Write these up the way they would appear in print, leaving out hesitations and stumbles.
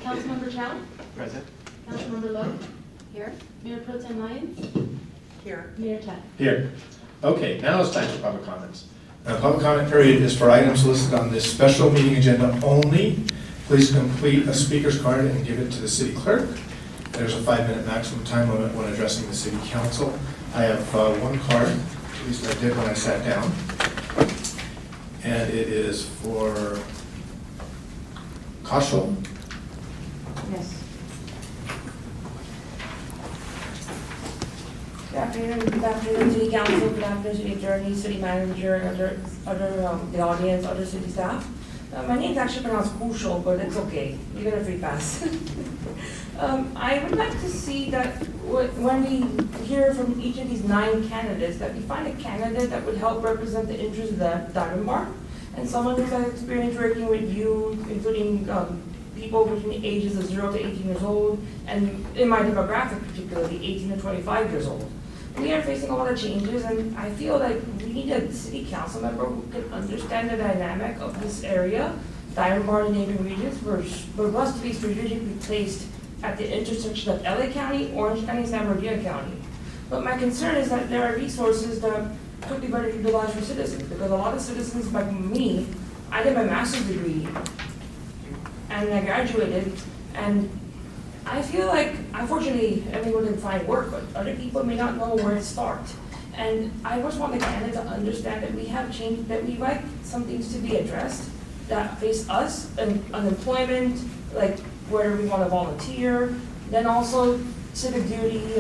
Councilmember Chow? Present. Councilmember Lowe? Here. Mayor Pro Tem Lyons? Here. Mayor Tat? Here. Okay, now it's time for public comments. Public comment period is for items listed on this special meeting agenda only. Please complete a speaker's card and give it to the city clerk. There's a 5-minute maximum time limit when addressing the city council. I have one card, at least I did when I sat down. And it is for Counsel. Yes. Good afternoon, City Council, good afternoon, City Attorney, City Manager, the audience, other city staff. My name is actually pronounced Counsel, but it's okay. You get a free pass. I would like to see that when we hear from each of these 9 candidates, that we find a candidate that would help represent the interests of the Diamond Bar, and someone who's had experience working with youth, including people between the ages of 0 to 18 years old, and in my demographic particularly, 18 to 25 years old. We are facing a lot of changes, and I feel like we need a city council member who can understand the dynamic of this area, Diamond Bar and neighboring regions, for us to be strategically placed at the intersection of LA County, Orange County, San Bernardino County. But my concern is that there are resources that could be better utilized for citizens, because a lot of citizens like me, I did my master's degree, and I graduated, and I feel like, unfortunately, everyone can find work, but other people may not know where to start. And I just want the candidate to understand that we have changed, that we like some things to be addressed that face us, and unemployment, like where we want to volunteer, then also civic duty,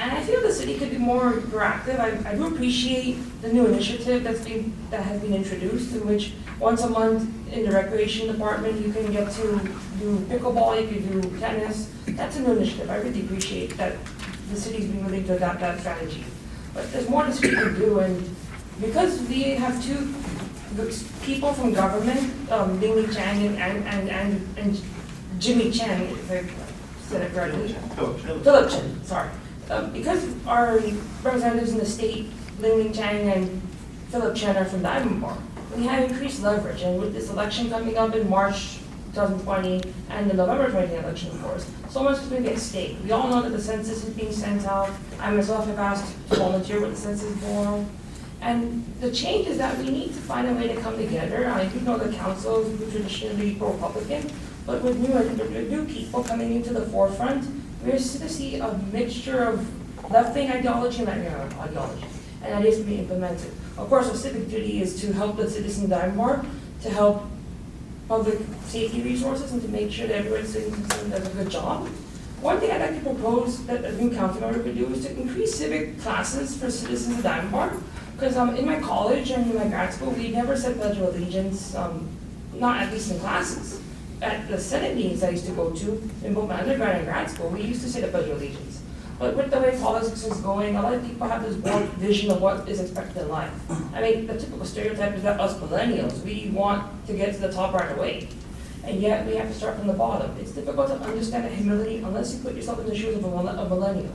and I feel the city could be more proactive. I do appreciate the new initiative that has been introduced, in which once a month in the recreation department, you can get to do pickleball, you can do tennis. That's a new initiative. I really appreciate that the city's been willing to adopt that strategy. But there's more the city can do, and because we have 2 people from government, Ling Chang and Jimmy Chen, if I said it correctly. Philip Chen, sorry. Because our representatives in the state, Ling Chang and Philip Chen, are from Diamond Bar, we have increased leverage, and with this election coming up in March 2020 and the November 20 election, of course, so much is going to be at stake. We all know that the census is being sent out. I myself have asked to volunteer with the Census Bureau. And the change is that we need to find a way to come together. I do know the council is traditionally pro-Republican, but with new people coming into the forefront, we're going to see a mixture of left-wing ideology and right-wing ideology, and that is to be implemented. Of course, our civic duty is to help the citizens of Diamond Bar, to help public safety resources, and to make sure that everyone's citizen does a good job. One thing I'd like to propose that a new council member could do is to increase civic classes for citizens of Diamond Bar. Because in my college and in my grad school, we never said Pledge of Allegiance, not at least in classes. At the Senate meetings I used to go to, in both my undergrad and grad school, we used to say the Pledge of Allegiance. But with the way politics is going, a lot of people have this warped vision of what is expected in life. I mean, the typical stereotype is that us millennials, we want to get to the top right away. And yet we have to start from the bottom. It's difficult to understand the humility unless you put yourself in the shoes of a millennial.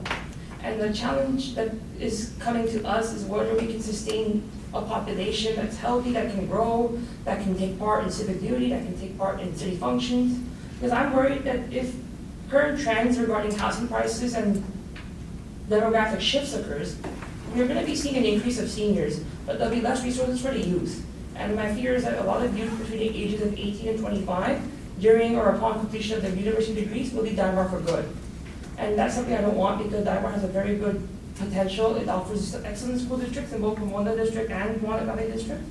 And the challenge that is coming to us is whether we can sustain a population that's healthy, that can grow, that can take part in civic duty, that can take part in city functions. Because I'm worried that if current trends regarding housing prices and demographic shifts occurs, we're going to be seeing an increase of seniors, but there'll be less resources for the youth. And my fear is that a lot of youth between the ages of 18 and 25, during or upon completion of their university degrees, will leave Diamond Bar for good. And that's something I don't want, because Diamond Bar has a very good potential. It offers excellent school districts in both Pomona District and Pomona Valley District.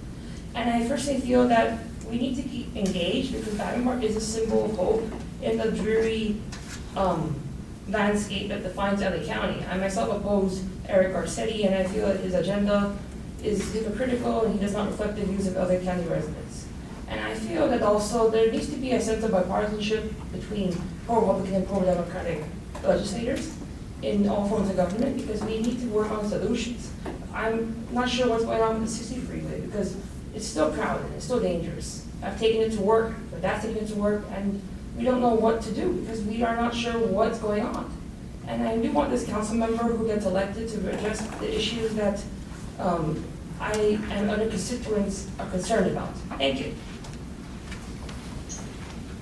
And I personally feel that we need to keep engaged, because Diamond Bar is a symbol of hope in the dreary landscape that defines LA County. I myself oppose Eric Garcetti, and I feel that his agenda is hypocritical and he does not reflect the views of LA County residents. And I feel that also there needs to be a sense of bipartisanship between pro-Republican and pro-Democratic legislators in all forms of government, because we need to work on solutions. I'm not sure what's going on with the 60 freeway, because it's still crowded, it's still dangerous. I've taken it to work, my dad's taken it to work, and we don't know what to do, because we are not sure what's going on. And I do want this council member who gets elected to address the issues that I and other constituents are concerned about. Thank you.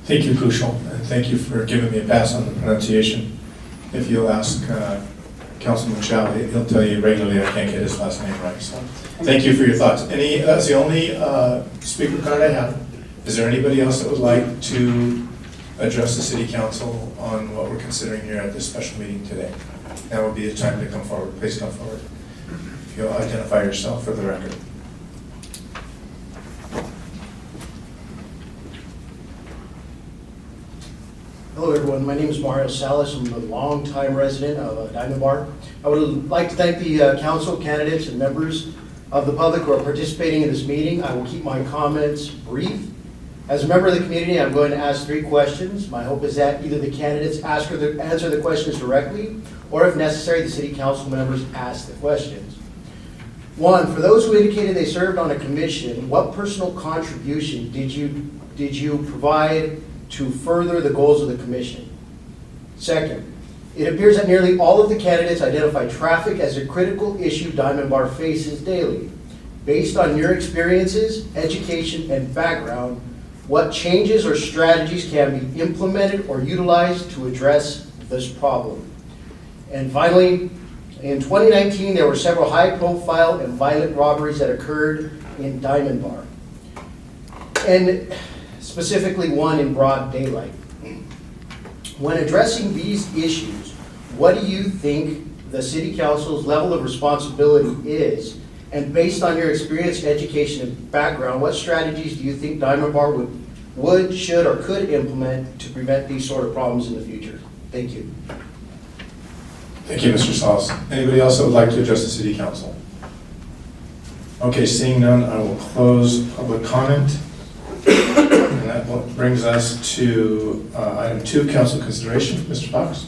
Thank you, Kushal, and thank you for giving me a pass on the pronunciation. If you'll ask Councilman Chow, he'll tell you regularly I can't get his last name right. So, thank you for your thoughts. That's the only speaker card I have. Is there anybody else that would like to address the City Council on what we're considering here at this special meeting today? Now would be the time to come forward. Please come forward. If you'll identify yourself for the record. Hello everyone, my name is Mario Salas. I'm a longtime resident of Diamond Bar. I would like to thank the council candidates and members of the public who are participating in this meeting. I will keep my comments brief. As a member of the community, I'm going to ask 3 questions. My hope is that either the candidates answer the questions directly, or if necessary, the city council members ask the questions. 1, for those who indicated they served on a commission, what personal contribution did you provide to further the goals of the commission? 2nd, it appears that nearly all of the candidates identify traffic as a critical issue Diamond Bar faces daily. Based on your experiences, education, and background, what changes or strategies can be implemented or utilized to address this problem? And finally, in 2019, there were several high-profile and violent robberies that occurred in Diamond Bar, and specifically one in broad daylight. When addressing these issues, what do you think the City Council's level of responsibility is? And based on your experience, education, and background, what strategies do you think Diamond Bar would, should, or could implement to prevent these sort of problems in the future? Thank you. Thank you, Mr. Salas. Anybody else that would like to address the City Council? Okay, seeing none, I will close public comment. And that brings us to item 2, council consideration. Mr. Fox.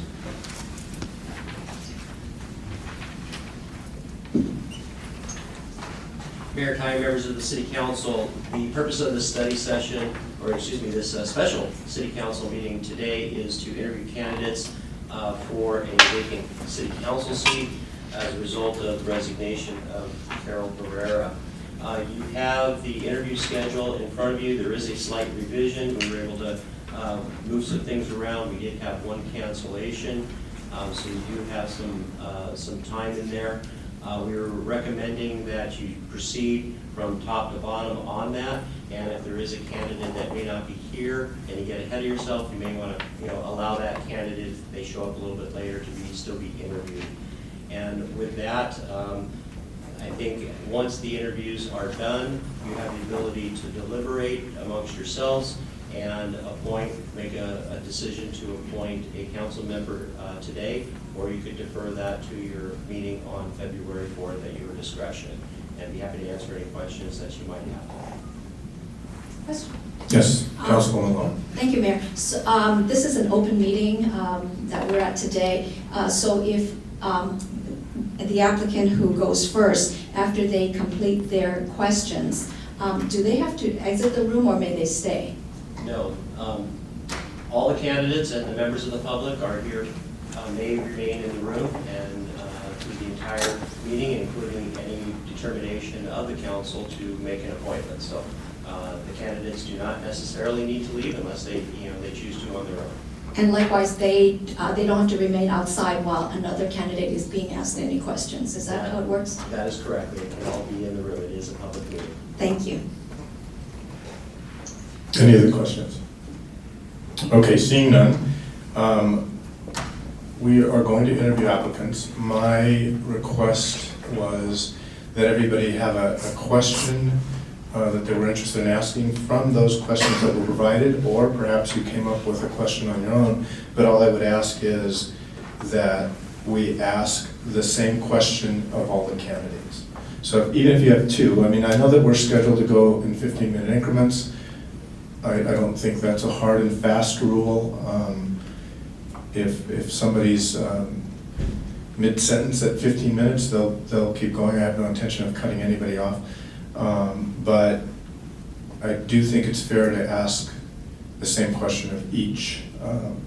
Mayor, Ty, members of the City Council, the purpose of this study session, or excuse me, this special City Council meeting today is to interview candidates for a vacant City Council seat as a result of the resignation of Carol Pereira. You have the interview schedule in front of you. There is a slight revision. We were able to move some things around. We did have 1 cancellation, so we do have some time in there. We were recommending that you proceed from top to bottom on that, and if there is a candidate that may not be here and you get ahead of yourself, you may want to allow that candidate, if they show up a little bit later, to still be interviewed. And with that, I think once the interviews are done, you have the ability to deliberate amongst yourselves and make a decision to appoint a council member today, or you could defer that to your meeting on February 4th at your discretion, and be happy to answer any questions that you might have. Question. Yes, Councilwoman Malone. Thank you, Mayor. So, this is an open meeting that we're at today. So if the applicant who goes first, after they complete their questions, do they have to exit the room or may they stay? No. All the candidates and the members of the public are here, may remain in the room and through the entire meeting, including any determination of the council to make an appointment. So the candidates do not necessarily need to leave unless they choose to on their own. And likewise, they don't have to remain outside while another candidate is being asked any questions. Is that how it works? That is correct. They can all be in the room. It is a public meeting. Thank you. Any other questions? Okay, seeing none, we are going to interview applicants. My request was that everybody have a question that they were interested in asking from those questions that were provided, or perhaps you came up with a question on your own, but all I would ask is that we ask the same question of all the candidates. So even if you have 2, I mean, I know that we're scheduled to go in 15-minute increments. I don't think that's a hard and fast rule. If somebody's mid-sentence at 15 minutes, they'll keep going. I have no intention of cutting anybody off. But I do think it's fair to ask the same question of each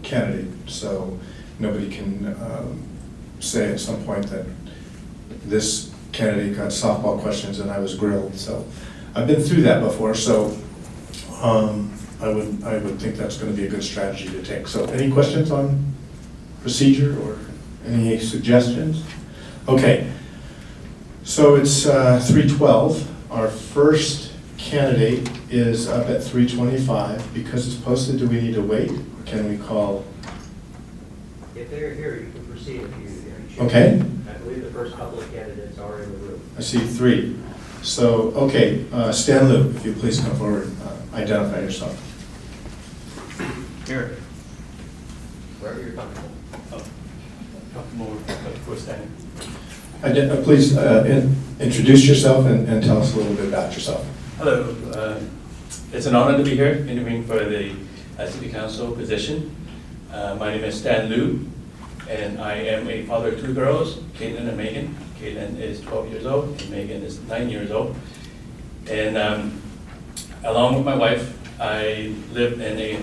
candidate, so nobody can say at some point that this candidate got softball questions and I was grilled. So I've been through that before. So I would think that's going to be a good strategy to take. So any questions on procedure or any suggestions? Okay, so it's 3:12. Our first candidate is up at 3:25. Because it's posted, do we need to wait? Or can we call? If they're here, you can proceed if you choose. Okay. I believe the first couple of candidates are in the room. I see 3. So, okay, Stan Liu, if you please come forward, identify yourself. Here. Wherever you're comfortable. Comfortable with standing. Please introduce yourself and tell us a little bit about yourself. Hello. It's an honor to be here interviewing for the City Council position. My name is Stan Liu, and I am a father of 2 girls, Caitlin and Megan. Caitlin is 12 years old, and Megan is 9 years old. And along with my wife, I live in a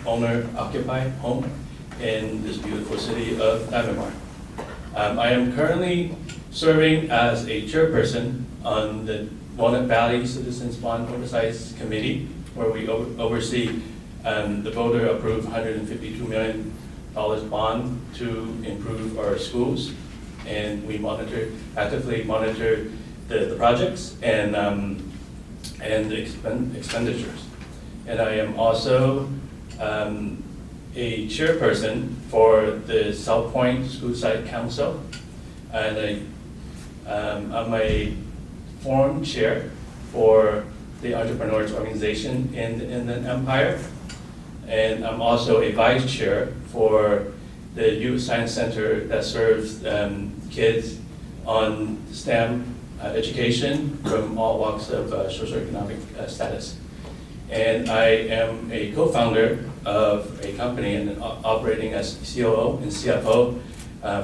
owner-occupied home in this beautiful city of Diamond Bar. I am currently serving as a chairperson on the Walnut Valley Citizens Bond Oversight Committee, where we oversee the voter-approved $152 million bond to improve our schools, and we actively monitor the projects and the expenditures. And I am also a chairperson for the South Point School Site Council, and I'm a forum chair for the entrepreneurs organization in the Inland Empire, and I'm also a vice chair for the Youth Science Center that serves kids on STEM education from all walks of socioeconomic status. And I am a co-founder of a company and operating as COO and CFO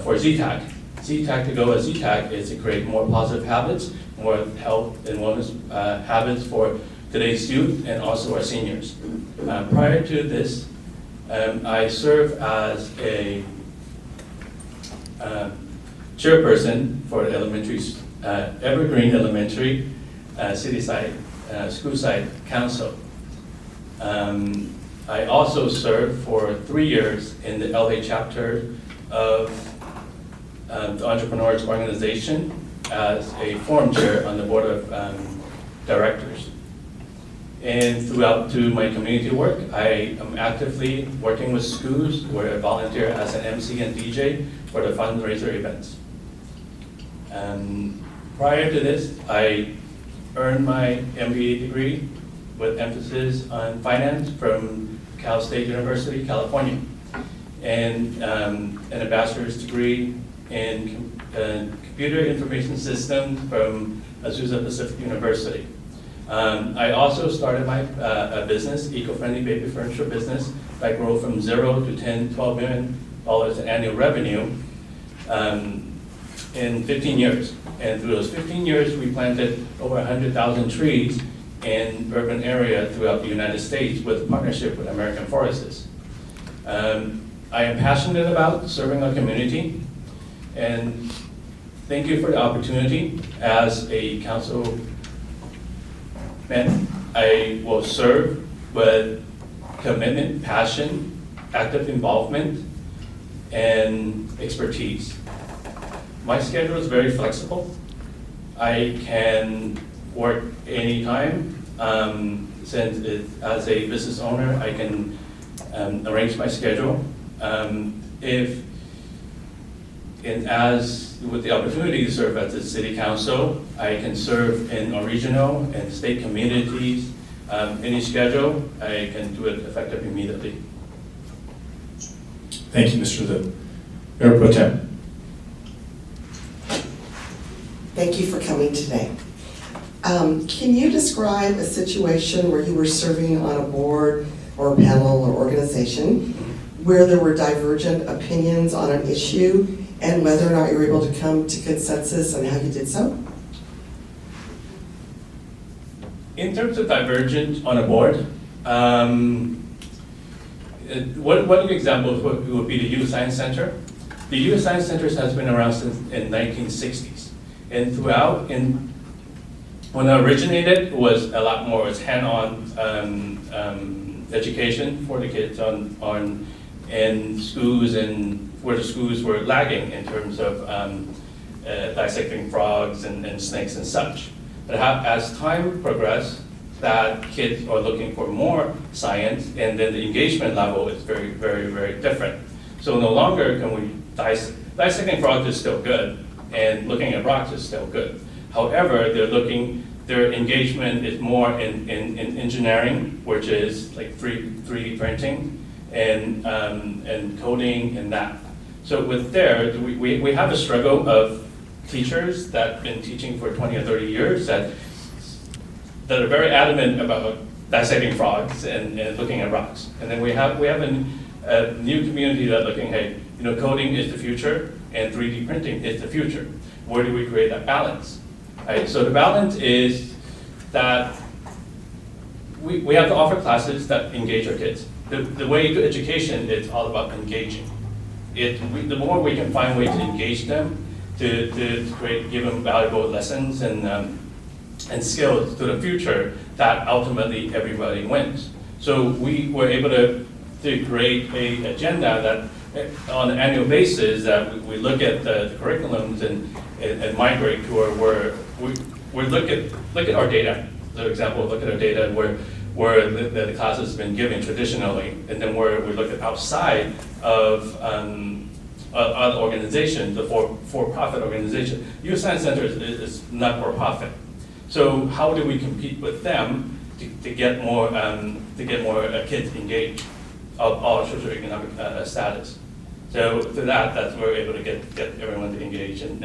for ZTAC. ZTAC, to go as ZTAC, is to create more positive habits, more health and wellness habits for today's youth and also our seniors. Prior to this, I serve as a chairperson for Evergreen Elementary City Site School Site Council. I also served for 3 years in the LA chapter of the Entrepreneurs Organization as a forum chair on the board of directors. And throughout to my community work, I am actively working with schools where I volunteer as an MC and DJ for the fundraiser events. Prior to this, I earned my MBA degree with emphasis on finance from Cal State University, California, and a bachelor's degree in computer information systems from Azusa Pacific University. I also started my a business, eco-friendly baby furniture business, that grew from 0 to $12 million in annual revenue in 15 years. And through those 15 years, we planted over 100,000 trees in urban area throughout the United States with a partnership with American Forests. I am passionate about serving our community, and thank you for the opportunity. As a councilman, I will serve with commitment, passion, active involvement, and expertise. My schedule is very flexible. I can work anytime. Since as a business owner, I can arrange my schedule. As with the opportunity to serve at the city council, I can serve in our regional and state communities. Any schedule, I can do it effective immediately. Thank you, Mr. Liu. Mayor Pro Tem. Thank you for coming today. Can you describe a situation where you were serving on a board or a panel or organization where there were divergent opinions on an issue and whether or not you were able to come to consensus and how you did so? In terms of divergent on a board, one example would be the Youth Science Center. The Youth Science Center has been around since in 1960s. And throughout, when I originated, it was a lot more, it was hand-on education for the kids in schools and where the schools were lagging in terms of dissecting frogs and snakes and such. But as time progressed, that kids are looking for more science, and then the engagement level is very, very, very different. So no longer can we dissecting frogs is still good, and looking at rocks is still good. However, their engagement is more in engineering, which is like 3D printing and coding and that. So with there, we have a struggle of teachers that have been teaching for 20 or 30 years that are very adamant about dissecting frogs and looking at rocks. And then we have a new community that looking, hey, coding is the future and 3D printing is the future. Where do we create that balance? Right? So the balance is that we have to offer classes that engage our kids. The way to education is all about engaging. The more we can find ways to engage them, to give them valuable lessons and skills to the future, that ultimately everybody wins. So we were able to create an agenda that on an annual basis that we look at the curriculums and migrate to where we look at our data. For example, look at our data where the classes have been given traditionally, and then where we look at outside of other organizations, the for-profit organization. U.S. Science Center is not for-profit. So how do we compete with them to get more kids engaged of all socioeconomic status? So through that's where we're able to get everyone to engage and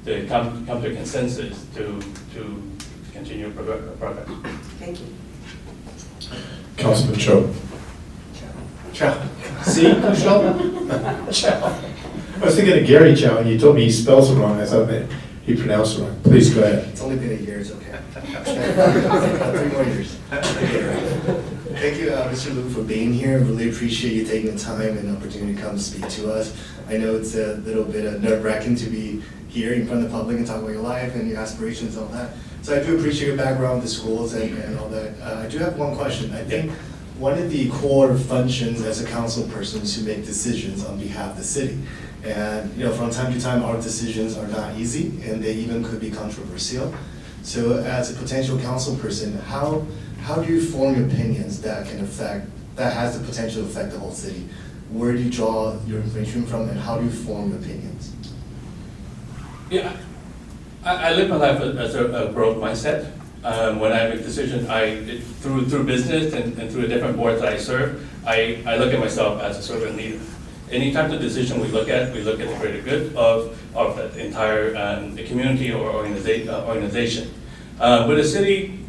to come to a consensus to continue progress. Thank you. Councilman Cho. Chow. See, Michelle? Chow. I was thinking of Gary Chow, and you told me he spells it wrong. I thought that he pronounced it wrong. Please go ahead. It's only been a year, it's okay. 3 more years. Thank you, Mr. Liu, for being here. Really appreciate you taking the time and opportunity to come speak to us. I know it's a little bit of nerve-wracking to be here in front of the public and talk about your life and your aspirations and all that. So I do appreciate your background, the schools and all that. I do have one question. I think one of the core functions as a council person is to make decisions on behalf of the city. And from time to time, our decisions are not easy, and they even could be controversial. So as a potential council person, how do you form opinions that has the potential to affect the whole city? Where do you draw your information from, and how do you form opinions? Yeah, I live my life as a growth mindset. When I make decisions, through business and through the different boards that I serve, I look at myself as a servant leader. Any type of decision we look at the greater good of the entire the community or organization. With a city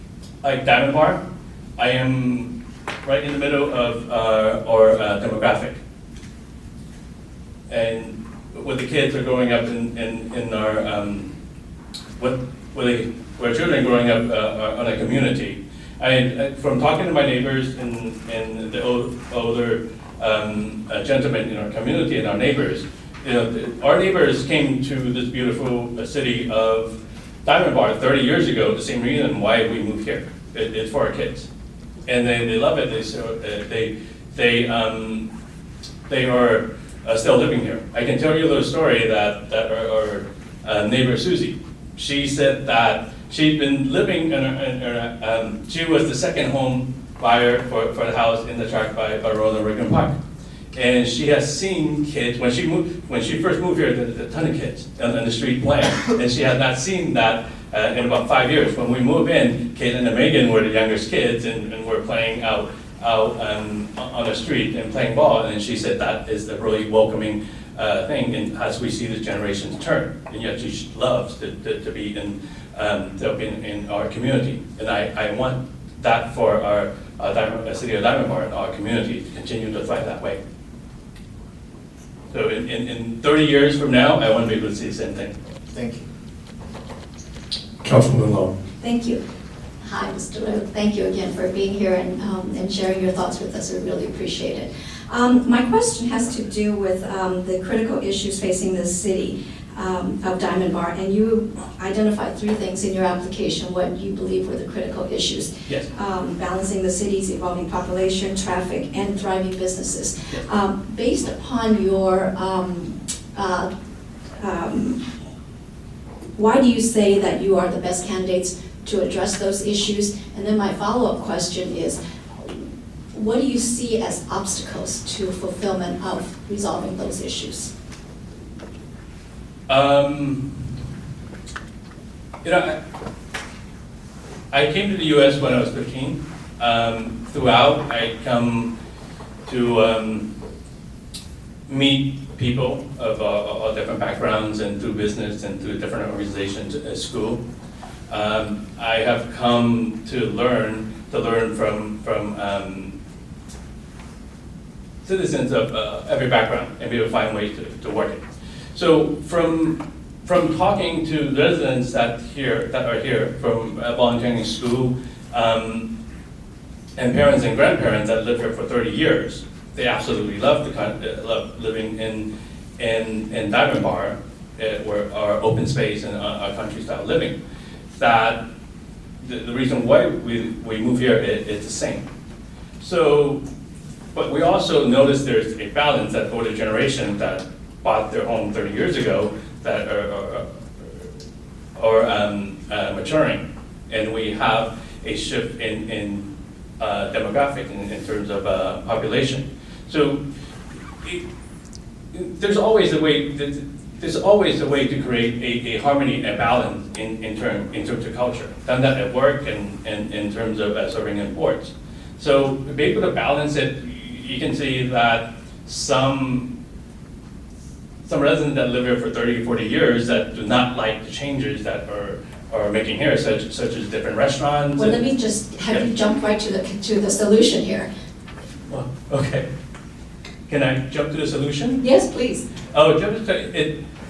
like Diamond Bar, I am right in the middle of our demographic. And when the kids are growing up in our, where children growing up on a community, from talking to my neighbors and the older gentlemen in our community and our neighbors, our neighbors came to this beautiful city of Diamond Bar 30 years ago, the same reason why we moved here. It's for our kids, and they love it. They are still living here. I can tell you a little story that our neighbor Susie, she said that she'd been living she was the second home buyer for the house in the tract by Ronald Reagan Park. And she has seen kids, when she first moved here, there's a ton of kids on the street playing. And she had not seen that in about 5 years. When we moved in, Caitlin and Megan were the youngest kids and were playing out on the street and playing ball. And she said that is a really welcoming thing, and as we see the generations turn. And yet she loves to be in our community. And I want that for our city of Diamond Bar and our community to continue to thrive that way. So in 30 years from now, I want to be able to see the same thing. Thank you. Councilman Lowe. Thank you. Hi, Mr. Liu. Thank you again for being here and sharing your thoughts with us. We really appreciate it. My question has to do with the critical issues facing the city. of Diamond Bar, and you identified 3 things in your application, what you believe were the critical issues. Yes. Balancing the city's evolving population, traffic, and thriving businesses. Yes. Based upon your, why do you say that you are the best candidates to address those issues? And then my follow-up question is, what do you see as obstacles to fulfillment of resolving those issues? You know, I came to the U.S. when I was 15. Throughout, I come to meet people of all different backgrounds and through business and through different organizations at school. I have come to learn from citizens of every background and be able to find ways to work it. So from talking to residents that are here from volunteering in school, and parents and grandparents that live here for 30 years, they absolutely love love living in Diamond Bar, where our open space and our country style living. That the reason why we move here is the same. So, but we also notice there's a balance that older generation that bought their home 30 years ago that are maturing, and we have a shift in demographic in terms of population. So there's always a way. There's always a way to create a harmony and balance in terms of culture. Done that at work and in terms of serving in ports. So to be able to balance it, you can see that some residents that live here for 30, 40 years that do not like the changes that are making here, such as different restaurants. Well, let me just have you jump right to the solution here. Well, okay. Can I jump to the solution? Yes, please. Oh,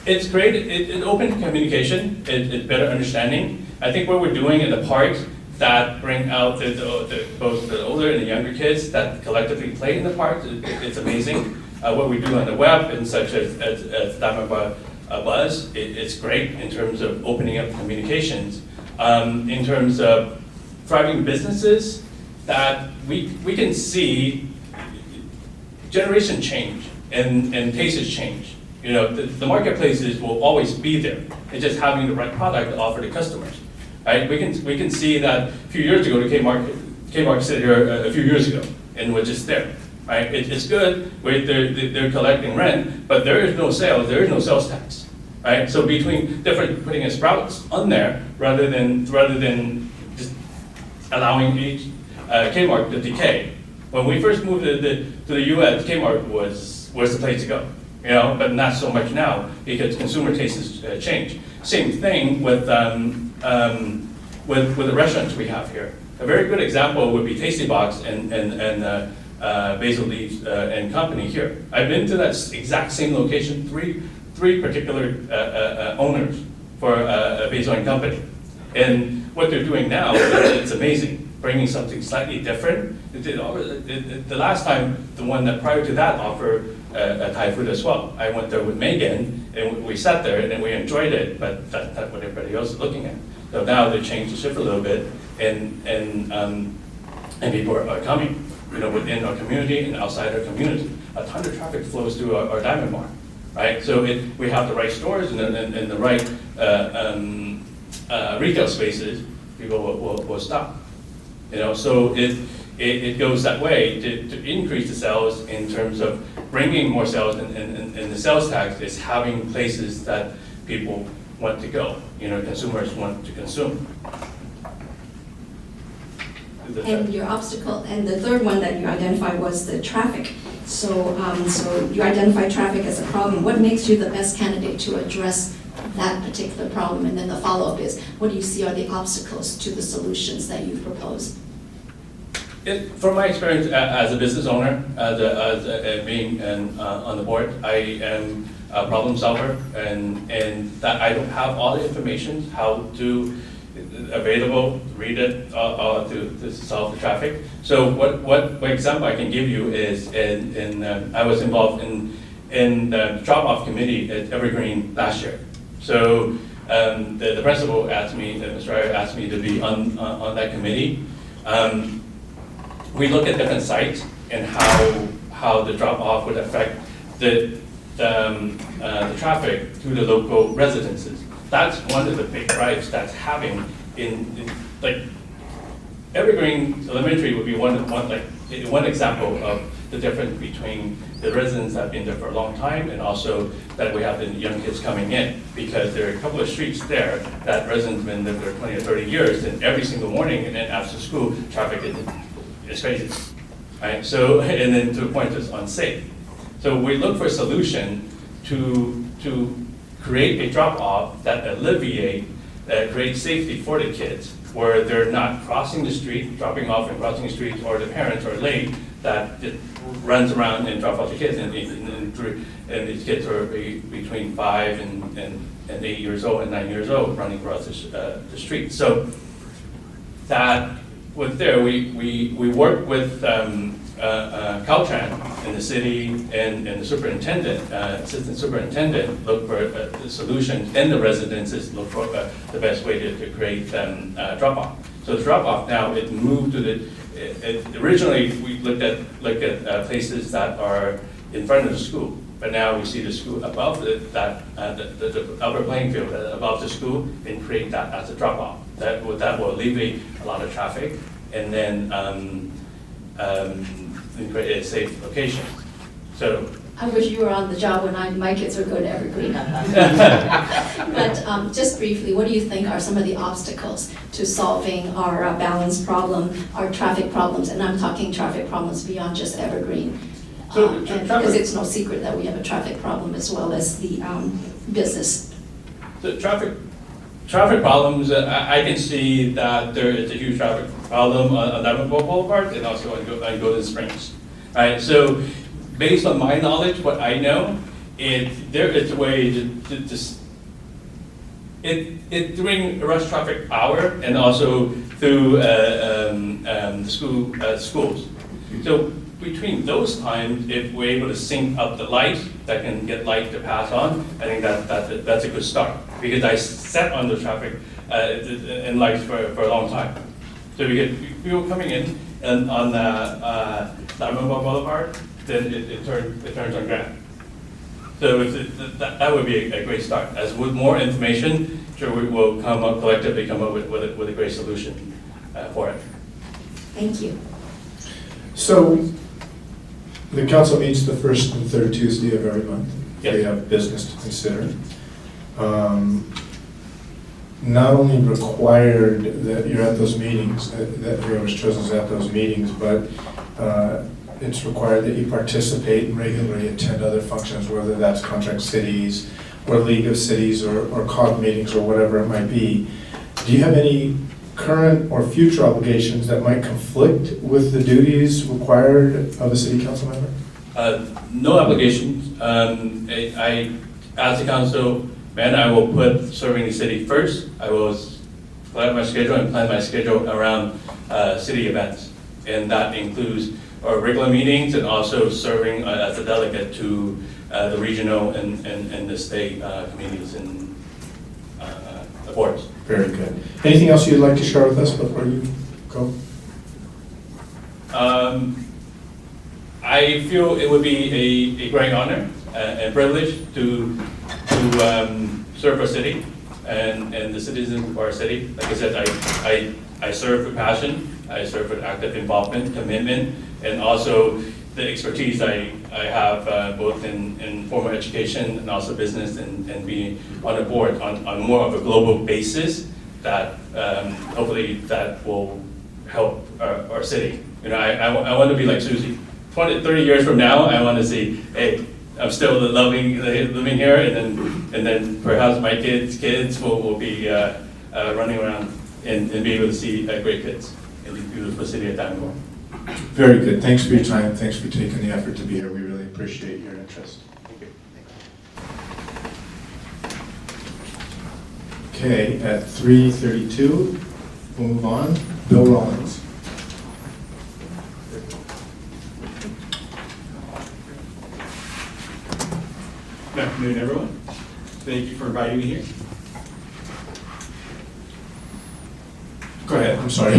it's great. It opens communication. It's better understanding. I think what we're doing in the parks that bring out both the older and the younger kids that collectively play in the parks, it's amazing. What we do on the web and such as Diamond Bar Buzz, it's great in terms of opening up communications. In terms of thriving businesses, that we can see generation change and tastes change. You know, the marketplaces will always be there. It's just having the right product to offer to customers, right? We can see that a few years ago, the Kmart sit here a few years ago and was just there, right? It's good. They're collecting rent, but there is no sales. There is no sales tax, right? So between putting a Sprouts on there rather than just allowing each Kmart to decay. When we first moved to the U.S., Kmart was the place to go, you know, but not so much now because consumer tastes change. Same thing with the restaurants we have here. A very good example would be Tasty Box and Basil Leaves and Company here. I've been to that exact same location, three particular owners for Basil and Company, and what they're doing now, it's amazing. Bringing something slightly different. The last time, the one that prior to that offered Thai food as well. I went there with Megan, and we sat there and we enjoyed it, but that's not what everybody else is looking at. So now they changed the shift a little bit, and people are coming, you know, within our community and outside our community. A ton of traffic flows through our Diamond Bar, right? So we have the right stores and the right retail spaces, people will stop. You know, so it goes that way to increase the sales in terms of bringing more sales, and the sales tax is having places that people want to go, you know, consumers want to consume. And your obstacle, and the third one that you identified was the traffic. So you identified traffic as a problem. What makes you the best candidate to address that particular problem? And then the follow-up is, what do you see are the obstacles to the solutions that you've proposed? From my experience as a business owner, as being on the board, I am a problem solver, and that I don't have all the information how to available, read it to solve the traffic. So what example I can give you is I was involved in the drop-off committee at Evergreen last year. So the principal asked me, Mr. Ryer asked me to be on that committee. We look at different sites and how the drop-off would affect the traffic to the local residences. That's one of the big drives that's having in like, Evergreen Elementary would be one example of the difference between the residents that have been there for a long time and also that we have the young kids coming in, because there are a couple of streets there that residents have been there for 20 or 30 years, and every single morning and then after school, traffic is crazy, right? So, and then to the point it's unsafe. So we look for a solution to create a drop-off that creates safety for the kids, where they're not crossing the street, dropping off and crossing the street, or the parents are late that just runs around and drop off the kids, and these kids are between 5 and 8 years old and 9 years old running across the street. So that with there, we work with Caltrans in the city and the superintendent, assistant superintendent, look for the solution, and the residences look for the best way to create drop-off. So the drop-off now, it moved to originally we looked at places that are in front of the school, but now we see the school above the upper playing field above the school and create that as a drop-off. That will alleviate a lot of traffic, and then create a safe location. So I wish you were on the job when my kids were going to Evergreen. But just briefly, what do you think are some of the obstacles to solving our balance problem, our traffic problems? And I'm talking traffic problems beyond just Evergreen. Because it's no secret that we have a traffic problem as well as the business. The traffic problems, I can see that there is a huge traffic problem on Diamond Boulevard and also on Golden Springs. Right? So based on my knowledge, what I know, there is a way during rush traffic hour and also through the schools. So between those times, if we're able to sync up the lights that can get light to pass on, I think that's a good start, because I sat on the traffic and lights for a long time. So we get people coming in and on Diamond Boulevard, then it turns on ground. So that would be a great start. As with more information, sure we will collectively come up with a great solution for it. Thank you. So the council meets the first and third Tuesday of every month. Yep. They have business to consider. Not only required that you're at those meetings, that whoever's chosen is at those meetings, but it's required that you participate and regularly attend other functions, whether that's contract cities or League of Cities or COG meetings or whatever it might be. Do you have any current or future obligations that might conflict with the duties required of a city council member? No obligations. I, as a council man, I will put serving the city first. I will plan my schedule and plan my schedule around city events, and that includes our regular meetings and also serving as a delegate to the regional and the state committees and boards. Very good. Anything else you'd like to share with us before you go? I feel it would be a great honor and privilege to serve our city and the citizens of our city. Like I said, I serve with passion, I serve with active involvement, commitment, and also the expertise I have both in formal education and also business and being on a board on more of a global basis that hopefully that will help our city. You know, I want to be like Susie. 20, 30 years from now, I want to see, hey, I'm still living here, and then perhaps my kids will be running around and be able to see great kids in the beautiful city of Diamond. Very good. Thanks for your time. Thanks for taking the effort to be here. We really appreciate your interest. Thank you. Okay, at 3:32, we'll move on. Bill Rollins. Good afternoon, everyone. Thank you for inviting me here. Go ahead, I'm sorry.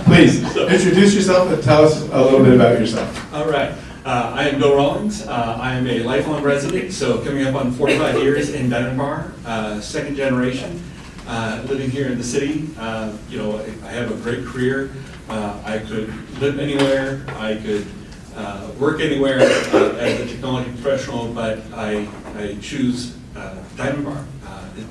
Please, introduce yourself and tell us a little bit about yourself. All right. I am Bill Rawlings. I am a lifelong resident, so coming up on 45 years in Dunbar, second generation, living here in the city. You know, I have a great career. I could live anywhere. I could work anywhere as a technology professional, but I choose Dunbar.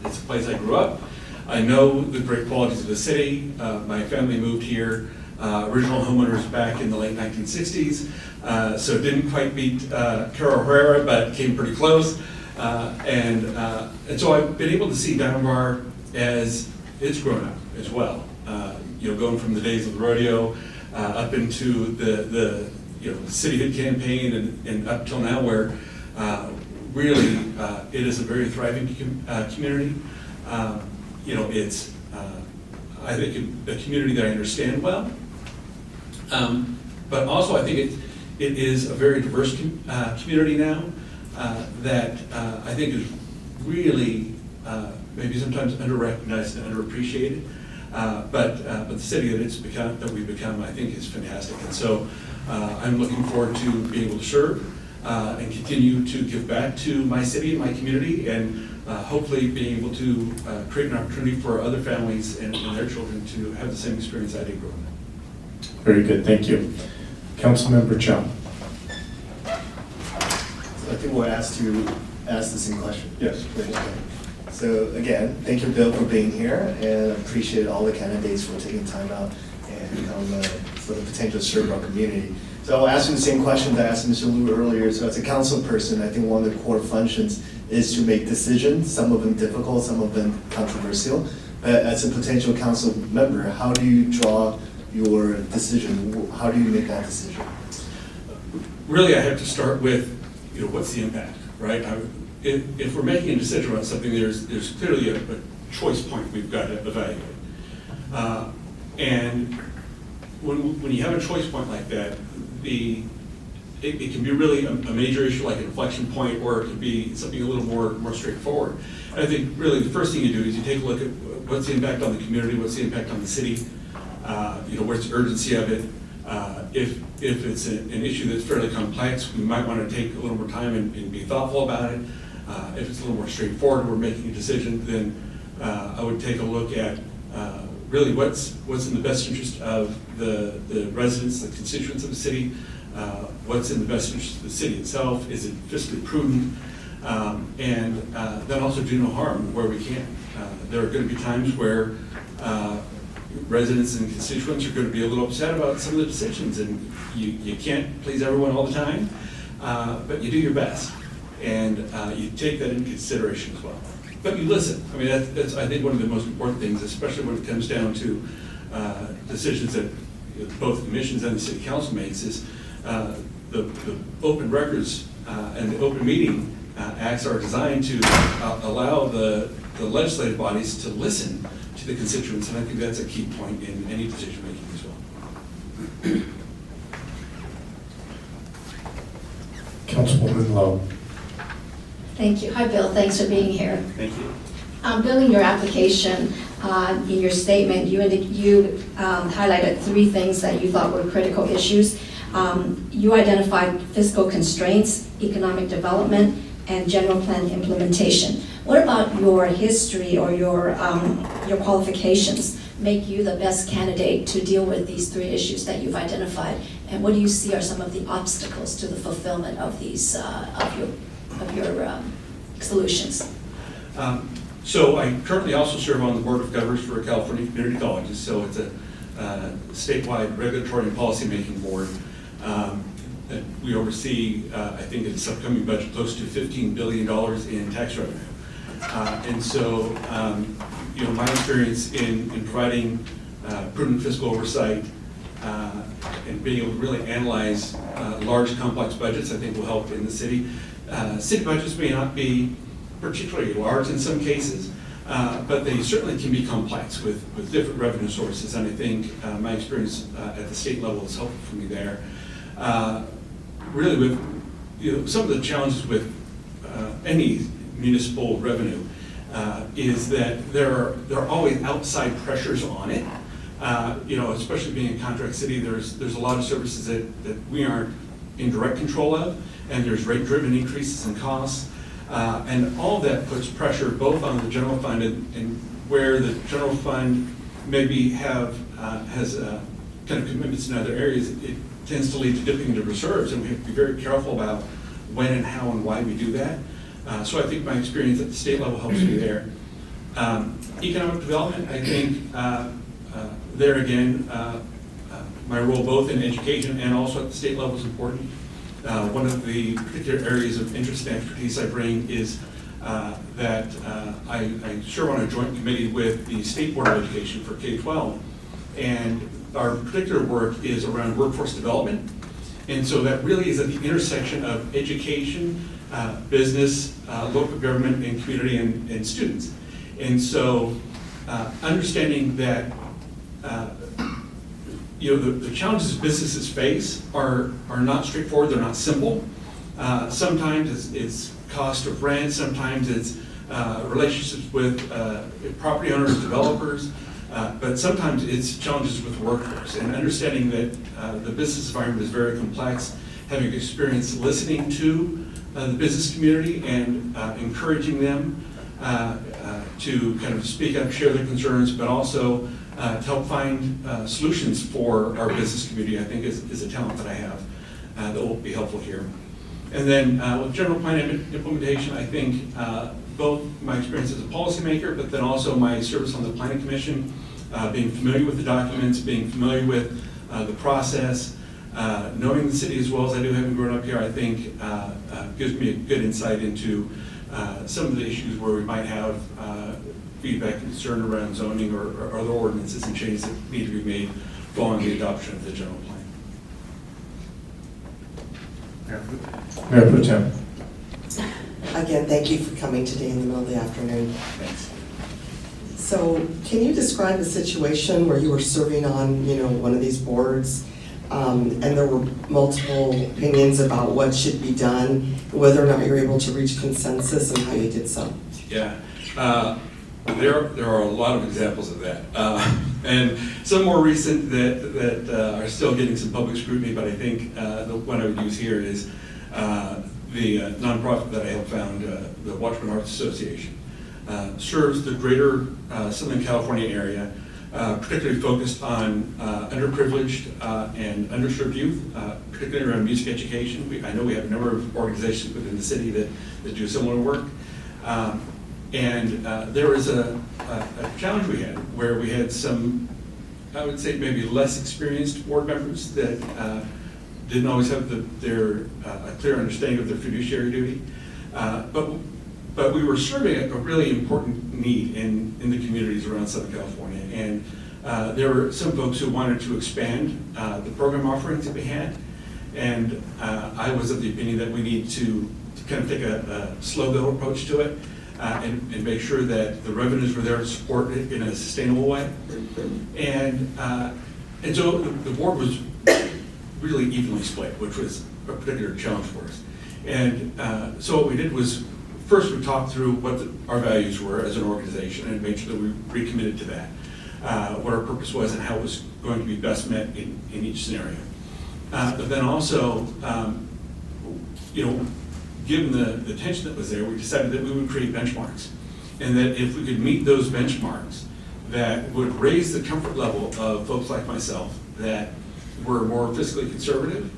It's a place I grew up. I know the great qualities of the city. My family moved here, original homeowners back in the late 1960s, so didn't quite beat Carol Herrera, but came pretty close. And so I've been able to see Dunbar as it's grown up as well. You know, going from the days of the rodeo up into the you know, cityhood campaign and up till now, where really it is a very thriving community. You know, it's, I think, a community that I understand well, but also I think it is a very diverse community now that I think is really maybe sometimes under-recognized and underappreciated, but the city that we've become, I think, is fantastic. And so I'm looking forward to being able to serve and continue to give back to my city and my community, and hopefully being able to create an opportunity for other families and their children to have the same experience I did growing up. Very good, thank you. Councilmember Chung. So I think we're asked to ask the same question. Yes. Okay. So again, thank you, Bill, for being here, and I appreciate all the candidates for taking time out and for the potential to serve our community. So I'll ask you the same question that I asked Mr. Liu earlier. So as a council person, I think one of the core functions is to make decisions, some of them difficult, some of them controversial. But as a potential council member, how do you draw your decision? How do you make that decision? Really, I have to start with, you know, what's the impact, right? If we're making a decision about something, there's clearly a choice point we've got to evaluate. And when you have a choice point like that, it can be really a major issue, like an inflection point, or it can be something a little more straightforward. And I think really the first thing you do is you take a look at what's the impact on the community, what's the impact on the city, you know, where's the urgency of it. If it's an issue that's fairly complex, we might want to take a little more time and be thoughtful about it. If it's a little more straightforward, we're making a decision, then I would take a look at really what's in the best interest of the residents, the constituents of the city, what's in the best interest of the city itself, is it fiscally prudent, and then also do no harm where we can. There are going to be times where residents and constituents are going to be a little upset about some of the decisions, and you can't please everyone all the time, but you do your best, and you take that into consideration as well. But you listen. I mean, that's I think one of the most important things, especially when it comes down to decisions that both commissions and the city council makes, is the open records and the open meeting acts are designed to allow the legislative bodies to listen to the constituents, and I think that's a key point in any decision making as well. Councilwoman Lowe. Thank you. Hi, Bill. Thanks for being here. Thank you. Bill, in your application, in your statement, you highlighted 3 things that you thought were critical issues. You identified fiscal constraints, economic development, and general plan implementation. What about your history or your qualifications make you the best candidate to deal with these 3 issues that you've identified? And what do you see are some of the obstacles to the fulfillment of these of your solutions? So I currently also serve on the Board of Governors for California Community Colleges, so it's a statewide regulatory and policymaking board. That we oversee, I think in this upcoming budget, close to $15 billion in tax revenue. And so, you know, my experience in providing prudent fiscal oversight and being able to really analyze large, complex budgets, I think will help in the city. City budgets may not be particularly large in some cases, but they certainly can be complex with different revenue sources, and I think my experience at the state level is helpful for me there. Really with, you know, some of the challenges with any municipal revenue is that there are always outside pressures on it. Especially being a contract city, there's a lot of services that we aren't in direct control of, and there's rate-driven increases in costs. And all that puts pressure both on the general fund and where the general fund maybe has kind of commitments in other areas, it tends to lead to dipping into reserves, and we have to be very careful about when and how and why we do that. So I think my experience at the state level helps me there. Economic development, I think there again, my role both in education and also at the state level is important. One of the particular areas of interest and expertise I bring is that I serve on a joint committee with the State Board of Education for K-12, and our particular work is around workforce development. And so that really is at the intersection of education, business, local government, and community and students. And so understanding that the challenges businesses face are not straightforward, they're not simple. Sometimes it's cost of rent, sometimes it's relationships with property owners, developers, but sometimes it's challenges with workforce. And understanding that the business environment is very complex, having experience listening to the business community and encouraging them to kind of speak up, share their concerns, but also to help find solutions for our business community, I think is a talent that I have that will be helpful here. And then with general plan implementation, I think both my experience as a policymaker, but then also my service on the Planning Commission, being familiar with the documents, being familiar with the process, knowing the city as well as I do, having grown up here, I think gives me a good insight into some of the issues where we might have feedback and concern around zoning or other ordinances and changes that need to be made following the adoption of the general plan. Mayor Pro Tem. Again, thank you for coming today in the middle of the afternoon. Thanks. So can you describe a situation where you were serving on, one of these boards, and there were multiple opinions about what should be done, whether or not you were able to reach consensus and how you did so? Yeah, there are a lot of examples of that, and some more recent that are still getting some public scrutiny. But I think the one I would use here is the nonprofit that I have found, the Watchman Arts Association, serves the greater Southern California area, particularly focused on underprivileged and underserved youth, particularly around music education. I know we have a number of organizations within the city that do similar work. And there was a challenge we had where we had some, I would say maybe less experienced board members that didn't always have a clear understanding of their fiduciary duty. But we were serving a really important need in the communities around Southern California. And there were some folks who wanted to expand the program offerings that we had. And I was of the opinion that we need to kind of take a slow go approach to it and make sure that the revenues were there to support it in a sustainable way. And so the board was really evenly split, which was a particular challenge for us. And so what we did was, first we talked through what our values were as an organization and made sure that we recommitted to that, what our purpose was and how it was going to be best met in each scenario. But then also, given the tension that was there, we decided that we would create benchmarks. And that if we could meet those benchmarks, that would raise the comfort level of folks like myself that were more fiscally conservative,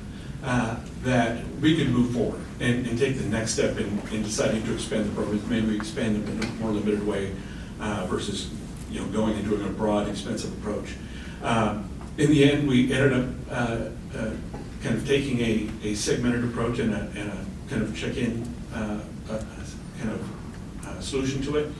that we could move forward and take the next step in deciding to expand the programs. Maybe we expand them in a more limited way versus going and doing a broad, expensive approach. In the end, we ended up kind of taking a segmented approach and a kind of check-in solution to it.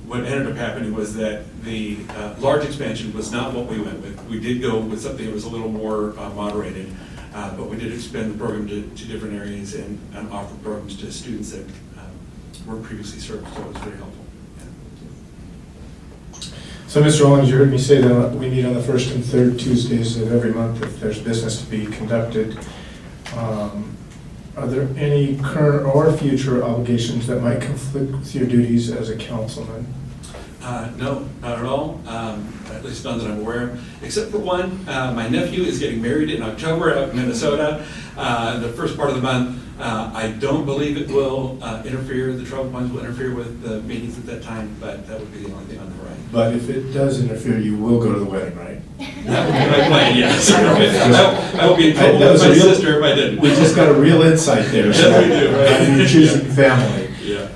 What ended up happening was that the large expansion was not what we went with. We did go with something that was a little more moderated, but we did expand the program to different areas and offer programs to students that weren't previously served, so it was very helpful. So, Mr. Owens, you heard me say that we meet on the first and third Tuesdays of every month if there's business to be conducted. Are there any current or future obligations that might conflict with your duties as a councilman? No, not at all, at least none that I'm aware of, except for one. My nephew is getting married in October out in Minnesota, the first part of the month. I don't believe it will interfere, the travel plans will interfere with the meetings at that time, but that would be the only thing on the horizon. But if it does interfere, you will go to the wedding, right? That would be my plan, yes. I will be in trouble That with was my a real- sister if I didn't. We just got a real insight there. Yes, we do, right? And you're choosing family. Yeah.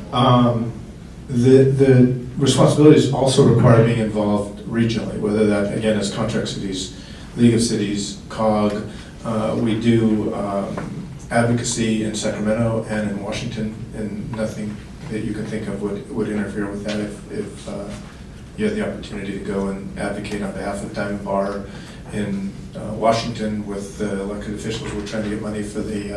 The responsibilities also require being involved regionally, whether that, again, is Contract Cities, League of Cities, COG. We do advocacy in Sacramento and in Washington, and nothing that you can think of would interfere with that if you had the opportunity to go and advocate on behalf of the Diamond Bar in Washington with the elected officials. We're trying to get money for the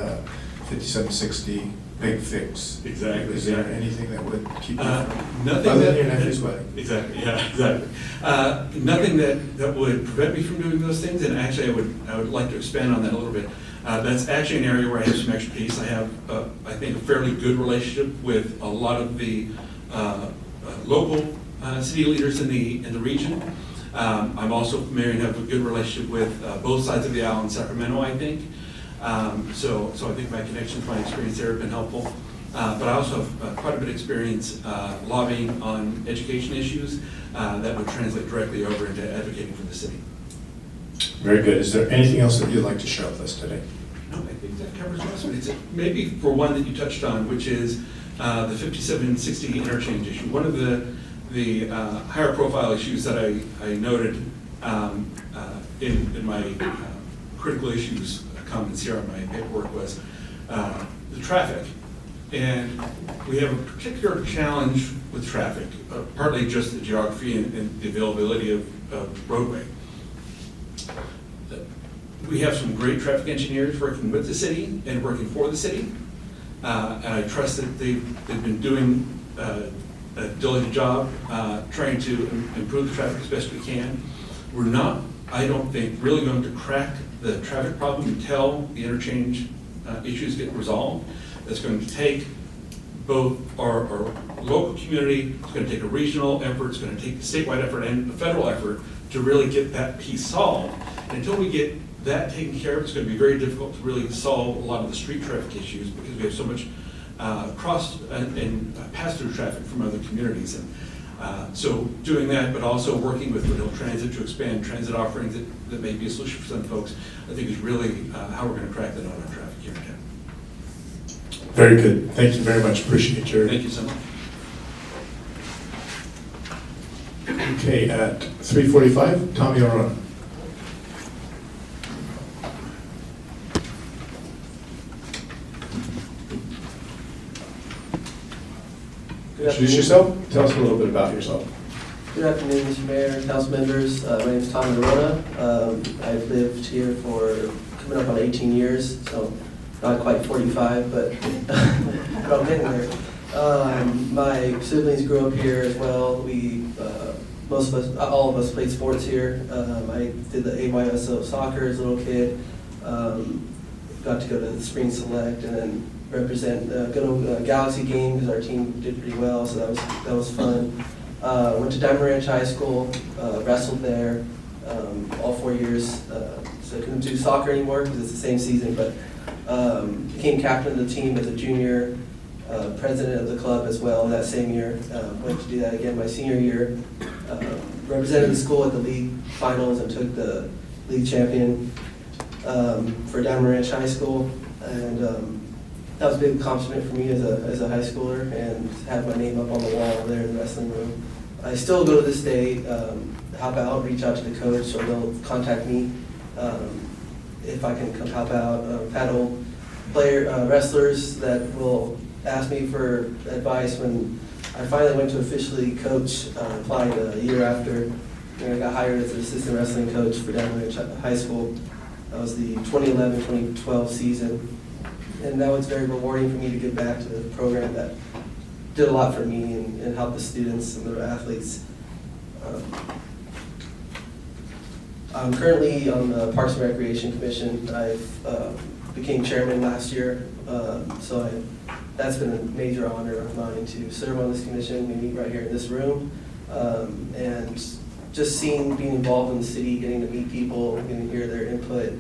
5760 Big Fix. Exactly. Is there anything that would keep you Nothing other that, than your nephew's wedding? Exactly, yeah, exactly. Nothing that would prevent me from doing those things, and actually I would like to expand on that a little bit. That's actually an area where I have some expertise. I have, I think, a fairly good relationship with a lot of the local city leaders in the region. I'm also familiar and have a good relationship with both sides of the aisle in Sacramento, I think. So I think my connections, my experience there have been helpful. But I also have quite a bit of experience lobbying on education issues that would translate directly over into advocating for the city. Very good. Is there anything else that you'd like to share with us today? No, I think that covers most of it. It's maybe for one that you touched on, which is the 5760 interchange issue. One of the higher profile issues that I noted in my critical issues comments here on my paperwork was the traffic. And we have a particular challenge with traffic, partly just the geography and the availability of roadway. We have some great traffic engineers working with the city and working for the city. And I trust that they've been doing a diligent job trying to improve the traffic as best we can. We're not, I don't think, really going to crack the traffic problem until the interchange issues get resolved. That's going to take both our local community, it's going to take a regional effort, it's going to take a statewide effort and a federal effort to really get that piece solved. And until we get that taken care of, it's going to be very difficult to really solve a lot of the street traffic issues because we have so much cross and pass-through traffic from other communities. And so doing that, but also working with Foothill Transit to expand transit offerings that may be a solution for some folks, I think is really how we're going to crack that on our traffic here in town. Very good. Thank you very much. Appreciate your. Thank you so much. Okay, at 3:45, Tommy Arona. Introduce yourself. Tell us a little bit about yourself. Good afternoon, Mr. Mayor, council members. My name is Tommy Arona. I've lived here for coming up on 18 years, so not quite 45, but I'm getting there. My siblings grew up here as well. We, most of us, all of us played sports here. I did the AYSO soccer as a little kid. Got to go to the Spring Select and then represent, go to a Galaxy game because our team did pretty well, so that was fun. Went to Diamond Ranch High School, wrestled there all 4 years. So I couldn't do soccer anymore because it's the same season, but became captain of the team as a junior, president of the club as well that same year. Went to do that again my senior year. Represented the school at the league finals and took the league champion for Diamond Ranch High School. And that was a big accomplishment for me as a high schooler and have my name up on the wall there in the wrestling room. I still go to this day, help out, reach out to the coach, or they'll contact me if I can come help out. I've had old wrestlers that will ask me for advice when I finally went to officially coach, applied a year after, and I got hired as an assistant wrestling coach for Diamond Ranch High School. That was the 2011-2012 season. And that was very rewarding for me to give back to the program that did a lot for me and helped the students and the athletes. I'm currently on the Parks and Recreation Commission. I became chairman last year That's been a major honor of mine to serve on this commission. We meet right here in this room. And just being involved in the city, getting to meet people, getting to hear their input.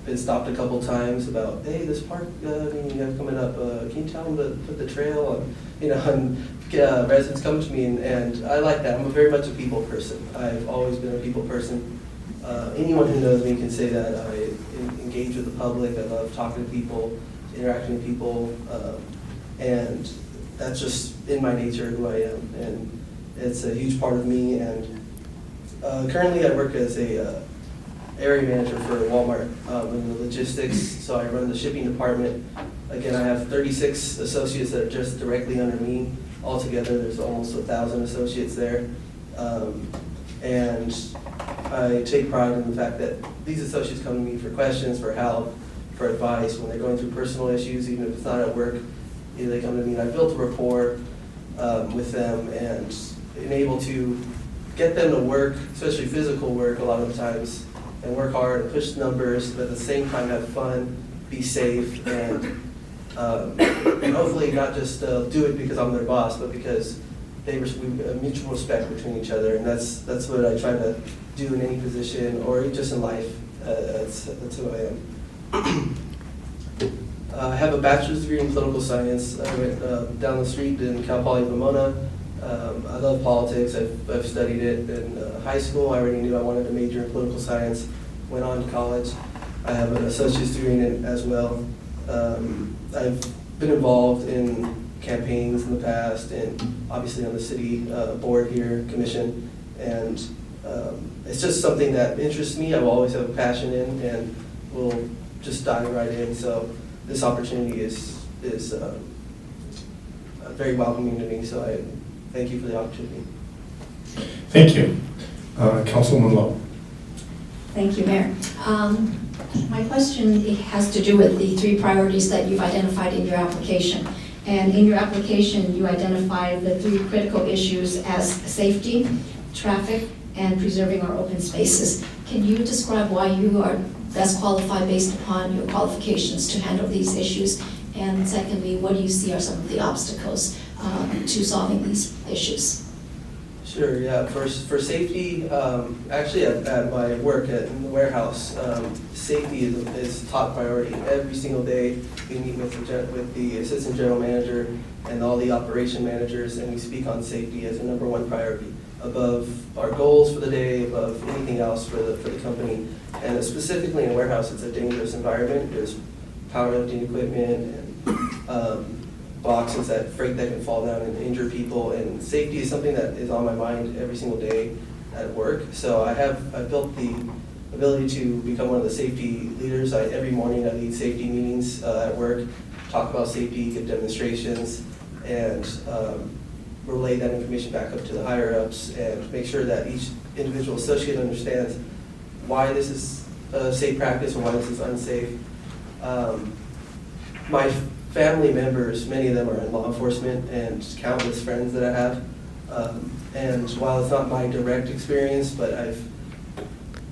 Been stopped a couple times about, hey, this park meeting you have coming up, can you tell them to put the trail on? And residents come to me, and I like that. I'm very much a people person. I've always been a people person. Anyone who knows me can say that. I engage with the public. I love talking to people, interacting with people, and that's just in my nature who I am. And it's a huge part of me. And currently I work as a area manager for Walmart in the logistics, so I run the shipping department. Again, I have 36 associates that are just directly under me. Altogether, there's almost 1,000 associates there. And I take pride in the fact that these associates come to me for questions, for help, for advice, when they're going through personal issues, even if it's not at work. They come to me, and I've built a rapport with them and been able to get them to work, especially physical work a lot of times, and work hard and push numbers, but at the same time have fun, be safe, and hopefully not just do it because I'm their boss, but because we have mutual respect between each other, and that's what I try to do in any position or just in life. That's who I am. I have a bachelor's degree in political science. I went down the street in Cal Poly Pomona. I love politics. I've studied it in high school. I already knew I wanted to major in political science. Went on to college. I have an associate's degree in it as well. I've been involved in campaigns in the past, and obviously on the city board here, commission, and it's just something that interests me. I will always have a passion in, and will just dive right in. So this opportunity is very welcoming to me. So I thank you for the opportunity. Thank you. Councilwoman Lowe. Thank you, Mayor. My question has to do with the 3 priorities that you've identified in your application. And in your application, you identified the 3 critical issues as safety, traffic, and preserving our open spaces. Can you describe why you are best qualified based upon your qualifications to handle these issues? And secondly, what do you see are some of the obstacles to solving these issues? Sure, yeah. For safety, actually at my work in the warehouse, safety is top priority. Every single day we meet with the assistant general manager and all the operation managers, and we speak on safety as a #1 priority, above our goals for the day, above anything else for the company. And specifically in a warehouse, it's a dangerous environment. There's powerlifting equipment and boxes freight that can fall down and injure people, and safety is something that is on my mind every single day at work. So I've built the ability to become one of the safety leaders. Every morning I lead safety meetings at work, talk about safety, give demonstrations, and relay that information back up to the higher ups, and make sure that each individual associate understands why this is a safe practice and why this is unsafe. My family members, many of them are in law enforcement, and countless friends that I have. And while it's not my direct experience, but I've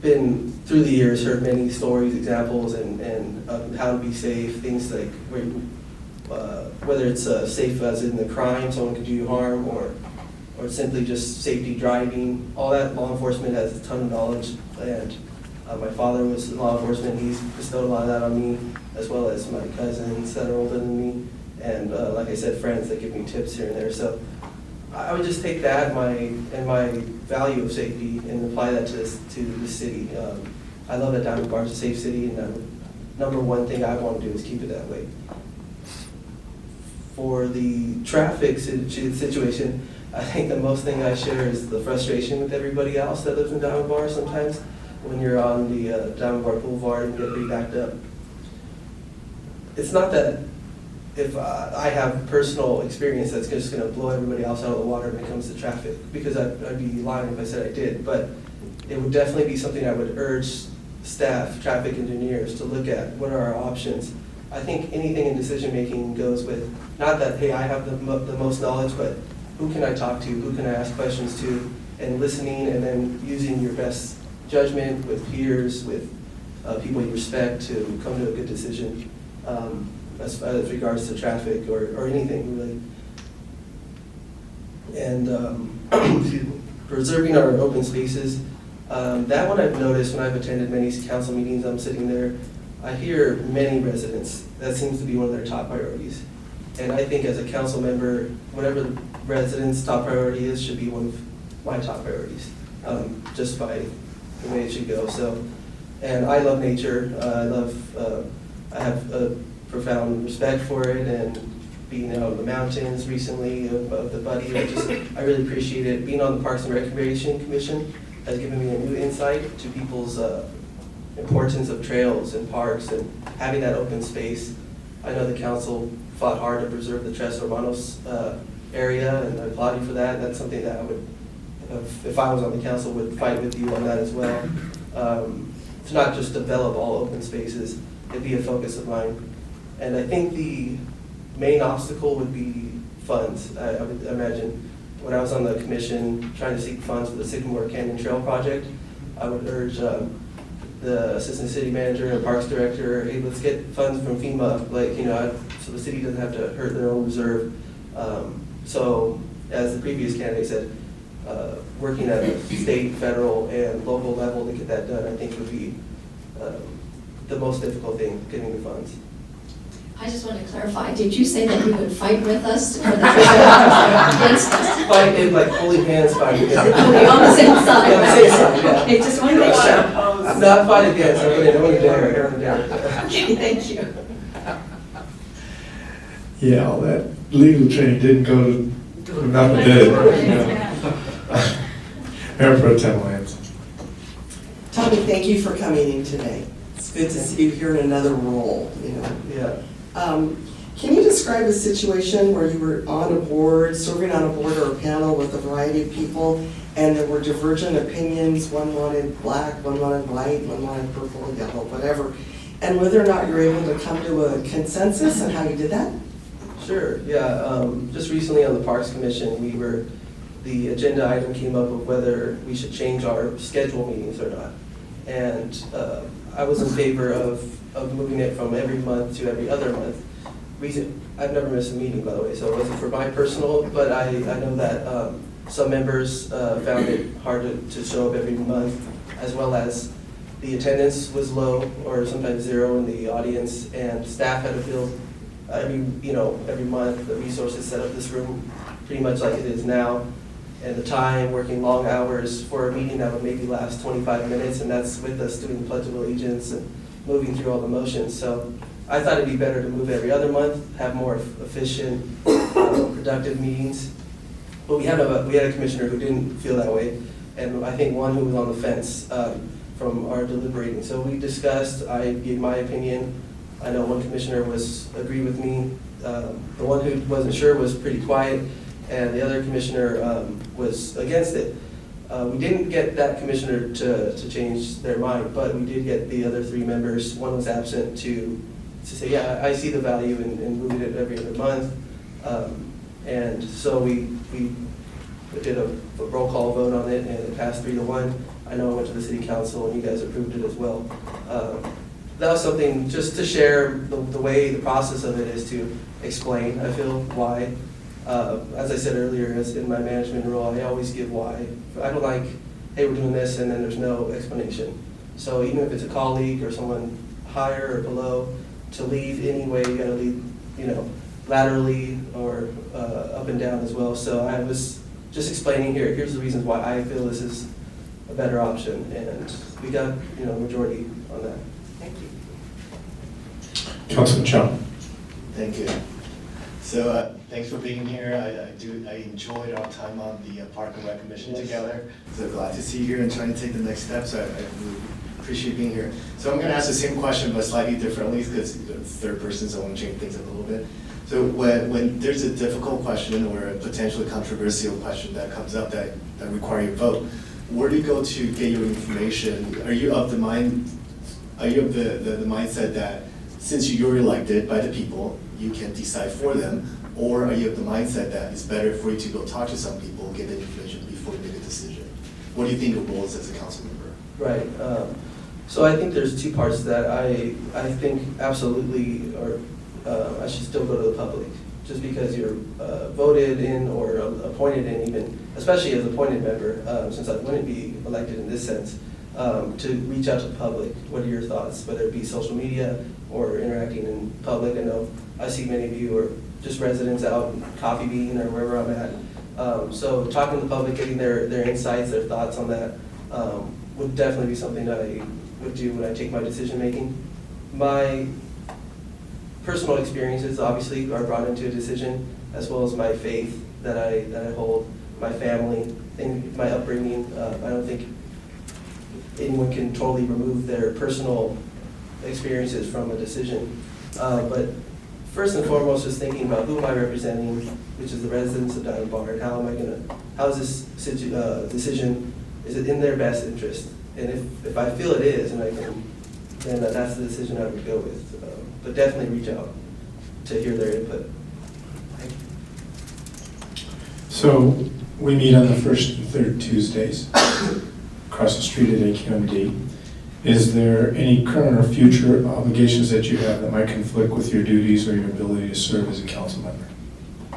been, through the years, heard many stories, examples, and how to be safe, things like whether it's safe as in the crime, someone could do you harm, or simply just safety driving. All that law enforcement has a ton of knowledge, and my father was in law enforcement. He's bestowed a lot of that on me, as well as my cousins that are older than me, and like I said, friends that give me tips here and there. So I would just take that and my value of safety and apply that to the city. I love that Diamond Bar is a safe city, and #1 thing I want to do is keep it that way. For the traffic situation, I think the most thing I share is the frustration with everybody else that lives in Diamond Bar sometimes. When you're on the Diamond Bar Boulevard and get pretty backed up. It's not that if I have personal experience that's just going to blow everybody else out of the water when it comes to traffic, because I'd be lying if I said I did, but it would definitely be something I would urge staff, traffic engineers, to look at. What are our options? I think anything in decision making goes with, not that, hey, I have the most knowledge, but who can I talk to, who can I ask questions to, and listening, and then using your best judgment with peers, with people you respect to come to a good decision. as regards to traffic or anything really. And preserving our open spaces, that one I've noticed when I've attended many council meetings, I'm sitting there, I hear many residents, that seems to be one of their top priorities. And I think as a council member, whatever the residents' top priority is, should be one of my top priorities, just by the way it should go. So, and I love nature. I have a profound respect for it, and being out in the mountains recently of the Buddy, I really appreciate it. Being on the Parks and Recreation Commission has given me a new insight to people's importance of trails and parks and having that open space. I know the council fought hard to preserve the Tres Hermanos area, and I applaud you for that. That's something that I would, if I was on the council, would fight with you on that as well. To not just develop all open spaces, it'd be a focus of mine. And I think the main obstacle would be funds. I would imagine when I was on the commission trying to seek funds for the Sycamore Canyon Trail project, I would urge the assistant city manager and parks director, hey, let's get funds from FEMA, so the city doesn't have to hurt their own reserve. So as the previous candidate said, working at a state, federal, and local level to get that done, I think would be the most difficult thing, getting the funds. I just want to clarify, did you say that you would fight with us or that you would against us? Fight in like holy hands fight together. Okay, on the same side. On the same side, yeah. Okay, just want to make sure. Not fight against, I want to dare. Okay, thank you. Yeah, all that legal training didn't go to nothing, did it? Mayor Pro Tem Lyons. Tommy, thank you for coming in today. It's good to see you here in another role, Yeah. Can you describe a situation where you were on a board, serving on a board or a panel with a variety of people, and there were divergent opinions, one wanted black, one wanted white, one wanted purple, yellow, whatever, and whether or not you're able to come to a consensus and how you did that? Sure, yeah. Just recently on the Parks Commission, the agenda item came up of whether we should change our schedule meetings or not. And I was in favor of moving it from every month to every other month. I've never missed a meeting, by the way, so it wasn't for my personal, but I know that some members found it hard to show up every month, as well as the attendance was low or sometimes zero in the audience, and staff had to build every month the resources set up this room pretty much like it is now, and the time, working long hours for a meeting that would maybe last 25 minutes, and that's with us doing the Pledge of Allegiance and moving through all the motions. So I thought it'd be better to move every other month, have more efficient, productive meetings. But we had a commissioner who didn't feel that way, and I think one who was on the fence from our deliberating. So we discussed, I gave my opinion. I know one commissioner agreed with me. The one who wasn't sure was pretty quiet, and the other commissioner was against it. We didn't get that commissioner to change their mind, but we did get the other three members. One was absent to say, yeah, I see the value in moving it every other month. And so we did a roll call vote on it, and it passed 3-1. I know I went to the city council, and you guys approved it as well. That was something just to share the way the process of it is to explain, I feel, why. As I said earlier, as in my management role, I always give why. I don't like, hey, we're doing this, and then there's no explanation. So even if it's a colleague or someone higher or below, to lead anyway, you gotta lead, laterally or up and down as well. So I was just explaining here's the reasons why I feel this is a better option, and we got, majority on that. Thank you. Councilman Chung. Thank you. So thanks for being here. I enjoyed our time on the Park and Rec Commission together. So glad to see you here and trying to take the next steps. I really appreciate being here. So I'm going to ask the same question but slightly differently because it's third person, so I want to change things up a little bit. So when there's a difficult question or a potentially controversial question that comes up that requires your vote, where do you go to get your information? Are you of the mindset that since you're elected by the people, you can decide for them, or are you of the mindset that it's better for you to go talk to some people, get the information before you make a decision? What do you think your role is as a council member? Right. So I think there's two parts to that. I think absolutely, or I should still go to the public. Just because you're voted in or appointed in, even, especially as appointed member, since I wouldn't be elected in this sense, to reach out to the public. What are your thoughts, whether it be social media or interacting in public? I know I see many of you are just residents out in Coffee Bean or wherever I'm at. So talking to the public, getting their insights, their thoughts on that would definitely be something that I would do when I take my decision making. My personal experiences obviously are brought into a decision, as well as my faith that I hold, my family, and my upbringing. I don't think anyone can totally remove their personal experiences from a decision. But first and foremost, just thinking about who am I representing, which is the residents of Diamond Bar, and how is this decision, is it in their best interest? And if I feel it is, and then that's the decision I would go with. But definitely reach out to hear their input. So we meet on the first and third Tuesdays across the street at AQMD. Is there any current or future obligations that you have that might conflict with your duties or your ability to serve as a council member?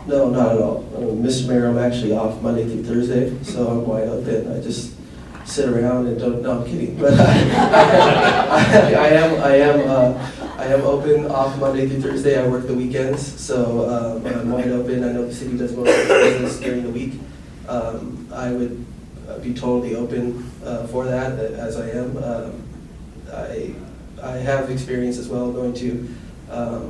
No, not at all. Mr. Mayor, I'm actually off Monday through Thursday, so I'm wide open. I just sit around and don't. No, I'm kidding. But I am open off Monday through Thursday. I work the weekends, so I'm wide open. I know the city does most of the business during the week. I would be totally open for that, as I am. I have experience as well going to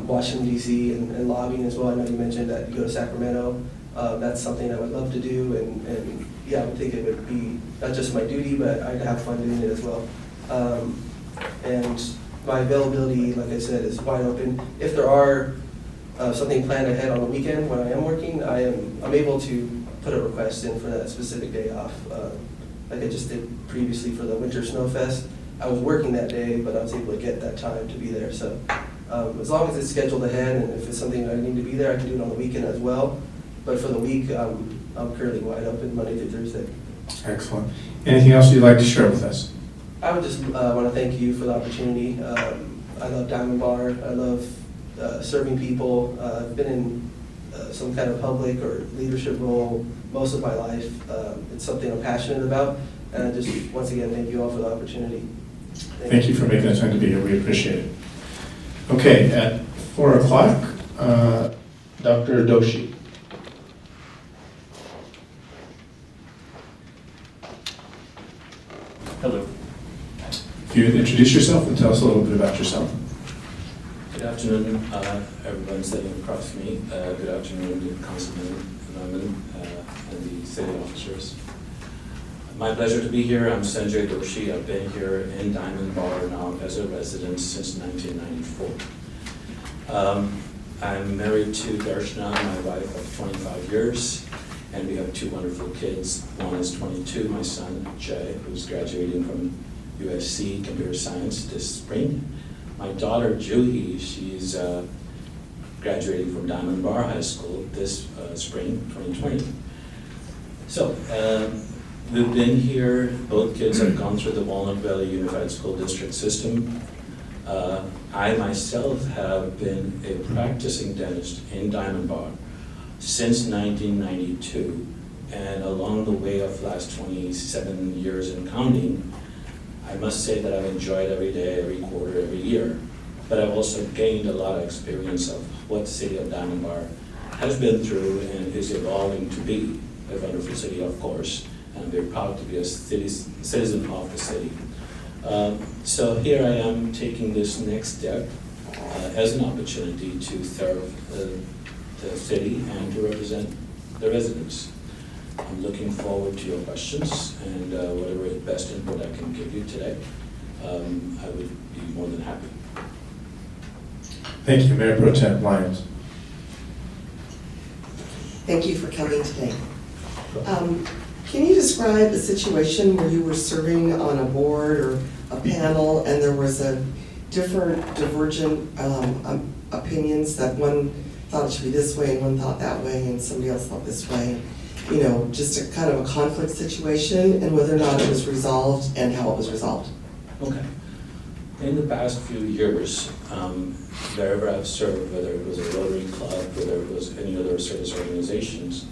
Washington, D.C. and lobbying as well. I know you mentioned that you go to Sacramento. That's something I would love to do, and yeah, I would think it would be not just my duty, but I'd have fun doing it as well. And my availability, like I said, is wide open. If there are something planned ahead on the weekend when I am working, I'm able to put a request in for that specific day off, like I just did previously for the Winter Snow Fest. I was working that day, but I was able to get that time to be there. So as long as it's scheduled ahead, and if it's something that I need to be there, I can do it on the weekend as well. But for the week, I'm currently wide open Monday through Thursday. Excellent. Anything else you'd like to share with us? I would just want to thank you for the opportunity. I love Diamond Bar. I love serving people. I've been in some kind of public or leadership role most of my life. It's something I'm passionate about. And I just, once again, thank you all for the opportunity. Thank you for making the time to be here. We appreciate it. Okay, at 4 o'clock, Dr. Doshi. Hello. If you would introduce yourself and tell us a little bit about yourself. Good afternoon, everyone sitting across from me. Good afternoon to Councilman Norman and the city officers. My pleasure to be here. I'm Sanjay Doshi. I've been here in Diamond Bar now as a resident since 1994. I'm married to Darshana, my wife of 25 years, and we have two wonderful kids. One is 22, my son Jay, who's graduating from USC Computer Science this spring. My daughter Juhi, she's graduating from Diamond Bar High School this spring, 2020. So, we've been here, both kids have gone through the Walnut Valley Unified School District system. I myself have been a practicing dentist in Diamond Bar since 1992, and along the way of last 27 years and counting, I must say that I've enjoyed every day, every quarter, every year, but I've also gained a lot of experience of what the city of Diamond Bar has been through and is evolving to be a wonderful city, of course. I'm very proud to be a citizen of the city. So here I am taking this next step as an opportunity to serve the city and to represent the residents. I'm looking forward to your questions and whatever best input I can give you today, I would be more than happy. Thank you, Mayor Pro Tem Lyons. Thank you for coming today. Can you describe a situation where you were serving on a board or a panel and there was a divergent opinions, that one thought it should be this way and one thought that way and somebody else thought this way? You know, just a kind of a conflict situation, and whether or not it was resolved and how it was resolved. Okay. In the past few years, wherever I've served, whether it was a Rotary Club, whether it was any other service organizations,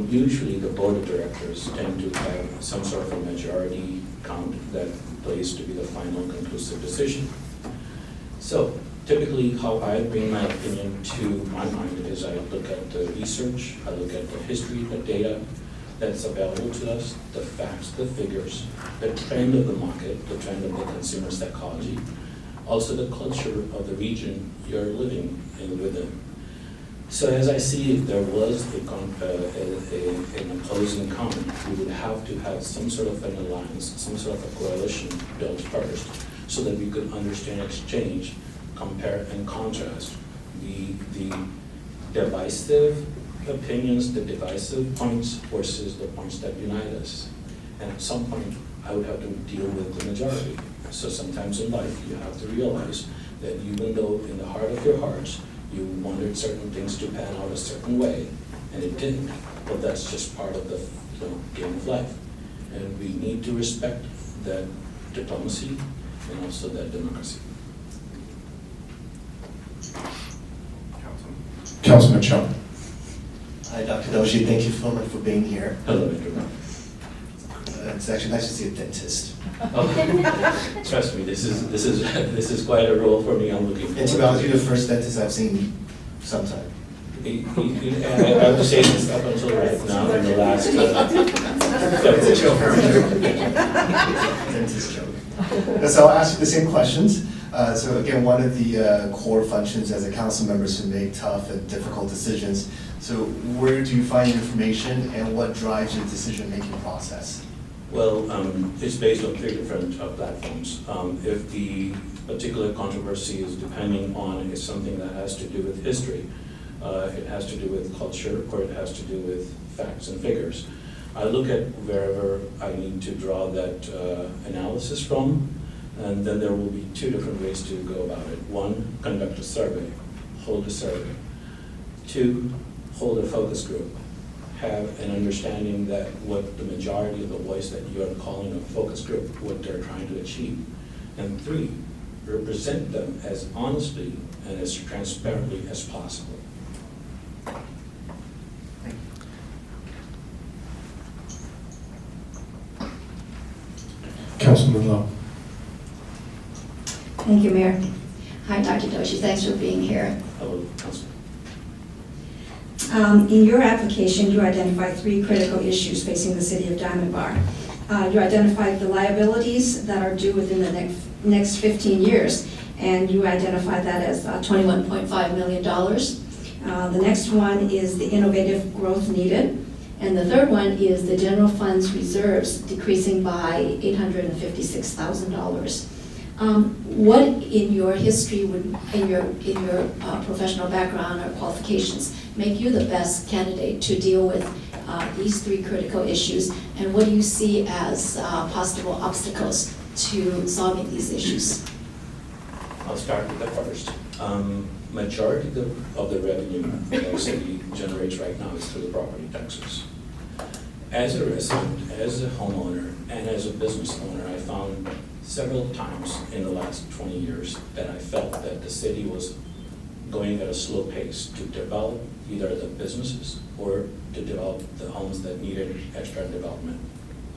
usually the board of directors tend to have some sort of a majority count that plays to be the final conclusive decision. So typically how I bring my opinion to my mind is I look at the research, I look at the history, the data that's available to us, the facts, the figures, the trend of the market, the trend of the consumer psychology, also the culture of the region you're living in within. So as I see, if there was an opposing comment, we would have to have some sort of an alliance, some sort of a coalition built first, so that we could understand, exchange, compare and contrast the divisive opinions, the divisive points versus the points that unite us. And at some point, I would have to deal with the majority. So sometimes in life, you have to realize that even though in the heart of your hearts, you wanted certain things to pan out a certain way, and it didn't, but that's just part of the game of life. And we need to respect that diplomacy and also that democracy. Councilman Chung. Hi, Dr. Doshi. Thank you so much for being here. Hello, everyone. It's actually nice to see a dentist. Oh, trust me, this is quite a role for me. I'm looking forward And to be honest, you're the first dentist I've seen sometime. I have to say this up until right now in the last. It's a joke. Dentist joke. So I'll ask you the same questions. So again, one of the core functions as a council member is to make tough and difficult decisions. So where do you find information and what drives your decision-making process? Well, it's based on 3 different platforms. If the particular controversy is depending on is something that has to do with history, it has to do with culture, or it has to do with facts and figures, I look at wherever I need to draw that analysis from, and then there will be 2 different ways to go about it. 1, conduct a survey, hold a survey. 2, hold a focus group. Have an understanding that what the majority of the voice that you are calling a focus group, what they're trying to achieve. And 3, represent them as honestly and as transparently as possible. Councilman Lowe. Thank you, Mayor. Hi, Dr. Doshi. Thanks for being here. Hello, Councilman. In your application, you identified 3 critical issues facing the city of Diamond Bar. You identified the liabilities that are due within the next 15 years, and you identified that as $21.5 million. The next one is the innovative growth needed, and the third one is the general fund's reserves decreasing by $856,000. What in your history, in your professional background or qualifications, make you the best candidate to deal with these 3 critical issues, and what do you see as possible obstacles to solving these issues? I'll start with the first. Majority of the revenue that our city generates right now is through the property taxes. As a resident, as a homeowner, and as a business owner, I found several times in the last 20 years that I felt that the city was going at a slow pace to develop either the businesses or to develop the homes that needed extra development.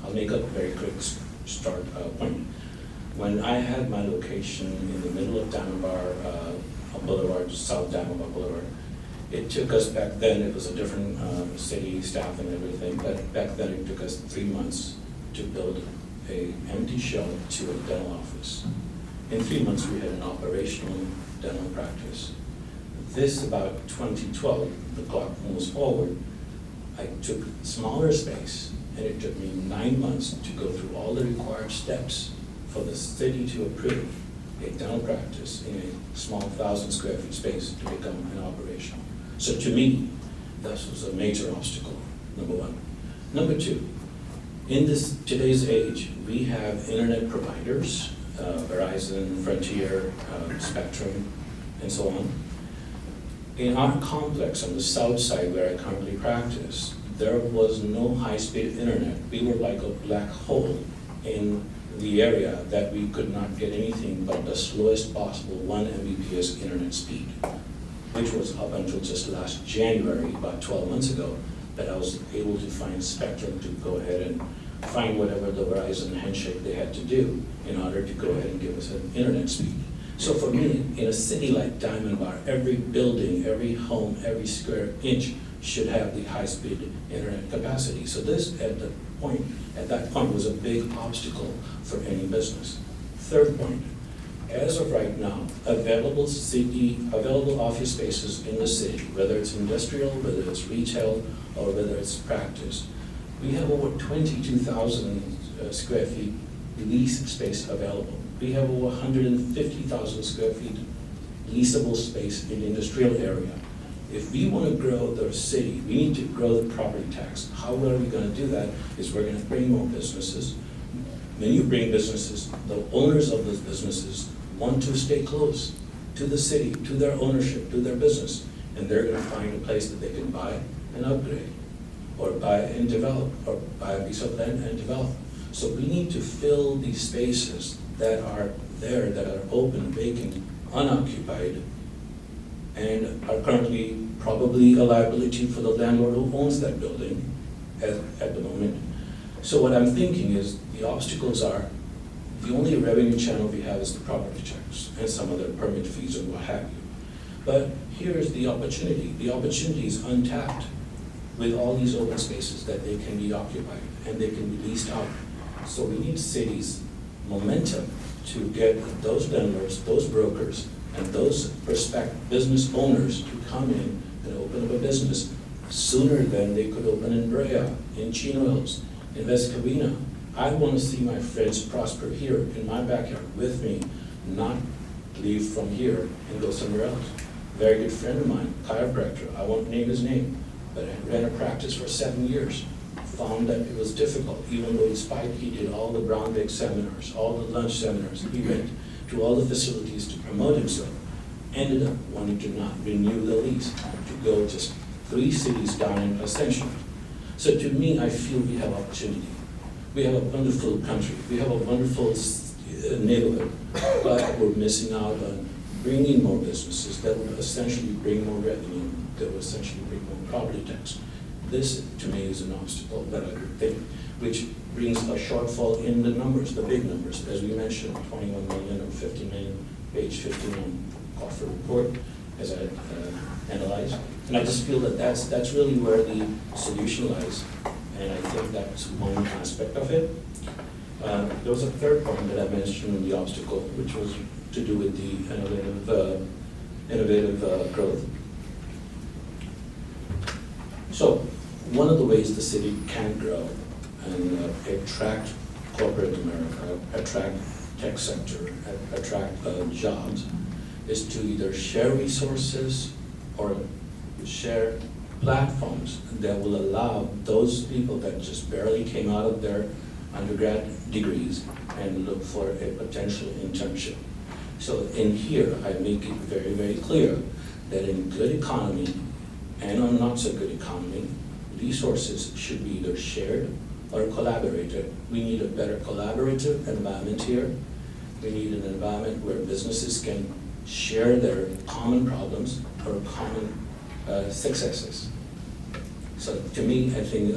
I'll make a very quick start point. When I had my location in the middle of Diamond Bar Boulevard, South Diamond Bar Boulevard, it took us back then, it was a different city staff and everything, but back then it took us 3 months to build an empty shell to a dental office. In 3 months, we had an operational dental practice. This about 2012, the clock moves forward, I took smaller space, and it took me 9 months to go through all the required steps for the city to approve a dental practice in a small 1,000 square feet space to become an operational. So to me, this was a major obstacle, number 1. Number 2, in this today's age, we have internet providers, Verizon, Frontier, Spectrum, and so on. In our complex on the south side where I currently practice, there was no high-speed internet. We were like a black hole in the area that we could not get anything but the slowest possible 1 Mbps internet speed, which was up until just last January, about 12 months ago, that I was able to find spectrum to go ahead and find whatever the Verizon handshake they had to do in order to go ahead and give us an internet speed. So for me, in a city like Diamond Bar, every building, every home, every square inch should have the high-speed internet capacity. So this, at that point, was a big obstacle for any business. Third point, as of right now, available office spaces in the city, whether it's industrial, whether it's retail, or whether it's practice, we have over 22,000 square feet lease space available. We have over 150,000 square feet leasable space in the industrial area. If we want to grow the city, we need to grow the property tax. How are we going to do that? Is we're going to bring more businesses. When you bring businesses, the owners of those businesses want to stay close to the city, to their ownership, to their business, and they're going to find a place that they can buy and upgrade, or buy and develop, or buy a piece of land and develop. So we need to fill these spaces that are there, that are open, vacant, unoccupied, and are currently probably a liability for the landlord who owns that building at the moment. So what I'm thinking is the obstacles are, the only revenue channel we have is the property tax and some other permit fees and what have you. But here's the opportunity. The opportunity is untapped with all these open spaces that they can be occupied and they can be leased out. So we need cities' momentum to get those landlords, those brokers, and those prospective business owners to come in and open up a business sooner than they could open in Brea, in Chino Hills, in West Covina. I want to see my friends prosper here in my backyard with me, not leave from here and go somewhere else. Very good friend of mine, chiropractor, I won't name his name, but I ran a practice for 7 years. Found that it was difficult, even though he did all the brown bag seminars, all the lunch seminars, he went to all the facilities to promote himself, ended up wanting to not renew the lease, to go just 3 cities down in Ascension. So to me, I feel we have opportunity. We have a wonderful country, we have a wonderful neighborhood, but we're missing out on bringing more businesses that would essentially bring more revenue, that would essentially bring more property tax. This, to me, is an obstacle that I could think, which brings a shortfall in the numbers, the big numbers, as we mentioned, 21 million or 50 million, page 15 on Crawford report, as I analyzed. And I just feel that that's really where the solution lies, and I think that's one aspect of it. There was a third point that I mentioned in the obstacle, which was to do with the innovative growth. So one of the ways the city can grow and attract corporate America, attract tech sector, attract jobs, is to either share resources or share platforms that will allow those people that just barely came out of their undergrad degrees and look for a potential internship. So in here, I make it very, very clear that in good economy and on not so good economy, resources should be either shared or collaborated. We need a better collaborative environment here. We need an environment where businesses can share their common problems or common successes. So to me, I think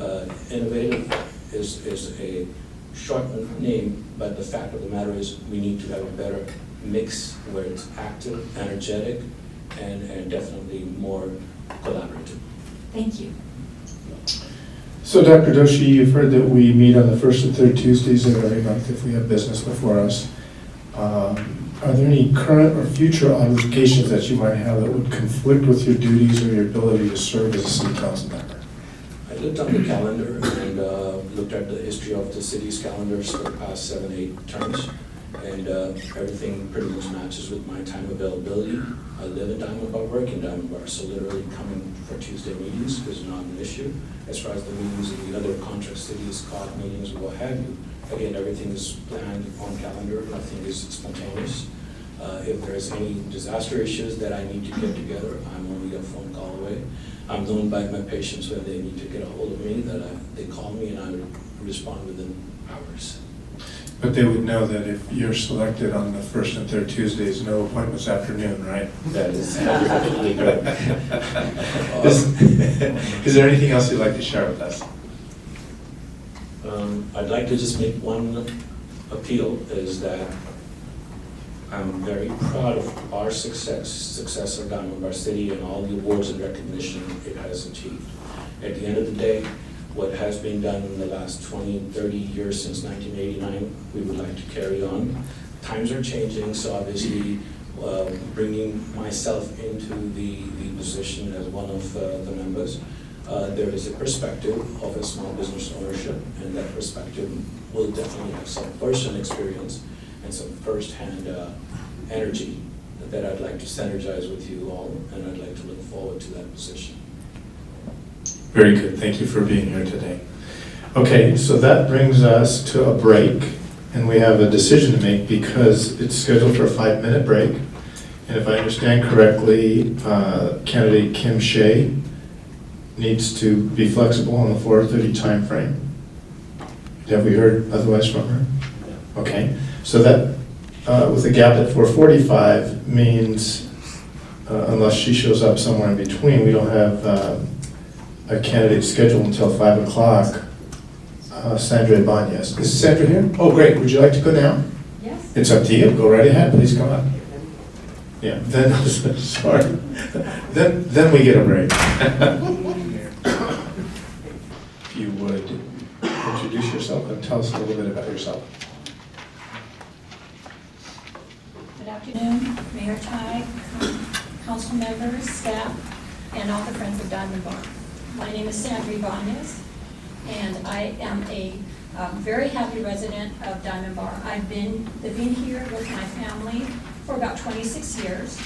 innovative is a short name, but the fact of the matter is we need to have a better mix where it's active, energetic, and definitely more collaborative. Thank you. So Dr. Doshi, you've heard that we meet on the first and third Tuesdays of every month if we have business before us. Are there any current or future obligations that you might have that would conflict with your duties or your ability to serve as a city council member? I looked on the calendar and looked at the history of the city's calendars for the past 7-8 terms, and everything pretty much matches with my time availability. I live in Diamond Bar, work in Diamond Bar, so literally coming for Tuesday meetings is not an issue. As far as the meetings in the other contract cities, COG meetings, or what have you, again, everything is planned on calendar, nothing is spontaneous. If there's any disaster issues that I need to get together, I'm only a phone call away. I'm known by my patients when they need to get a hold of me, that they call me and I respond within hours. But they would know that if you're selected on the first and third Tuesdays, no appointments afternoon, right? That is absolutely correct. Is there anything else you'd like to share with us? I'd like to just make one appeal, is that I'm very proud of our success of Diamond Bar City and all the awards and recognition it has achieved. At the end of the day, what has been done in the last 20, 30 years since 1989, we would like to carry on. Times are changing, so obviously bringing myself into the position as one of the members, there is a perspective of a small business ownership, and that perspective will definitely have some first-hand experience and some first-hand energy that I'd like to synergize with you all, and I'd like to look forward to that position. Very good. Thank you for being here today. Okay, so that brings us to a break, and we have a decision to make because it's scheduled for a 5-minute break. And if I understand correctly, candidate Kim Shea needs to be flexible on the 4:30 timeframe. Have we heard otherwise from her? Okay, so that with a gap at 4:45 means unless she shows up somewhere in between, we don't have a candidate scheduled until 5 o'clock. Sandra Ibanez. Is Sandra here? Oh, great. Would you like to go now? Yes. It's up to you. Go right ahead. Please come up. Yeah, then, sorry. Then we get a break. If you would introduce yourself and tell us a little bit about yourself. Good afternoon, Mayor Ty, council members, staff, and all the friends of Diamond Bar. My name is Sandra Ibanez, and I am a very happy resident of Diamond Bar. I've been living here with my family for about 26 years,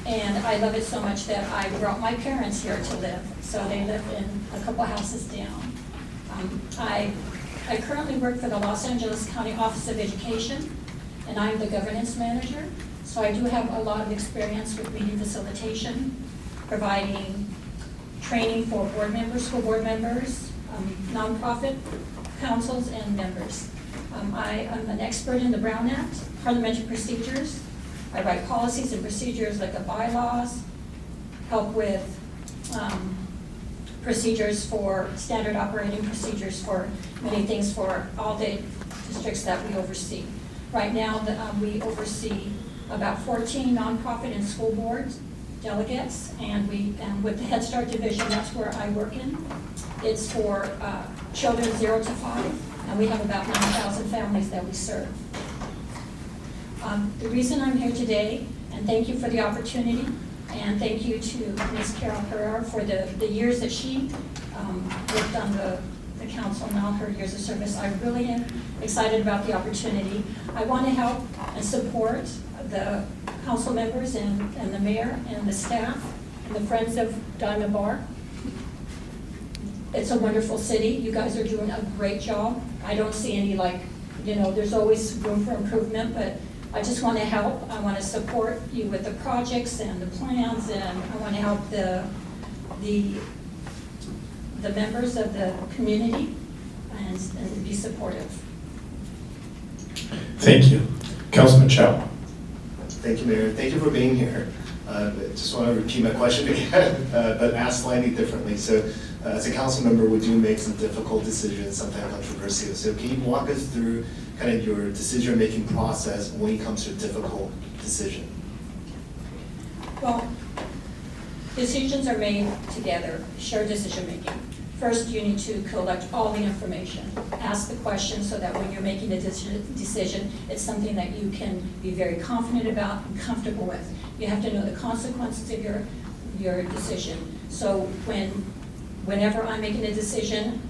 and I love it so much that I brought my parents here to live, so they live in a couple houses down. I currently work for the Los Angeles County Office of Education, and I'm the governance manager, so I do have a lot of experience with meeting facilitation, providing training for board members, school board members, nonprofit councils, and members. I am an expert in the Brown Act, parliamentary procedures. I write policies and procedures like bylaws, help with procedures for standard operating procedures for many things for all the districts that we oversee. Right now, we oversee about 14 nonprofit and school boards delegates, and with the Head Start division, that's where I work in. It's for children 0 to 5, and we have about 9,000 families that we serve. The reason I'm here today, and thank you for the opportunity, and thank you to Ms. Carol Herrera for the years that she worked on the council and all her years of service. I really am excited about the opportunity. I want to help and support the council members and the mayor and the staff and the friends of Diamond Bar. It's a wonderful city. You guys are doing a great job. I don't see any there's always room for improvement, but I just want to help. I want to support you with the projects and the plans, and I want to help the members of the community and be supportive. Thank you. Councilman Chow. Thank you, Mayor. Thank you for being here. I just want to repeat my question again, but ask slightly differently. So as a council member, we do make some difficult decisions, sometimes controversial. So can you walk us through kind of your decision-making process when it comes to a difficult decision? Well, decisions are made together, shared decision-making. First, you need to collect all the information, ask the questions so that when you're making a decision, it's something that you can be very confident about and comfortable with. You have to know the consequences of your decision. So whenever I'm making a decision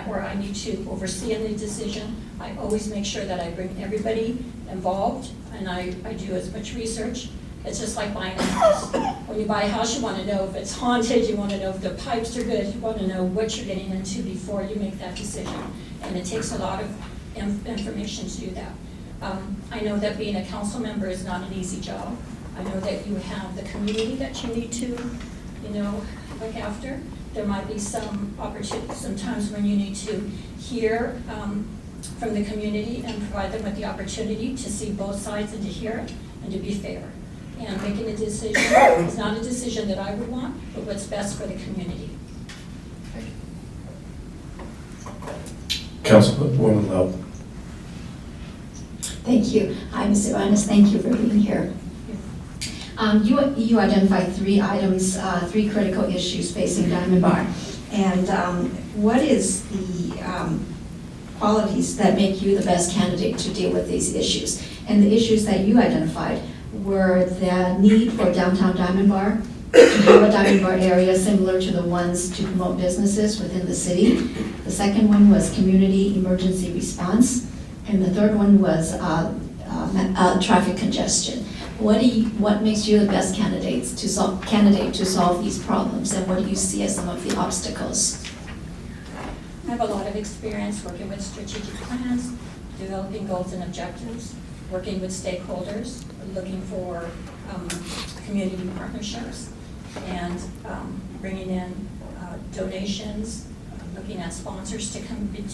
or I need to oversee any decision, I always make sure that I bring everybody involved, and I do as much research. It's just like buying a house. When you buy a house, you want to know if it's haunted, you want to know if the pipes are good, you want to know what you're getting into before you make that decision. And it takes a lot of information to do that. I know that being a council member is not an easy job. I know that you have the community that you need to, look after. There might be some opportunities, some times when you need to hear from the community and provide them with the opportunity to see both sides and to hear it and to be fair. And making a decision is not a decision that I would want, but what's best for the community. Councilwoman Lowe. Thank you. Hi, Mr. Ibanez. Thank you for being here. You identified 3 items, 3 critical issues facing Diamond Bar. And what is the qualities that make you the best candidate to deal with these issues? And the issues that you identified were the need for downtown Diamond Bar, to have a Diamond Bar area similar to the ones to promote businesses within the city. The second one was community emergency response. And the third one was traffic congestion. What makes you the best candidate to solve these problems, and what do you see as some of the obstacles? I have a lot of experience working with strategic plans, developing goals and objectives, working with stakeholders, looking for community partnerships, and bringing in donations, looking at sponsors to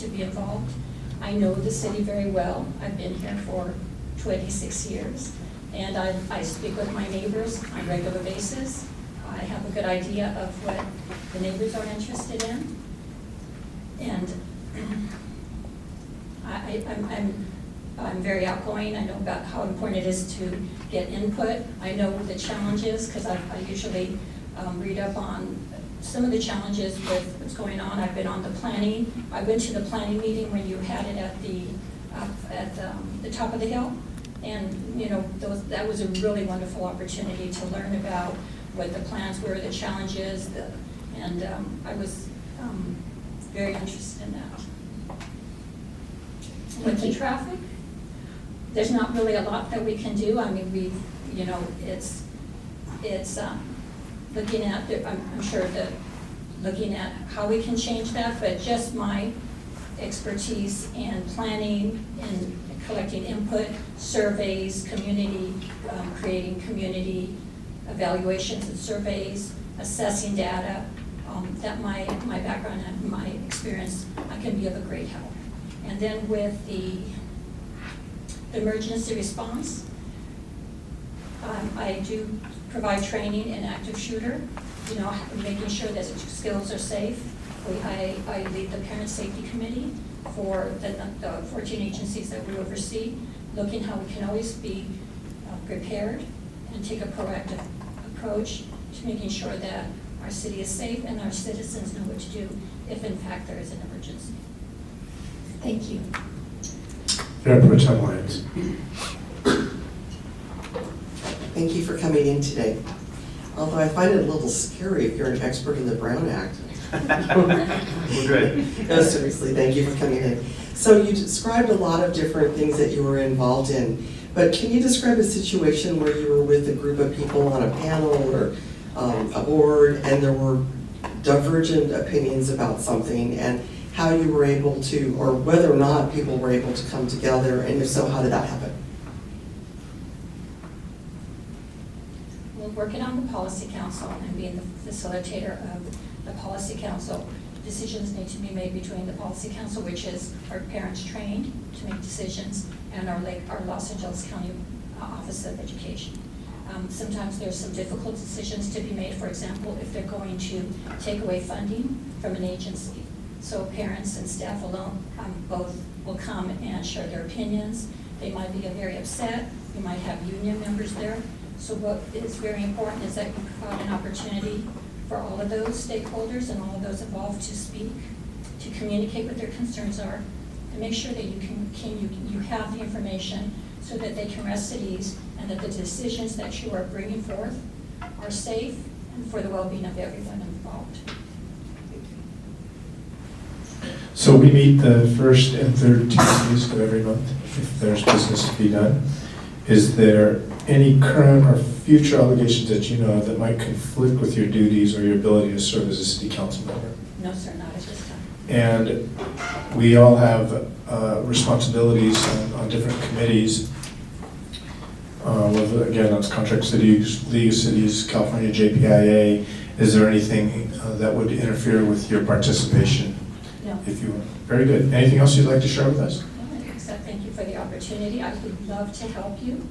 be involved. I know the city very well. I've been here for 26 years, and I speak with my neighbors on a regular basis. I have a good idea of what the neighbors are interested in, and I'm very outgoing. I know about how important it is to get input. I know the challenges because I usually read up on some of the challenges with what's going on. I've been on the planning. I went to the planning meeting when you had it at the top of the hill, and that was a really wonderful opportunity to learn about what the plans were, the challenges, and I was very interested in that. With the traffic, there's not really a lot that we can do. I mean, it's looking at, I'm sure that looking at how we can change that, but just my expertise in planning and collecting input, surveys, community, creating community evaluations and surveys, assessing data, that my background and my experience, I can be of a great help. And then with the emergency response, I do provide training in active shooter, making sure that skills are safe. I lead the parent safety committee for the 14 agencies that we oversee, looking how we can always be prepared and take a proactive approach to making sure that our city is safe and our citizens know what to do if in fact there is an emergency. Thank you. Mayor Pro Tem Lyons. Thank you for coming in today. Although I find it a little scary if you're an expert in the Brown Act. We're good. No, seriously, thank you for coming in. So you described a lot of different things that you were involved in, but can you describe a situation where you were with a group of people on a panel or a board and there were divergent opinions about something, and how you were able to, or whether or not people were able to come together, and if so, how did that happen? Well, working on the policy council and being the facilitator of the policy council, decisions need to be made between the policy council, which is our parents trained to make decisions, and our Los Angeles County Office of Education. Sometimes there's some difficult decisions to be made. For example, if they're going to take away funding from an agency. So parents and staff alone both will come and share their opinions. They might be very upset. You might have union members there. So what is very important is that you provide an opportunity for all of those stakeholders and all of those involved to speak, to communicate what their concerns are, and make sure that you have the information so that they can rest at ease and that the decisions that you are bringing forth are safe and for the well-being of everyone involved. So we meet the first and third Tuesdays of every month if there's business to be done. Is there any current or future obligations that you know of that might conflict with your duties or your ability to serve as a city council member? No, sir, not at this time. And we all have responsibilities on different committees. Whether, again, that's Contract Cities, League of Cities, California JPIA. Is there anything that would interfere with your participation? No. If you were. Very good. Anything else you'd like to share with us? No. thank you for the opportunity. I would love to help you,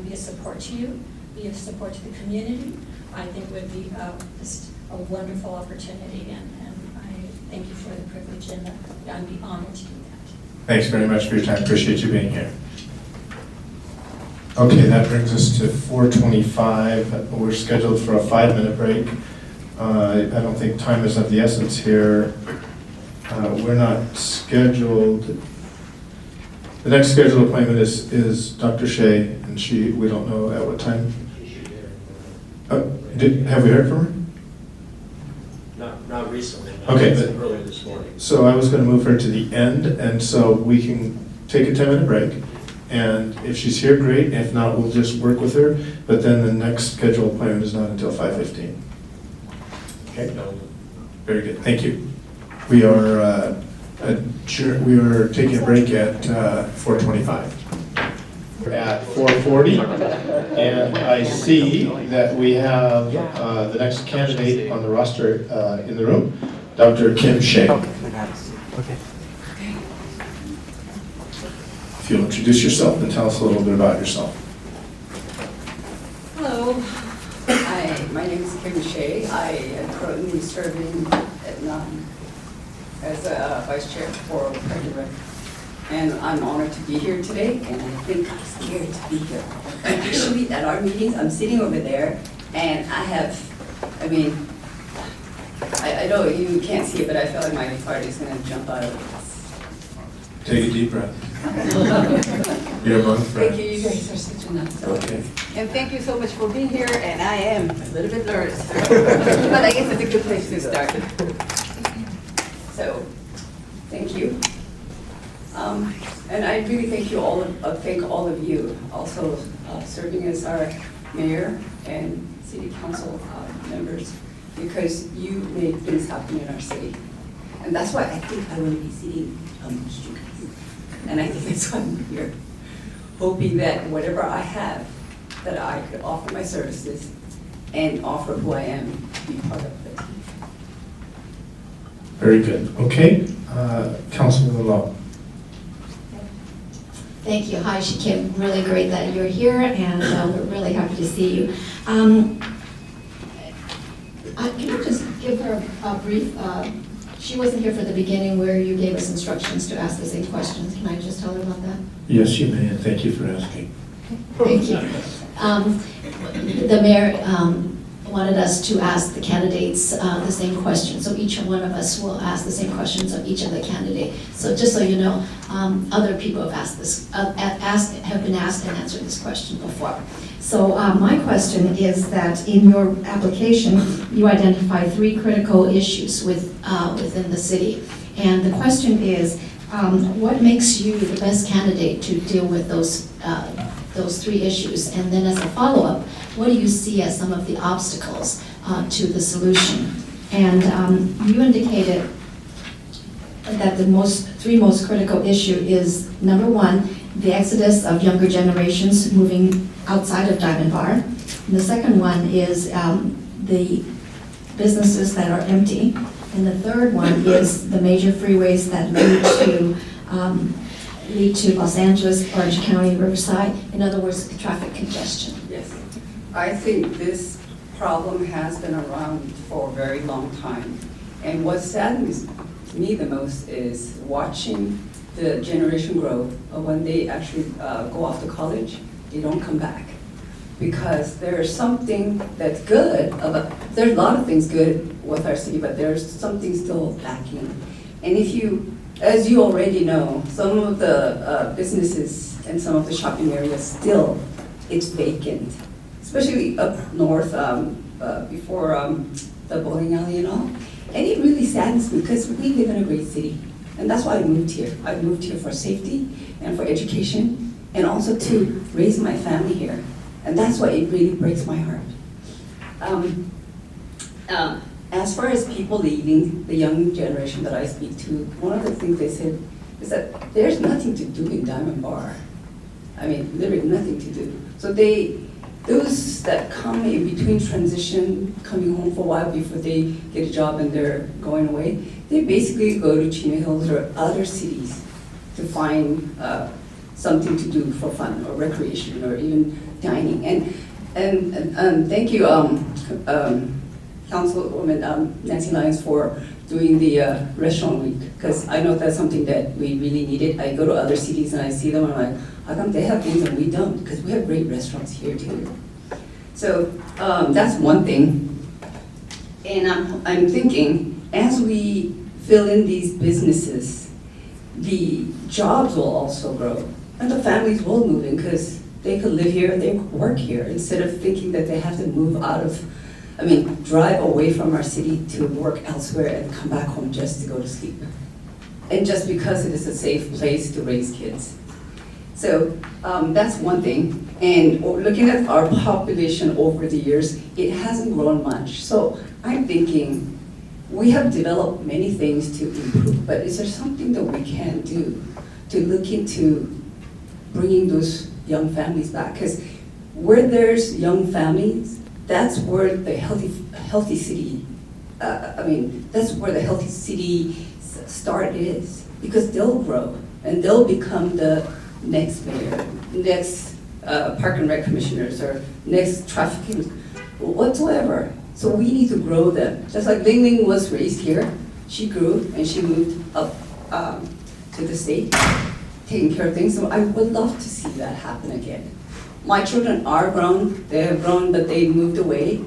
be a support to you, be a support to the community. I think would be just a wonderful opportunity, and I thank you for the privilege, and I'd be honored to do that. Thanks very much for your time. Appreciate you being here. Okay, that brings us to 4:25. We're scheduled for a 5-minute break. I don't think time is of the essence here. We're not scheduled. The next scheduled appointment is Dr. Shea, and we don't know at what time. Have we heard from her? Not recently. Okay, Earlier this morning. So I was going to move her to the end, and so we can take a 10-minute break. And if she's here, great. If not, we'll just work with her. But then the next scheduled appointment is not until 5:15. Okay? Very good. Thank you. We are taking a break at 4:25. We're at 4:40, and I see that we have the next candidate on the roster in the room, Dr. Kim Shea. Okay. If you'll introduce yourself and tell us a little bit about yourself. Hello. Hi, my name is Kim Shea. I am currently serving as a vice chair for President. And I'm honored to be here today, and I think I'm scared to be here. Usually at our meetings, I'm sitting over there, and I know you can't see it, but I feel like my heart is going to jump out of this. Take a deep breath. You're among friends. Thank you, you guys are such a nice. Okay. And thank you so much for being here, and I am a little bit nervous. But I guess it's a good place to start. So, thank you. And I really thank all of you also serving as our mayor and city council members, because you make things happen in our city. And that's why I think I want to be sitting amongst you guys. And I think that's why I'm here, hoping that whatever I have, that I could offer my services and offer who I am to be part of the team. Very good. Okay. Councilman Law. Thank you. Hi, Kim. Really great that you're here, and we're really happy to see you. Can you just give her a brief, she wasn't here for the beginning where you gave us instructions to ask the same questions. Can I just tell her about that? Yes, you may, and thank you for asking. Thank you. The mayor wanted us to ask the candidates the same questions. So each one of us will ask the same questions of each of the candidates. So just so you know, other people have asked this, have been asked and answered this question before. So my question is that in your application, you identify 3 critical issues within the city. And the question is, what makes you the best candidate to deal with those 3 issues? And then as a follow-up, what do you see as some of the obstacles to the solution? And you indicated that the 3 most critical issue is, number 1, the exodus of younger generations moving outside of Diamond Bar. And the second one is the businesses that are empty. And the third one is the major freeways that lead to Los Angeles, Orange County, Riverside. In other words, traffic congestion. Yes. I think this problem has been around for a very long time. And what saddens me the most is watching the generation grow. When they actually go off to college, they don't come back. Because there's something that's good about, there's a lot of things good with our city, but there's something still lacking. And if you, as you already know, some of the businesses and some of the shopping areas still, it's vacant. Especially up north, before the bowling alley and all. And it really saddens me because we live in a great city. And that's why I moved here. I moved here for safety and for education and also to raise my family here. And that's why it really breaks my heart. As far as people leaving, the young generation that I speak to, one of the things they said is that there's nothing to do in Diamond Bar. I mean, literally nothing to do. So those that come in between transition, coming home for a while before they get a job and they're going away, they basically go to Chino Hills or other cities to find something to do for fun or recreation or even dining. And thank you, Councilwoman Nancy Lyons, for doing the restaurant week, because I know that's something that we really needed. I go to other cities and I see them and I'm like, how come they have things and we don't? Because we have great restaurants here too. So that's one thing. And I'm thinking, as we fill in these businesses, the jobs will also grow. And the families will move in because they could live here, they could work here, instead of thinking that they have to move drive away from our city to work elsewhere and come back home just to go to sleep. And just because it is a safe place to raise kids. So that's one thing. And looking at our population over the years, it hasn't grown much. So I'm thinking, we have developed many things to improve, but is there something that we can do to look into bringing those young families back? Because where there's young families, that's where the healthy city, that's where the healthy city start is. Because they'll grow and they'll become the next mayor, next park and rec commissioners, or next traffic, whatsoever. So we need to grow them. Just like Ling Ling was raised here, she grew and she moved up to the state, taking care of things. So I would love to see that happen again. My children are grown, they have grown, but they moved away.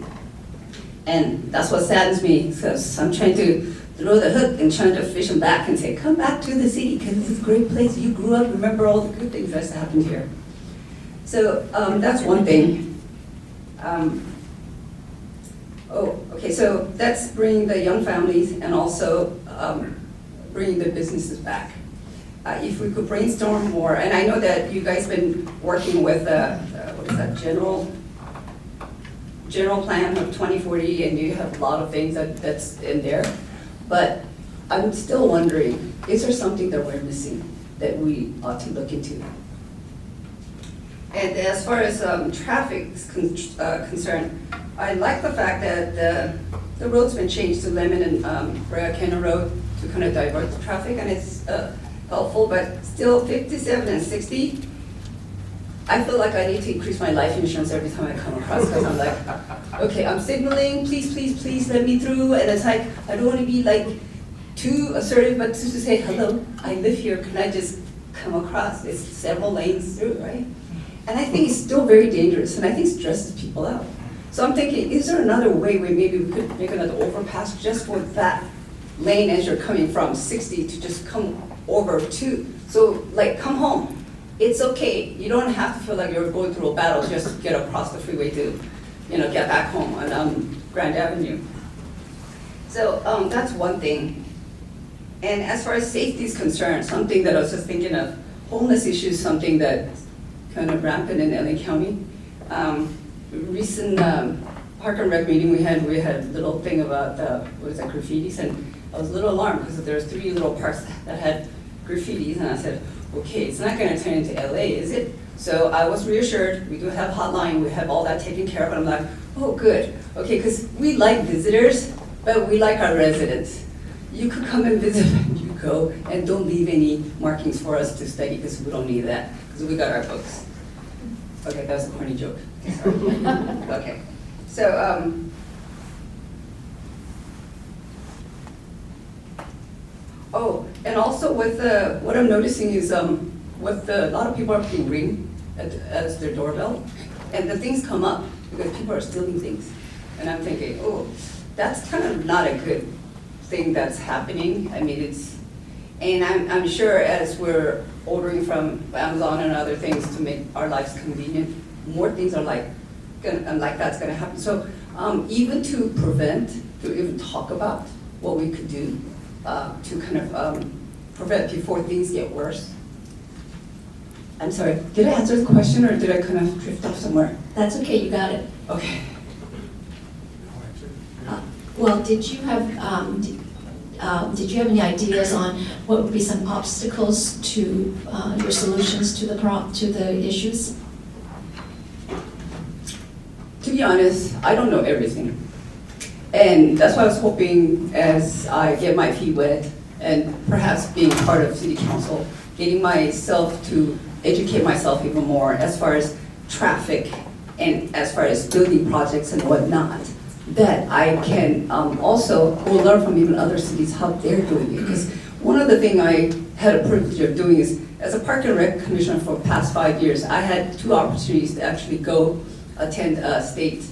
And that's what saddens me, because I'm trying to throw the hook and trying to fish them back and say, come back to the city, because it's a great place. You grew up, remember all the good things that's happened here. So that's one thing. So that's bringing the young families and also bringing the businesses back. If we could brainstorm more, and I know that you guys been working with what is that, general plan of 2040, and you have a lot of things that's in there. But I'm still wondering, is there something that we're missing that we ought to look into? And as far as traffic is concerned, I like the fact that the road's been changed to Lemon and Brea Canyon Road to kind of divert the traffic, and it's helpful, but still 57 and 60, I feel like I need to increase my life insurance every time I come across, because I'm like, okay, I'm signaling, please, please, please let me through, and it's like, I don't want to be like too assertive, but to say, hello, I live here, can I just come across? It's several lanes through, right? And I think it's still very dangerous, and I think it stresses people out. So I'm thinking, is there another way where maybe we could make another overpass just for that lane as you're coming from 60 to just come over to, so like come home. It's okay, you don't have to feel like you're going through a battle just to get across the freeway to, get back home on Grand Avenue. So that's one thing. And as far as safety is concerned, something that I was just thinking of, homeless issues, something that's kind of rampant in LA County. Recent Park and Rec meeting we had a little thing about, graffitis, and I was a little alarmed because there's 3 little parks that had graffitis, and I said, okay, it's not gonna turn into LA, is it? So I was reassured, we do have hotline, we have all that taken care of, and I'm like, oh, good. Okay, because we like visitors, but we like our residents. You could come and visit and you go, and don't leave any markings for us to study, because we don't need that, because we got our books. Okay, that was a corny joke. Sorry. Okay, so, and also with what I'm noticing is a lot of people are putting Ring as their doorbell, and the things come up because people are stealing things. And I'm thinking, oh, that's kind of not a good thing that's happening. I mean, and I'm sure as we're ordering from Amazon and other things to make our lives convenient, more things are like that's gonna happen. So even to prevent, to even talk about what we could do to kind of prevent before things get worse. I'm sorry, did I answer the question or did I kind of drift off somewhere? That's okay, you got it. Okay. Well, did you have any ideas on what would be some obstacles to your solutions to the issues? To be honest, I don't know everything. And that's why I was hoping as I get my feet wet and perhaps being part of city council, getting myself to educate myself even more as far as traffic and as far as building projects and whatnot, that I can also will learn from even other cities how they're doing it. Because one of the things I had a privilege of doing is, as a Park and Rec Commissioner for the past 5 years, I had 2 opportunities to actually go attend a state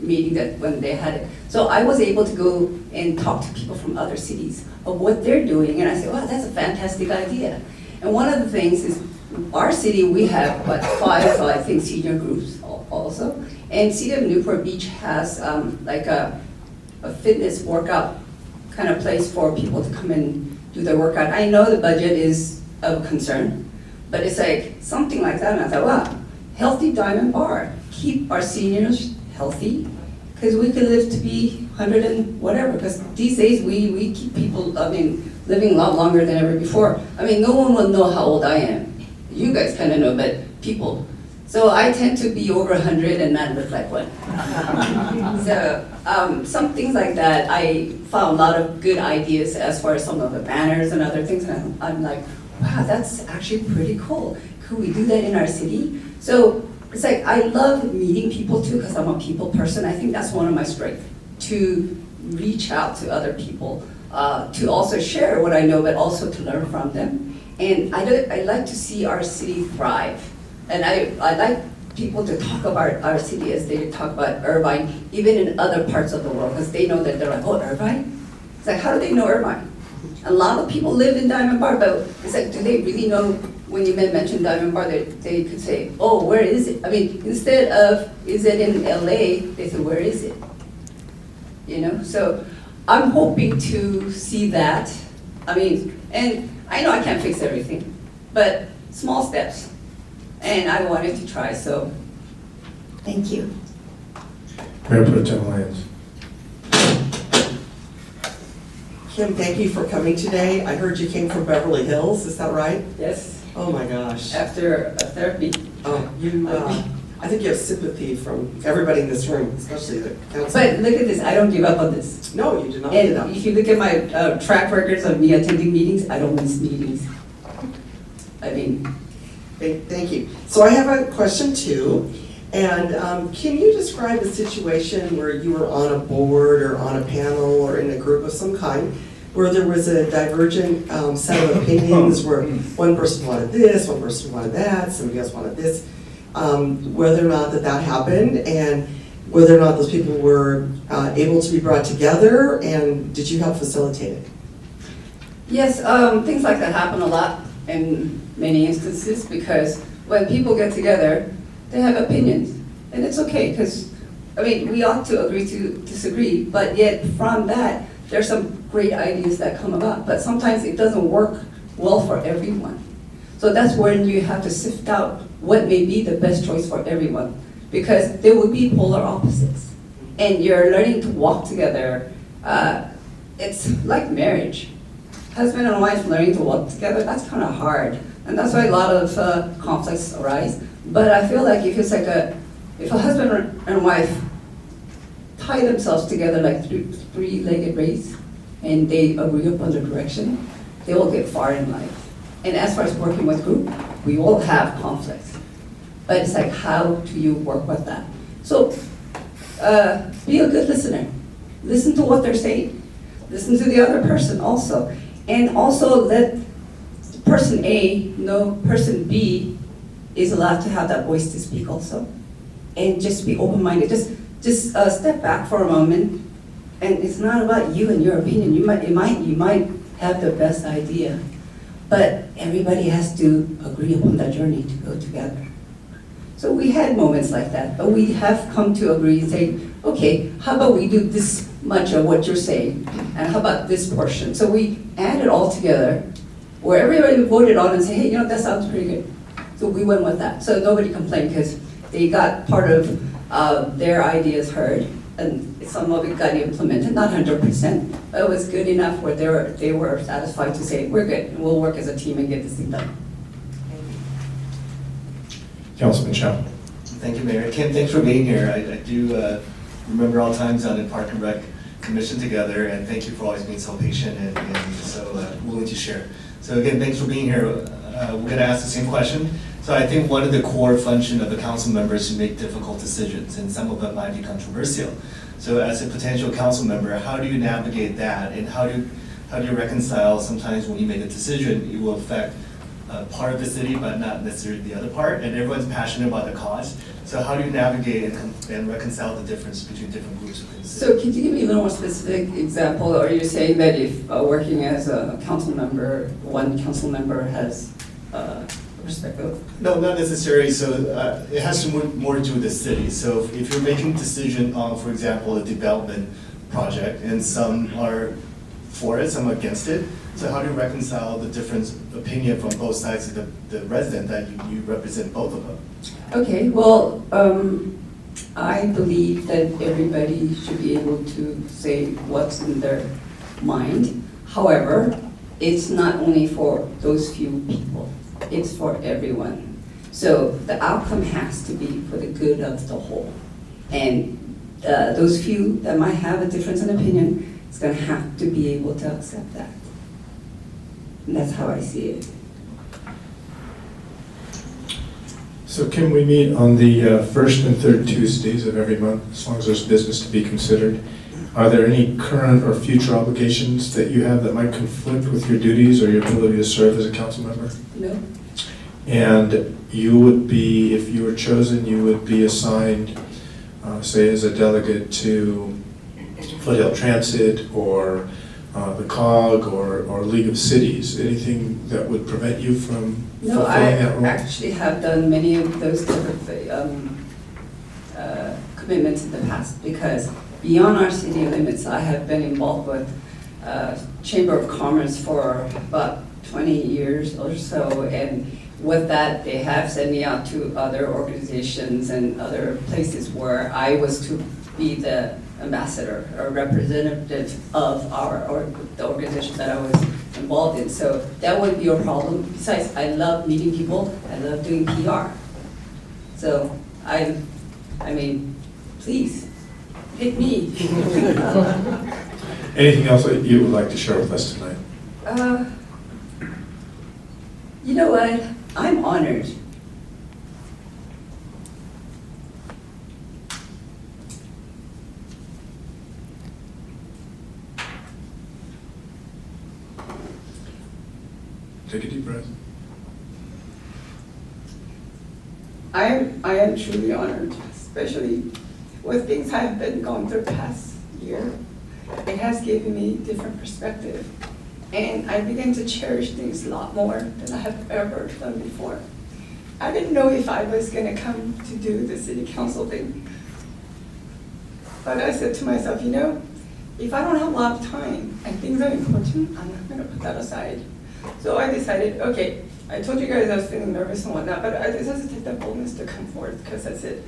meeting that when they had it. So I was able to go and talk to people from other cities of what they're doing, and I said, wow, that's a fantastic idea. And one of the things is, our city, we have what, 5, I think, senior groups also. And City of Newport Beach has like a fitness workout kind of place for people to come and do their workout. I know the budget is of concern, but it's like something like that. And I thought, wow, healthy Diamond Bar, keep our seniors healthy, because we could live to be 100 and whatever, because these days we keep people, living a lot longer than ever before. No one will know how old I am. You guys kind of know, but people. So I tend to be over 100 and not look like one. So some things like that, I found a lot of good ideas as far as some of the banners and other things, and I'm like, wow, that's actually pretty cool. Could we do that in our city? So it's like, I love meeting people too, because I'm a people person. I think that's one of my strengths, to reach out to other people, to also share what I know, but also to learn from them. And I like to see our city thrive. And I like people to talk about our city as they talk about Irvine, even in other parts of the world, because they know that they're like, oh, Irvine? It's like, how do they know Irvine? A lot of people live in Diamond Bar, but it's like, do they really know, when you mention Diamond Bar, they could say, oh, where is it? Instead of, is it in LA, they say, where is it? So I'm hoping to see that. And I know I can't fix everything, but small steps. And I wanted to try, so thank you. Mayor Pro Tem Lyons. Kim, thank you for coming today. I heard you came from Beverly Hills, is that right? Yes. Oh my gosh. After a therapy. Oh, I think you have sympathy from everybody in this room, especially the council. But look at this, I don't give up on this. No, you did not give up. And if you look at my track records of me attending meetings, I don't miss meetings. Thank you. So I have a question too, and can you describe a situation where you were on a board or on a panel or in a group of some kind, where there was a divergent set of opinions, where one person wanted this, one person wanted that, somebody else wanted this, whether or not that happened, and whether or not those people were able to be brought together, and did you help facilitate it? Yes, things like that happen a lot in many instances, because when people get together, they have opinions, and it's okay, because we ought to agree to disagree, but yet from that, there's some great ideas that come about, but sometimes it doesn't work well for everyone. So that's when you have to sift out what may be the best choice for everyone, because there will be polar opposites, and you're learning to walk together. It's like marriage. Husband and wife learning to walk together, that's kind of hard. And that's why a lot of conflicts arise. But I feel like if a husband and wife tie themselves together like three-legged race, and they agree upon the direction, they will get far in life. And as far as working with group, we will have conflicts. But it's like, how do you work with that? So be a good listener. Listen to what they're saying. Listen to the other person also. And also let person A know person B is allowed to have that voice to speak also. And just be open-minded. Just step back for a moment. And it's not about you and your opinion. You might have the best idea, but everybody has to agree upon that journey to go together. So we had moments like that, but we have come to agree and say, okay, how about we do this much of what you're saying, and how about this portion? So we add it all together, where everybody voted on and say, hey, that sounds pretty good. So we went with that. So nobody complained, because they got part of their ideas heard, and some of it got implemented, not 100%, but it was good enough where they were satisfied to say, we're good, and we'll work as a team and get this thing done. Councilman Chow. Thank you, Mayor. Kim, thanks for being here. I do remember all times on the Park and Rec Commission together, and thank you for always being so patient and so willing to share. So again, thanks for being here. we're going to ask the same question. So I think one of the core function of a council member is to make difficult decisions, and some of them might be controversial. So as a potential council member, how do you navigate that, and how do you reconcile sometimes when you make a decision, it will affect part of the city, but not necessarily the other part, and everyone's passionate about the cause. So how do you navigate and reconcile the difference between different groups within the city? So could you give me a little more specific example? Are you saying that if working as a council member, one council member has perspective? No, not necessarily. So it has to more to do with the city. So if you're making a decision on, for example, a development project, and some are for it, some are against it, so how do you reconcile the different opinion from both sides of the resident that you represent both of them? Okay, well, I believe that everybody should be able to say what's in their mind. However, it's not only for those few people, it's for everyone. So the outcome has to be for the good of the whole. And those few that might have a difference in opinion, it's going to have to be able to accept that. And that's how I see it. So can we meet on the first and third Tuesdays of every month, as long as there's business to be considered? Are there any current or future obligations that you have that might conflict with your duties or your ability to serve as a council member? No. And you would be, if you were chosen, you would be assigned, say, as a delegate to Foothill Transit or the COG or League of Cities. Anything that would prevent you from No, fulfilling that role? I actually have done many of those type of commitments in the past, because beyond our city limits, I have been involved with Chamber of Commerce for about 20 years or so, and with that, they have sent me out to other organizations and other places where I was to be the ambassador or representative of the organization that I was involved in. So that would be a problem. Besides, I love meeting people. I love doing PR. So I mean, please pick me. Anything else that you would like to share with us tonight? You know what? I'm honored. Take a deep breath. I am truly honored, especially with things I've been going through the past year. It has given me different perspective. And I began to cherish things a lot more than I have ever done before. I didn't know if I was going to come to do the city council thing. But I said to myself, you know, if I don't have a lot of time and things are important, I'm not going to put that aside. So I decided, okay, I told you guys I was feeling nervous and whatnot, but I decided to take that boldness to come forward, because I said,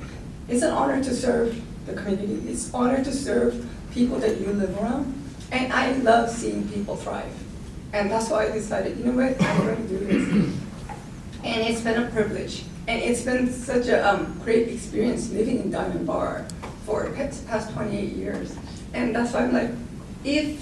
it's an honor to serve the community. It's an honor to serve people that you live around. And I love seeing people thrive. And that's why I decided, you know what, I'm going to do this. And it's been a privilege. And it's been such a great experience living in Diamond Bar for the past 28 years. And that's why I'm like, it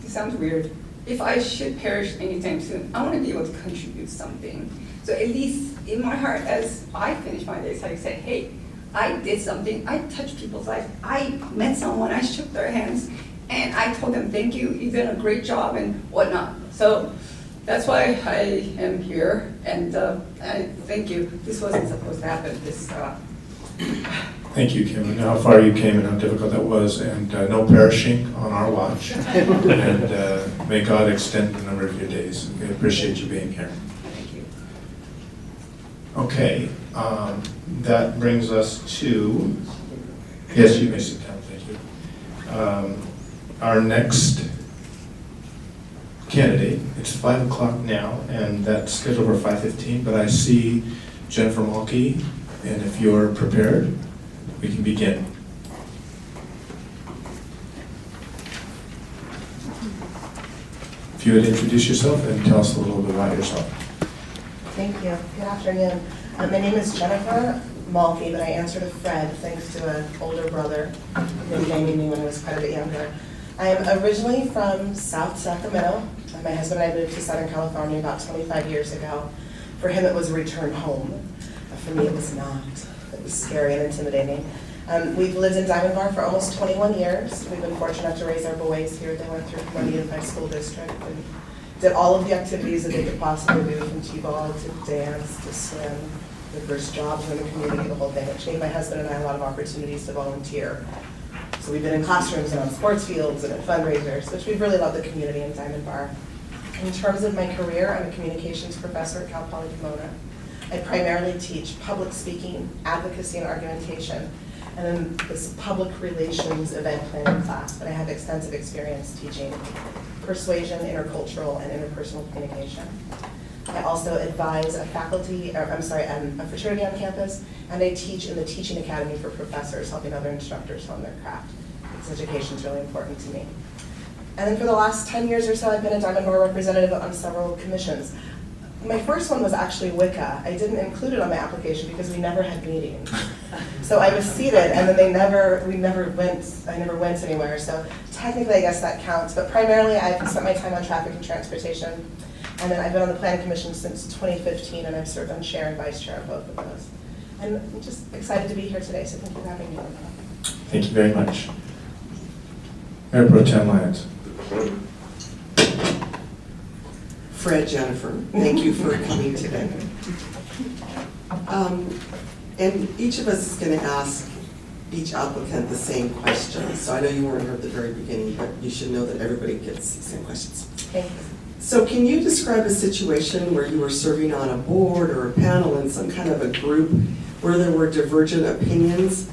sounds weird, if I should perish anytime soon, I want to be able to contribute something. So at least in my heart, as I finish my days, I say, hey, I did something, I touched people's life, I met someone, I shook their hands, and I told them, thank you, you've done a great job and whatnot. So that's why I am here, and I thank you. This wasn't supposed to happen. Thank you, Kim. I know how far you came and how difficult that was, and no perishing on our watch. And may God extend the number of your days. We appreciate you being here. Thank you. Okay, that brings us to, yes, you may sit down, thank you. Our next candidate, it's 5 o'clock now, and that's scheduled for 5:15, but I see Jennifer Mulkey, and if you're prepared, we can begin. If you would introduce yourself and tell us a little bit about yourself. Thank you. Good afternoon. My name is Jennifer Mulkey, but I answer to Fred, thanks to an older brother who named me when I was quite a bit younger. I am originally from South Sacramento. My husband and I moved to Southern California about 25 years ago. For him, it was a return home. For me, it was not. It was scary and intimidating. We've lived in Diamond Bar for almost 21 years. We've been fortunate enough to raise our boys here. They went through Monroe Unified School District and did all of the activities that they could possibly do, from t-ball to dance to swim, their first jobs in the community, the whole thing. It gave my husband and I a lot of opportunities to volunteer. So we've been in classrooms and on sports fields and at fundraisers, which we've really loved the community in Diamond Bar. In terms of my career, I'm a communications professor at Cal Poly Pomona. I primarily teach public speaking, advocacy, and argumentation, and then this public relations event planning class, but I have extensive experience teaching persuasion, intercultural, and interpersonal communication. I also advise a fraternity on campus, and I teach in the Teaching Academy for professors, helping other instructors hone their craft. Because education is really important to me. And then for the last 10 years or so, I've been a Diamond Bar representative on several commissions. My first one was actually WICA. I didn't include it on my application because we never had meetings. So I was seated, and then I never went anywhere. So technically, I guess that counts. But primarily, I've spent my time on traffic and transportation. And then I've been on the Planning Commission since 2015, and I've served on chair and vice chair of both of those. And I'm just excited to be here today, so thank you for having me. Thank you very much. Mayor Pro Tem Lyons. Fred, Jennifer, thank you for coming today. And each of us is going to ask each applicant the same question. So I know you weren't here at the very beginning, but you should know that everybody gets the same questions. Thank you. So can you describe a situation where you were serving on a board or a panel in some kind of a group where there were divergent opinions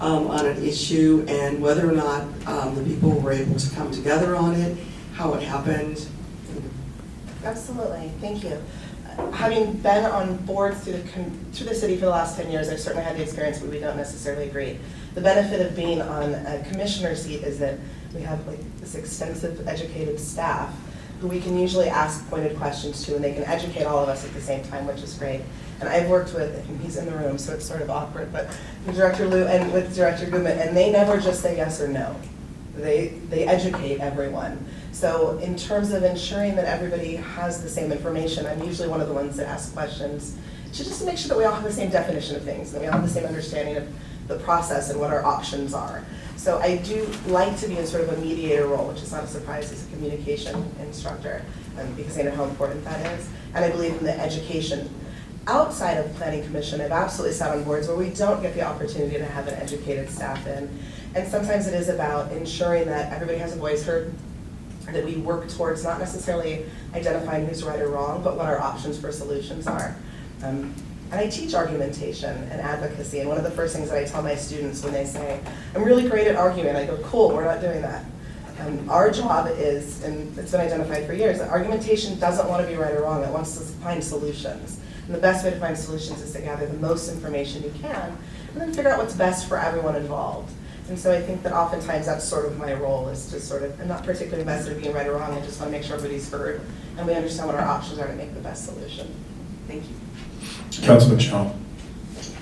on an issue, and whether or not the people were able to come together on it, how it happened? Absolutely, thank you. Having been on boards through the city for the last 10 years, I've certainly had the experience where we don't necessarily agree. The benefit of being on a commissioner seat is that we have this extensive educated staff who we can usually ask pointed questions to, and they can educate all of us at the same time, which is great. And I've worked with, and he's in the room, so it's sort of awkward, but with Director Liu and with Director Gutman, and they never just say yes or no. They educate everyone. So in terms of ensuring that everybody has the same information, I'm usually one of the ones that asks questions, just to make sure that we all have the same definition of things, that we all have the same understanding of the process and what our options are. So I do like to be in sort of a mediator role, which is not a surprise as a communication instructor, because I know how important that is. And I believe in the education. Outside of Planning Commission, I've absolutely sat on boards where we don't get the opportunity to have an educated staff in. And sometimes it is about ensuring that everybody has a voice heard, that we work towards not necessarily identifying who's right or wrong, but what our options for solutions are. And I teach argumentation and advocacy, and one of the first things that I tell my students when they say, I'm really great at arguing, I go, cool, we're not doing that. Our job is, and it's been identified for years, that argumentation doesn't want to be right or wrong, it wants to find solutions. And the best way to find solutions is to gather the most information you can, and then figure out what's best for everyone involved. And so I think that oftentimes that's sort of my role, is to sort of, I'm not particularly invested in being right or wrong, I just want to make sure everybody's heard, and we understand what our options are to make the best solution. Thank you. Councilman Shaw.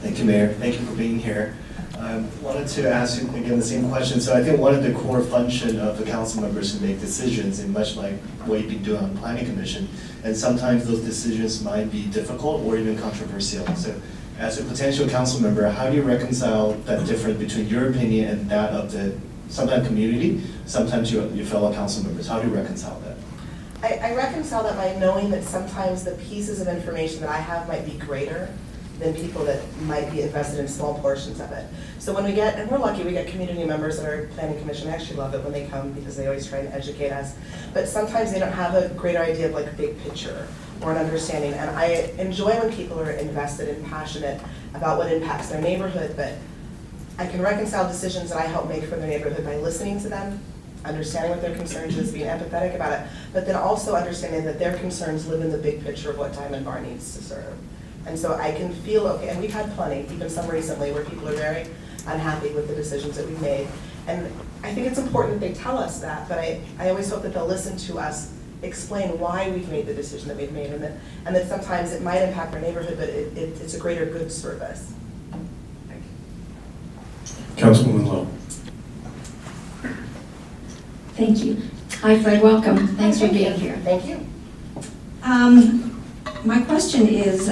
Thank you, Mayor. Thank you for being here. I wanted to ask you again the same question. So I think one of the core functions of the council members who make decisions, and much like what you've been doing on the Planning Commission, and sometimes those decisions might be difficult or even controversial. So as a potential council member, how do you reconcile that difference between your opinion and that of the sometimes community, sometimes your fellow council members? How do you reconcile that? I reconcile that by knowing that sometimes the pieces of information that I have might be greater than people that might be invested in small portions of it. So when we get, and we're lucky, we get community members that are Planning Commission. I actually love it when they come because they always try and educate us. But sometimes they don't have a greater idea of like big picture or an understanding. And I enjoy when people are invested and passionate about what impacts their neighborhood, but I can reconcile decisions that I help make for their neighborhood by listening to them, understanding what their concerns is, being empathetic about it, but then also understanding that their concerns live in the big picture of what Diamond Bar needs to serve. And so I can feel, okay, and we've had plenty, even some recently, where people are very unhappy with the decisions that we've made. And I think it's important that they tell us that, but I always hope that they'll listen to us explain why we've made the decision that we've made, and that sometimes it might impact our neighborhood, but it's a greater good service. Councilwoman Lowe. Thank you. Hi, Fred, welcome. Thanks for being here. Thank you. My question is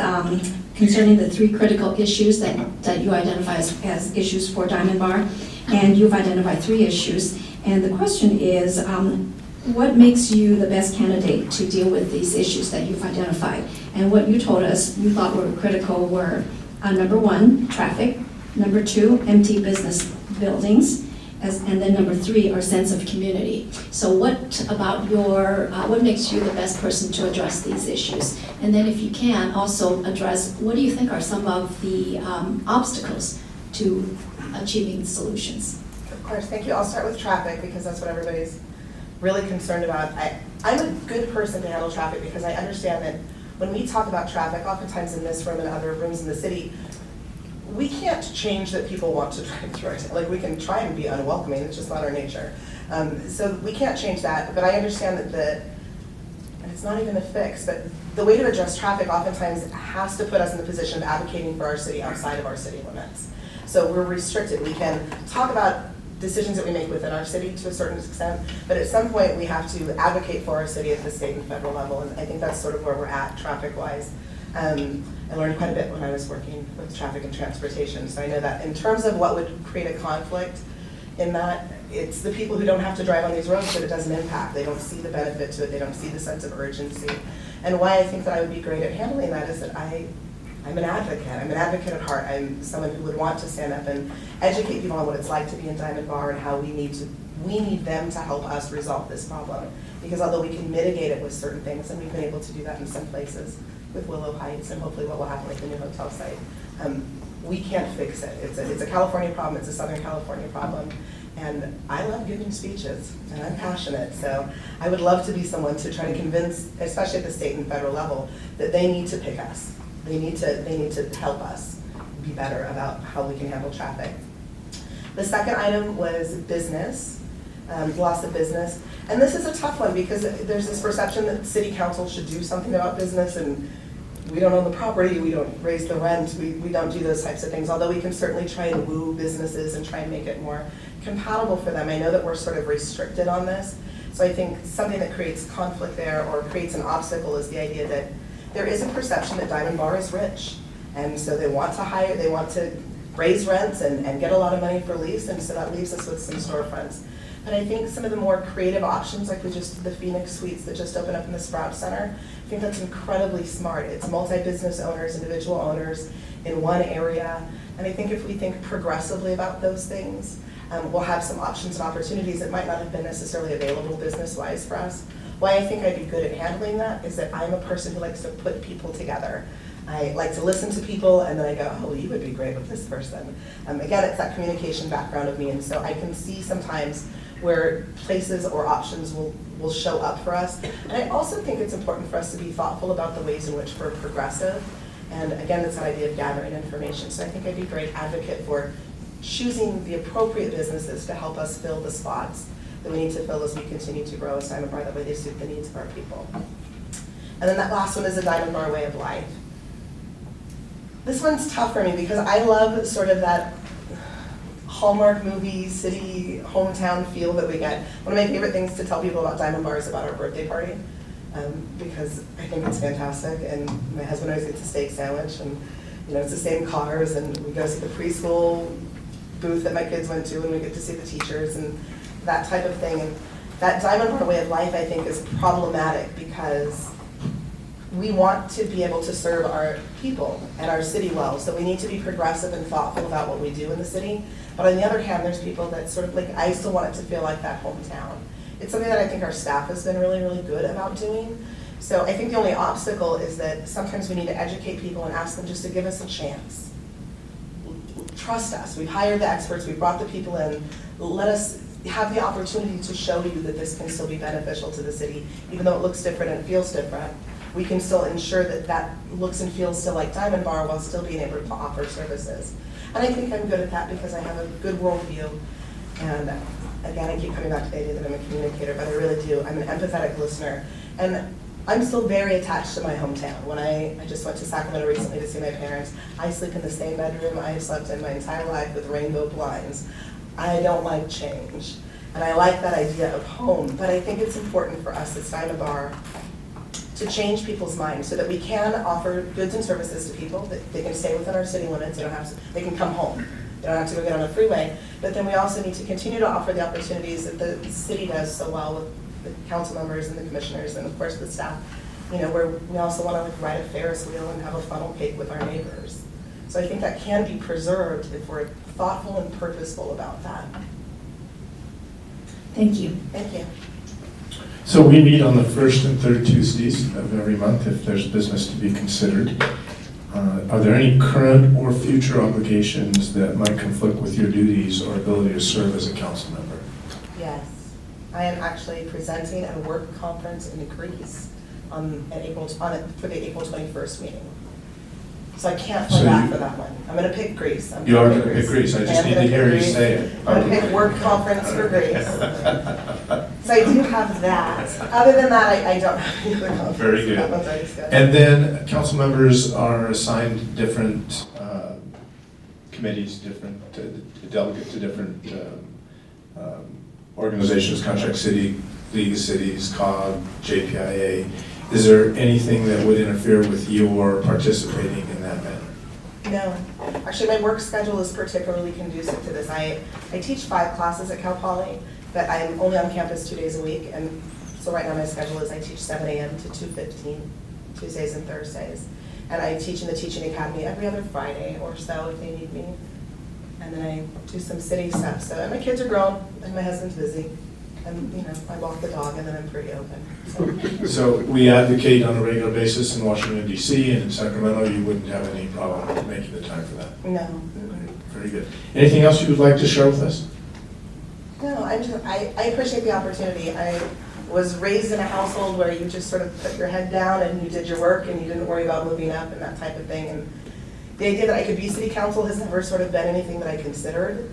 concerning the 3 critical issues that you identify as issues for Diamond Bar, and you've identified 3 issues. And the question is, what makes you the best candidate to deal with these issues that you've identified? And what you told us you thought were critical were, number 1, traffic, number 2, empty business buildings, and then number 3, our sense of community. So what about what makes you the best person to address these issues? And then if you can, also address, what do you think are some of the obstacles to achieving solutions? Of course, thank you. I'll start with traffic because that's what everybody's really concerned about. I'm a good person to handle traffic because I understand that when we talk about traffic, oftentimes in this room and other rooms in the city, we can't change that people want to drive through it. Like, we can try and be unwelcoming, it's just not our nature. So we can't change that, but I understand that and it's not even a fix, but the way to address traffic oftentimes has to put us in the position of advocating for our city outside of our city limits. So we're restricted. We can talk about decisions that we make within our city to a certain extent, but at some point we have to advocate for our city at the state and federal level, and I think that's sort of where we're at traffic-wise. I learned quite a bit when I was working with traffic and transportation, so I know that in terms of what would create a conflict in that, it's the people who don't have to drive on these roads that it doesn't impact. They don't see the benefit to it, they don't see the sense of urgency. And why I think that I would be great at handling that is that I'm an advocate. I'm an advocate at heart. I'm someone who would want to stand up and educate people on what it's like to be in Diamond Bar and how we need them to help us resolve this problem. Because although we can mitigate it with certain things, and we've been able to do that in some places with Willow Heights and hopefully what will happen with the new hotel site, we can't fix it. It's a California problem. It's a Southern California problem. And I love giving speeches, and I'm passionate, so I would love to be someone to try to convince, especially at the state and federal level, that they need to pick us. They need to help us be better about how we can handle traffic. The second item was business, loss of business. And this is a tough one because there's this perception that city council should do something about business, and we don't own the property, we don't raise the rent, we don't do those types of things, although we can certainly try and woo businesses and try and make it more compatible for them. I know that we're sort of restricted on this, so I think something that creates conflict there or creates an obstacle is the idea that there is a perception that Diamond Bar is rich, and so they want to raise rents and get a lot of money for lease, and so that leaves us with some storefronts. But I think some of the more creative options, like the Phoenix Suites that just opened up in the Sprout Center, I think that's incredibly smart. It's multi-business owners, individual owners in one area, and I think if we think progressively about those things, we'll have some options and opportunities that might not have been necessarily available business-wise for us. Why I think I'd be good at handling that is that I'm a person who likes to put people together. I like to listen to people, and then I go, oh, you would be great with this person. Again, it's that communication background of me, and so I can see sometimes where places or options will show up for us. And I also think it's important for us to be thoughtful about the ways in which we're progressive. And again, that's that idea of gathering information. So I think I'd be a great advocate for choosing the appropriate businesses to help us fill the spots that we need to fill as we continue to grow as Diamond Bar, that way they suit the needs of our people. And then that last one is a Diamond Bar way of life. This one's tough for me because I love sort of that Hallmark movie, city, hometown feel that we get. One of my favorite things to tell people about Diamond Bar is about our birthday party, because I think it's fantastic, and my husband always gets a steak sandwich, and it's the same cars, and we go see the preschool booth that my kids went to, and we get to see the teachers, and that type of thing. And that Diamond Bar way of life, I think, is problematic because we want to be able to serve our people and our city well, so we need to be progressive and thoughtful about what we do in the city. But on the other hand, there's people that sort of I still want it to feel like that hometown. It's something that I think our staff has been really, really good about doing. So I think the only obstacle is that sometimes we need to educate people and ask them just to give us a chance. Trust us. We've hired the experts, we've brought the people in. Let us have the opportunity to show you that this can still be beneficial to the city, even though it looks different and it feels different. We can still ensure that that looks and feels still like Diamond Bar while still being able to offer services. And I think I'm good at that because I have a good worldview. And again, I keep coming back to the idea that I'm a communicator, but I really do. I'm an empathetic listener. And I'm still very attached to my hometown. When I just went to Sacramento recently to see my parents, I sleep in the same bedroom I slept in my entire life with rainbow blinds. I don't like change. And I like that idea of home, but I think it's important for us as Diamond Bar to change people's minds so that we can offer goods and services to people, that they can stay within our city limits, they can come home. They don't have to go get on a freeway. But then we also need to continue to offer the opportunities that the city does so well with the council members and the commissioners and of course the staff, where we also want to like ride a Ferris wheel and have a funnel cake with our neighbors. So I think that can be preserved if we're thoughtful and purposeful about that. Thank you. Thank you. So we meet on the first and third Tuesdays of every month if there's business to be considered. Are there any current or future obligations that might conflict with your duties or ability to serve as a council member? Yes. I am actually presenting at a work conference in Greece for the April 21st meeting. So I can't fly back for that one. I'm going to pick Greece. You are going to pick Greece. I just need to hear you say it. I'm going to pick work conference for Greece. So I do have that. Other than that, I don't have any other conference. Very good. That one's already scheduled. And then council members are assigned different committees, different delegate to different organizations, Contract City, League of Cities, COG, JPIA. Is there anything that would interfere with your participating in that manner? No. Actually, my work schedule is particularly conducive to this. I teach 5 classes at Cal Poly, but I'm only on campus 2 days a week. And so right now my schedule is I teach 7 a.m. to 2:15, Tuesdays and Thursdays. And I teach in the Teaching Academy every other Friday or so if they need me. And then I do some city stuff. So, and my kids are grown and my husband's busy. And I walk the dog and then I'm pretty open. So we advocate on a regular basis in Washington, D.C. and in Sacramento. You wouldn't have any problem making the time for that? No. Very good. Anything else you would like to share with us? No, I appreciate the opportunity. I was raised in a household where you just sort of put your head down and you did your work and you didn't worry about moving up and that type of thing. And the idea that I could be city council has never sort of been anything that I considered.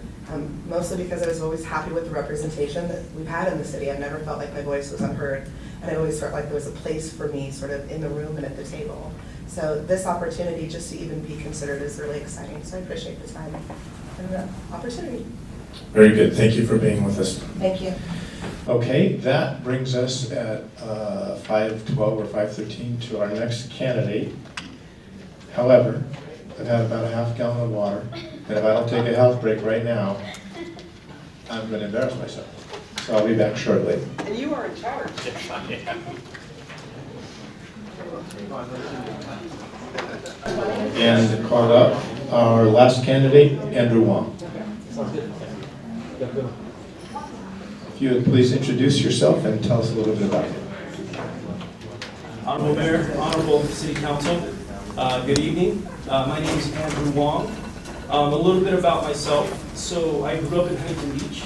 Mostly because I was always happy with the representation that we've had in the city. I've never felt like my voice was unheard, and I always felt like there was a place for me sort of in the room and at the table. So this opportunity just to even be considered is really exciting, so I appreciate the time and the opportunity. Very good. Thank you for being with us. Thank you. Okay, that brings us at 5:12 or 5:13 to our next candidate. However, I've had about a half gallon of water, and if I don't take a health break right now, I'm going to embarrass myself. So I'll be back shortly. And you are in charge. And call up our last candidate, Andrew Wong. If you would please introduce yourself and tell us a little bit about you. Honorable Mayor, Honorable City Council, good evening. My name is Andrew Wong. A little bit about myself. So I grew up in Huntington Beach.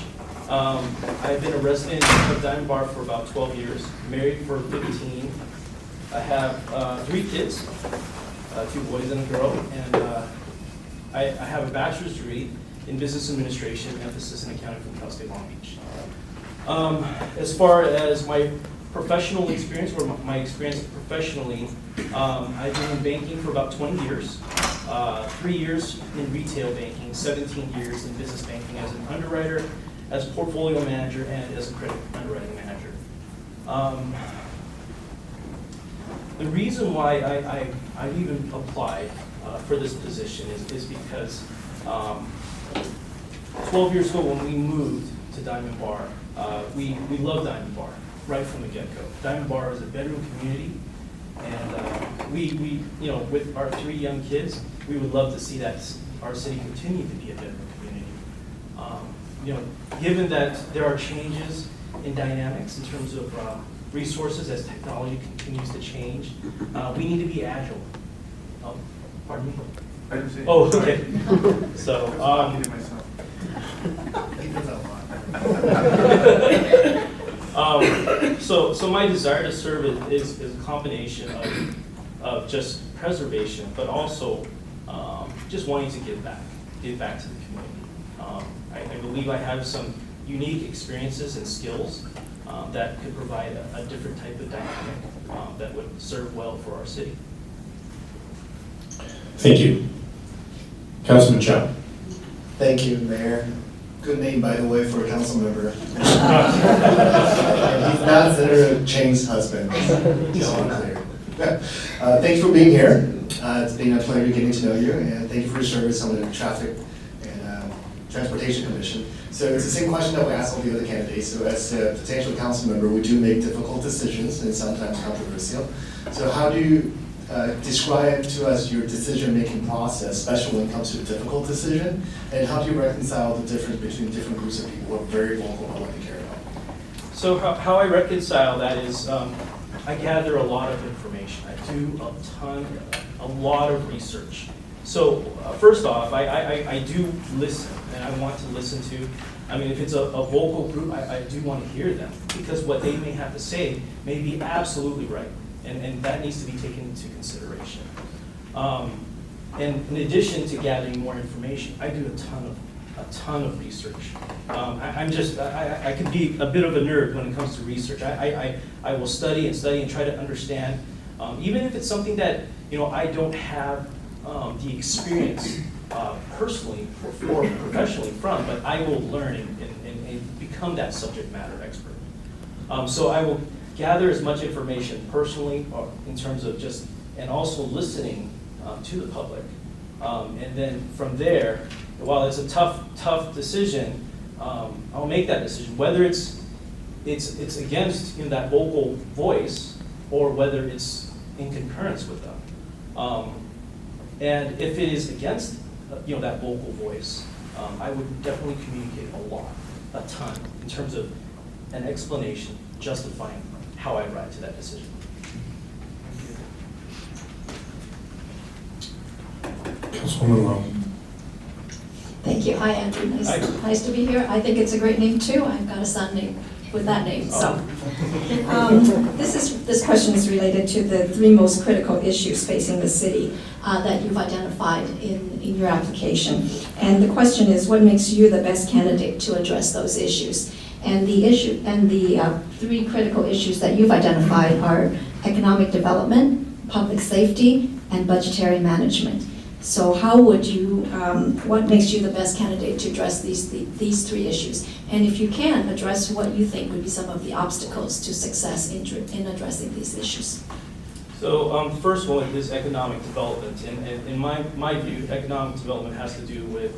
I've been a resident of Diamond Bar for about 12 years, married for 15. I have 3 kids, 2 boys and a girl, and I have a bachelor's degree in business administration, emphasis in accounting from Cal State Long Beach. As far as my professional experience, or my experience professionally, I've been in banking for about 20 years, 3 years in retail banking, 17 years in business banking as an underwriter, as a portfolio manager, and as a credit underwriting manager. The reason why I even applied for this position is because 12 years ago when we moved to Diamond Bar, we loved Diamond Bar right from the get-go. Diamond Bar is a bedroom community, and we with our 3 young kids, we would love to see that our city continue to be a bedroom community. Given that there are changes in dynamics in terms of resources as technology continues to change, we need to be agile. Oh, pardon me? I didn't say. Oh, okay. So, so my desire to serve is a combination of just preservation, but also just wanting to give back to the community. I believe I have some unique experiences and skills that could provide a different type of dynamic that would serve well for our city. Thank you. Councilman Chow. Thank you, Mayor. Good name, by the way, for a council member. And he's not Senator Chang's husband. Just to be clear. Thanks for being here. It's been a pleasure getting to know you, and thank you for your service on the Traffic and Transportation Commission. So it's the same question that we ask all the other candidates. So as a potential council member, we do make difficult decisions and sometimes controversial. So how do you describe to us your decision-making process, especially when it comes to a difficult decision, and how do you reconcile the difference between different groups of people who are very vocal about what they care about? So how I reconcile that is I gather a lot of information. I do a lot of research. So first off, I do listen, and I want to listen to, I mean, if it's a vocal group, I do want to hear them, because what they may have to say may be absolutely right, and that needs to be taken into consideration. And in addition to gathering more information, I do a ton of research. I can be a bit of a nerd when it comes to research. I will study and try to understand, even if it's something that I don't have the experience personally or professionally from, but I will learn and become that subject matter expert. So I will gather as much information personally, or in terms of just, and also listening to the public. And then from there, while it's a tough decision, I'll make that decision, whether it's against that vocal voice or whether it's in concurrence with them. And if it is against that vocal voice, I would definitely communicate a ton, in terms of an explanation justifying how I arrived to that decision. Councilwoman Long. Thank you. Hi, Andrew. Hi. Nice to be here. I think it's a great name, too. I've got a son named with that name, so. This question is related to the 3 most critical issues facing the city that you've identified in your application. And the question is, what makes you the best candidate to address those issues? And the 3 critical issues that you've identified are economic development, public safety, and budgetary management. So how would you, what makes you the best candidate to address these 3 issues? And if you can, address what you think would be some of the obstacles to success in addressing these issues. So first one is economic development. And in my view, economic development has to do with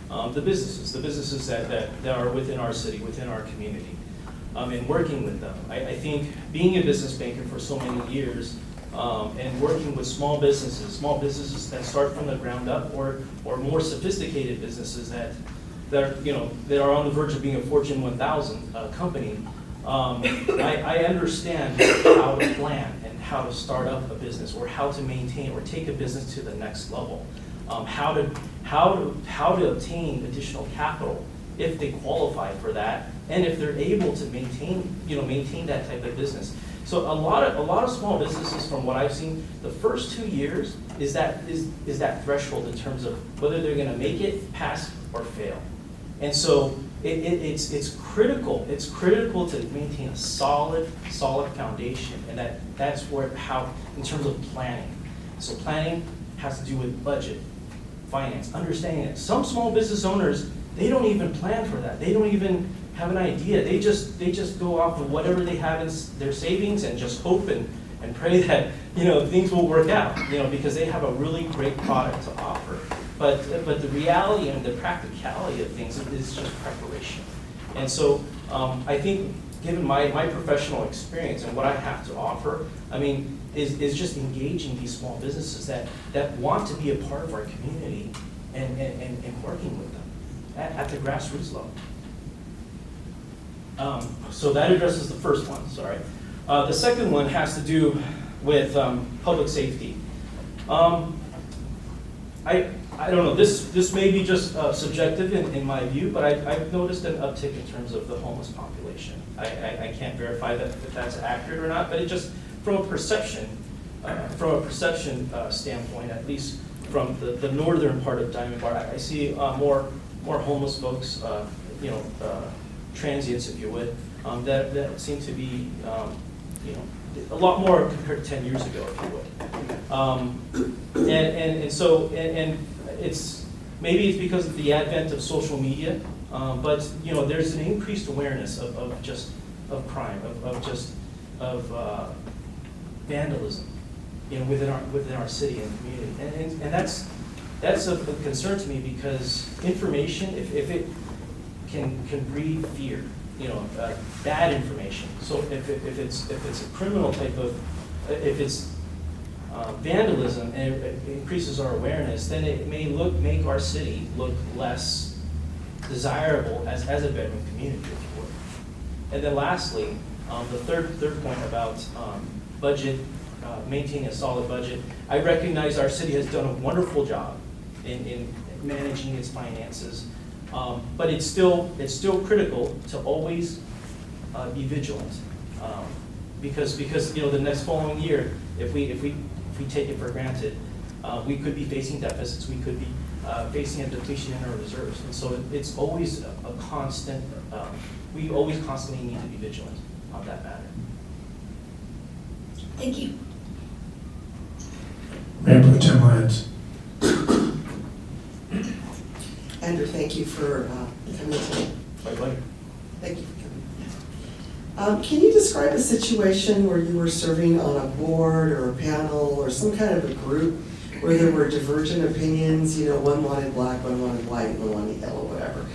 the businesses that are within our city, within our community, and working with them. I think being a business banker for so many years, and working with small businesses that start from the ground up, or more sophisticated businesses that are on the verge of being a Fortune 1000 company, I understand how to plan and how to start up a business, or how to maintain or take a business to the next level, how to obtain additional capital if they qualify for that, and if they're able to maintain that type of business. So a lot of small businesses, from what I've seen, the first 2 years is that threshold in terms of whether they're going to make it, pass, or fail. And so it's critical. It's critical to maintain a solid foundation, and that's how in terms of planning. So planning has to do with budget, finance, understanding that some small business owners, they don't even plan for that. They don't even have an idea. They just go off of whatever they have in their savings and just hope and pray that things will work out, because they have a really great product to offer. But the reality and the practicality of things is just preparation. And so I think, given my professional experience and what I have to offer, is just engaging these small businesses that want to be a part of our community and working with them at the grassroots level. So that addresses the first one, sorry. The second one has to do with public safety. I don't know, this may be just subjective in my view, but I've noticed an uptick in terms of the homeless population. I can't verify that if that's accurate or not, but it just, from a perception standpoint, at least from the northern part of Diamond Bar, I see more homeless folks, transients, if you would, that seem to be, a lot more compared to 10 years ago, if you would. And so it's maybe it's because of the advent of social media, But, you know, there's an increased awareness of crime, of vandalism, you know, within our city and community. And that's of concern to me, because information, if it can breed fear, you know, bad information. So if it's a criminal type of, if it's vandalism and it increases our awareness, then it may make our city look less desirable as a bedroom community, if you would. And then lastly, the third point about budget, maintaining a solid budget. I recognize our city has done a wonderful job in managing its finances, but it's still critical to always be vigilant, because you know, the next following year, if we take it for granted, we could be facing deficits, we could be facing a depletion in our reserves, and so it's always a constant. We always constantly need to be vigilant on that matter. Thank you. Mayor Pro Tem Lyons. Andrew, thank you for coming today. My pleasure. Thank you for coming. Can you describe a situation where you were serving on a board or a panel or some kind of a group where there were divergent opinions, you know, one wanted black, one wanted white, one wanted yellow, whatever,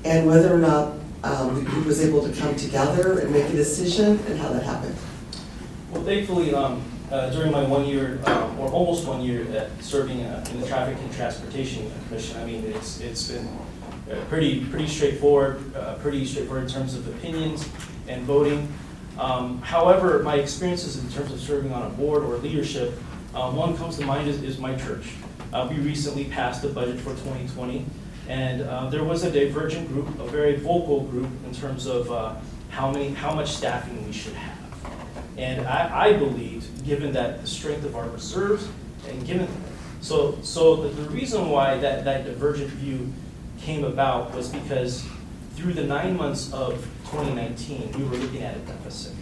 and whether or not the group was able to come together and make a decision, and how that happened? Well, thankfully, during my 1 year, or almost 1 year at serving in the Traffic and Transportation Commission, I mean, it's been pretty straightforward, in terms of opinions and voting. However, my experiences in terms of serving on a board or leadership, one comes to mind is my church. We recently passed the budget for 2020, and there was a divergent group, a very vocal group, in terms of how much staffing we should have. And I believed, given that the strength of our reserves, and given, so the reason why that divergent view came about was because through the 9 months of 2019, we were looking at a deficit.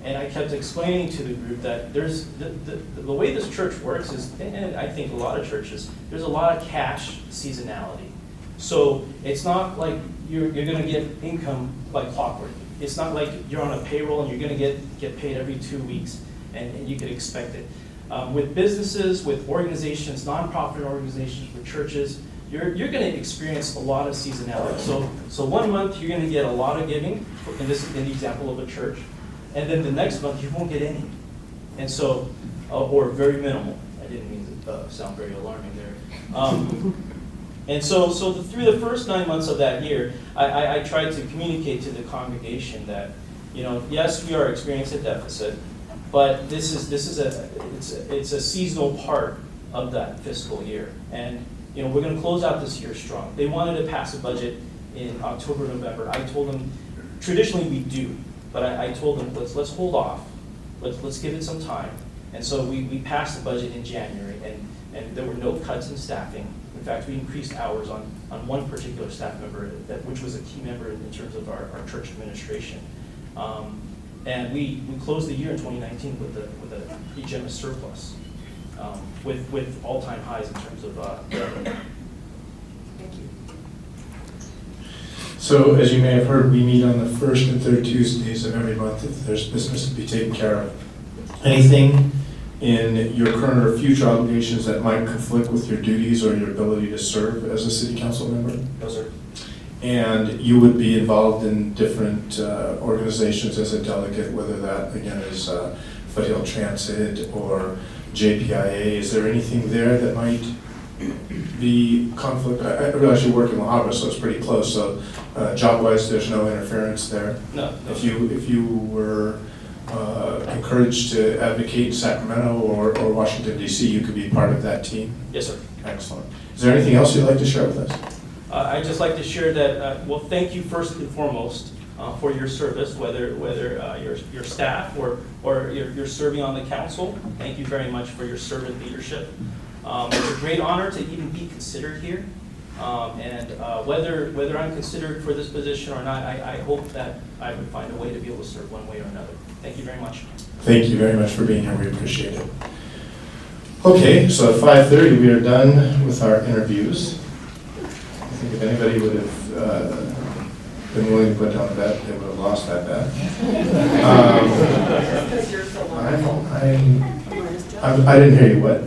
And I kept explaining to the group that there's the way this church works is, and I think a lot of churches, there's a lot of cash seasonality. So it's not like you're going to get income like clockwork. It's not like you're on a payroll and you're going to get paid every 2 weeks and you could expect it. With businesses, with organizations, nonprofit organizations, with churches, you're going to experience a lot of seasonality. So 1 month you're going to get a lot of giving, in the example of a church, and then the next month you won't get any. And so, or very minimal. I didn't mean to sound very alarming there. And so through the first 9 months of that year, I tried to communicate to the congregation that, you know, yes, we are experiencing a deficit, but it's a seasonal part of that fiscal year, and you know, we're going to close out this year strong. They wanted to pass a budget in October, November. I told them, traditionally we do, but I told them let's hold off, let's give it some time. And so we passed the budget in January, and there were no cuts in staffing. In fact, we increased hours on one particular staff member, which was a key member in terms of our church administration. And we closed the year in 2019 with a pretty generous surplus, with all-time highs in terms of revenue. Thank you. So, as you may have heard, we meet on the first and third Tuesdays of every month if there's business to be taken care of. Anything in your current or future obligations that might conflict with your duties or your ability to serve as a city council member? No, sir. And you would be involved in different organizations as a delegate, whether that, again, is Foothill Transit or JPIA. Is there anything there that might be conflict? I realize you work in La Habra, so it's pretty close. So job-wise, there's no interference there? No. If you were encouraged to advocate in Sacramento or Washington, D.C., you could be part of that team? Yes, sir. Excellent. Is there anything else you'd like to share with us? I'd just like to share that, well, thank you first and foremost for your service, whether your staff or you're serving on the council. Thank you very much for your servant leadership. It's a great honor to even be considered here. And whether I'm considered for this position or not, I hope that I would find a way to be able to serve one way or another. Thank you very much. Thank you very much for being here. We appreciate it. Okay, so at 5:30 we are done with our interviews. I think if anybody would have been willing to put down a bet, they would have lost that bet. I didn't hear you, what?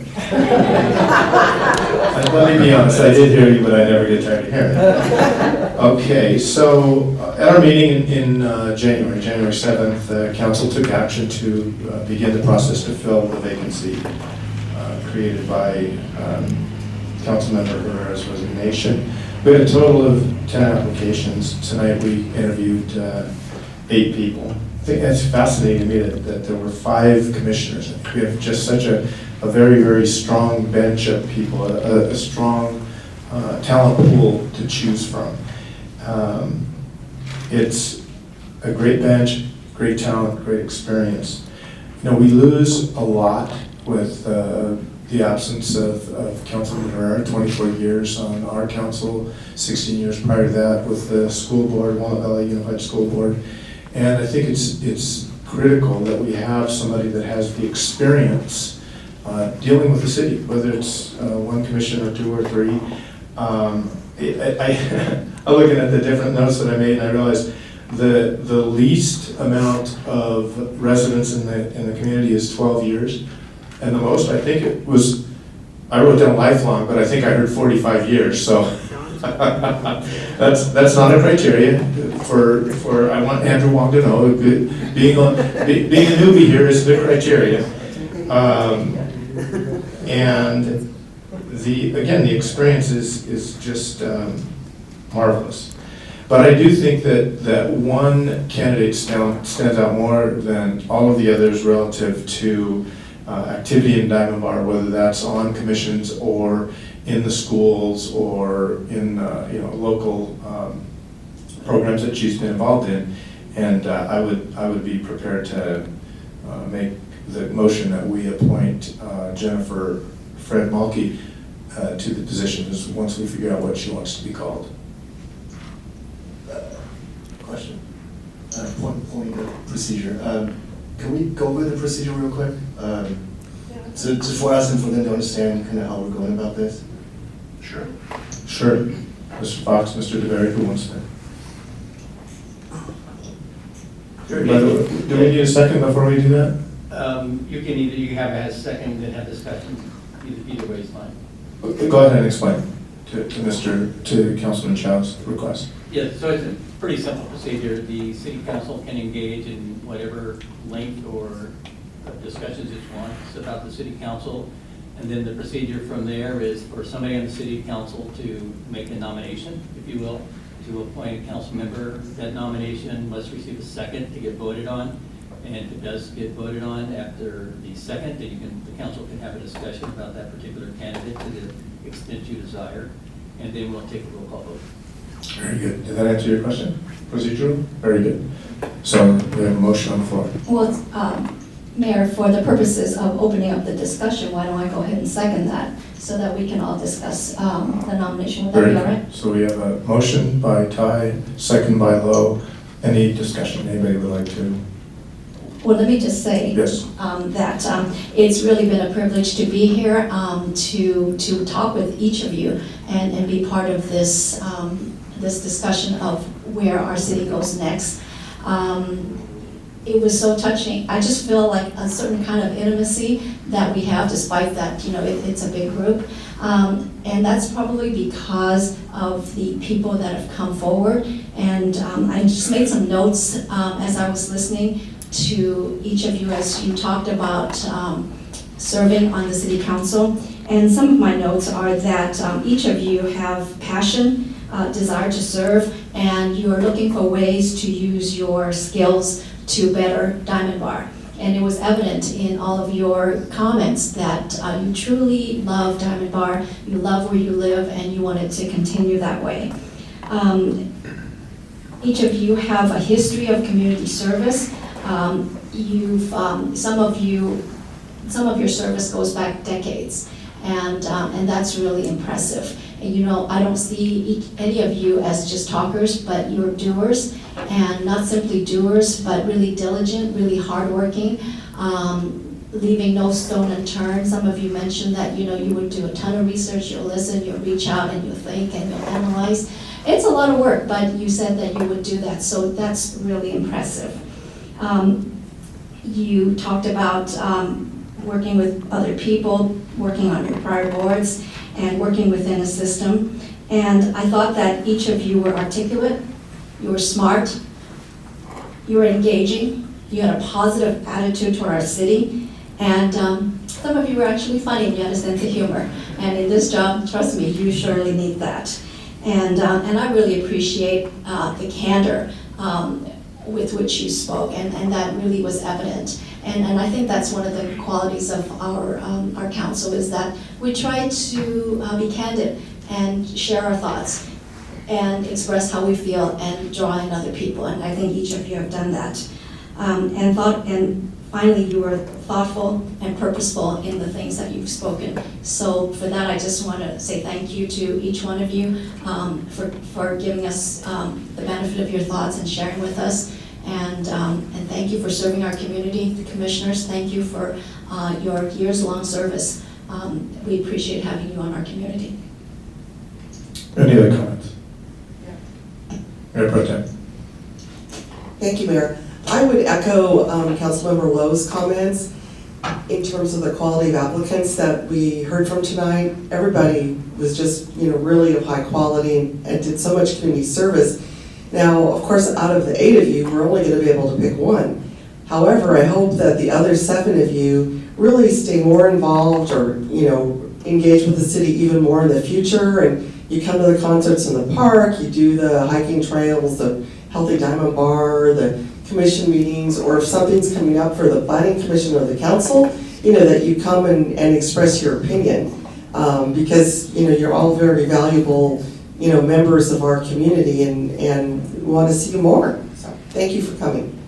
Let me be honest, I did hear you, but I never get tired of hearing it. Okay, so at our meeting in January 7th, the council took action to begin the process to fill the vacancy created by Councilmember Herrera's resignation. We had a total of 10 applications. Tonight we interviewed 8 people. I think that's fascinating to me that there were 5 commissioners. We have just such a very, very strong bench of people, a strong talent pool to choose from. It's a great bench, great talent, great experience. You know, we lose a lot with the absence of Councilman Herrera, 24 years on our council, 16 years prior to that with the school board, Walnut Valley Unified School Board. And I think it's critical that we have somebody that has the experience dealing with the city, whether it's 1 commissioner or 2 or 3. I'm looking at the different notes that I made, and I realized the least amount of residents in the community is 12 years, and the most, I think it was, I wrote down lifelong, but I think I heard 45 years. So that's not a criteria for I want Andrew Wong to know being a newbie here is the criteria, and the experience is just marvelous. But I do think that one candidate stands out more than all of the others relative to activity in Diamond Bar, whether that's on commissions or in the schools or in local programs that she's been involved in. And I would be prepared to make the motion that we appoint Jennifer Fred Mulkey to the position once we figure out what she wants to be called. Question. Point of procedure. Can we go over the procedure real quick? So just for us and for them to understand kind of how we're going about this? Sure. Sure. Mr. Fox, Mr. DeBerry, who wants to? By the way, do we need a second before we do that? You can have a second and have discussion. Either way is fine. Go ahead and explain to Councilman Chow's request. Yes, so it's a pretty simple procedure. The city council can engage in whatever length or discussions it wants about the city council. And then the procedure from there is for somebody on the city council to make a nomination, if you will, to appoint a council member. That nomination must receive a second to get voted on. And if it does get voted on after the second, then the council can have a discussion about that particular candidate to the extent you desire. And then we'll take a roll call vote. Very good. Did that answer your question? Procedural? Very good. So we have a motion on the floor. Well, Mayor, for the purposes of opening up the discussion, why don't I go ahead and second that so that we can all discuss the nomination? Would that be all right? So we have a motion by Ty, second by Lowe. Any discussion anybody would like to? Well, let me just say yes. That it's really been a privilege to be here to talk with each of you and be part of this this discussion of where our city goes next. It was so touching. I just feel like a certain kind of intimacy that we have, despite that, it's a big group. And that's probably because of the people that have come forward. And I just made some notes as I was listening to each of you as you talked about serving on the city council. And some of my notes are that each of you have passion, desire to serve, and you're looking for ways to use your skills to better Diamond Bar. And it was evident in all of your comments that you truly love Diamond Bar, you love where you live, and you want it to continue that way. Each of you have a history of community service. Some of your service goes back decades, and that's really impressive. And I don't see any of you as just talkers, but you're doers, and not simply doers, but really diligent, really hardworking, leaving no stone unturned. Some of you mentioned that you would do a ton of research, you'll listen, you'll reach out, and you'll think, and you'll analyze. It's a lot of work, but you said that you would do that, so that's really impressive. You talked about working with other people, working on your prior boards, and working within a system. And I thought that each of you were articulate, you were smart, you were engaging, you had a positive attitude toward our city, and some of you were actually funny and you had a sense of humor. And in this job, trust me, you surely need that. And I really appreciate the candor with which you spoke, and that really was evident. And I think that's one of the qualities of our council, is that we try to be candid and share our thoughts and express how we feel and draw in other people. And I think each of you have done that. And finally, you were thoughtful and purposeful in the things that you've spoken. So for that, I just want to say thank you to each one of you for giving us the benefit of your thoughts and sharing with us. And thank you for serving our community. The commissioners, thank you for your years-long service. We appreciate having you on our community. Any other comments? Mayor Pro Tem. Thank you, Mayor. I would echo Councilmember Lowe's comments in terms of the quality of applicants that we heard from tonight. Everybody was just, really of high quality and did so much community service. Now, of course, out of the 8 of you, we're only going to be able to pick one. However, I hope that the other 7 of you really stay more involved or, engage with the city even more in the future. And you come to the concerts in the park, you do the hiking trails, the Healthy Diamond Bar, the commission meetings, or if something's coming up for the planning commission or the council, that you come and express your opinion. Because, you're all very valuable, members of our community and we want to see you more. So thank you for coming.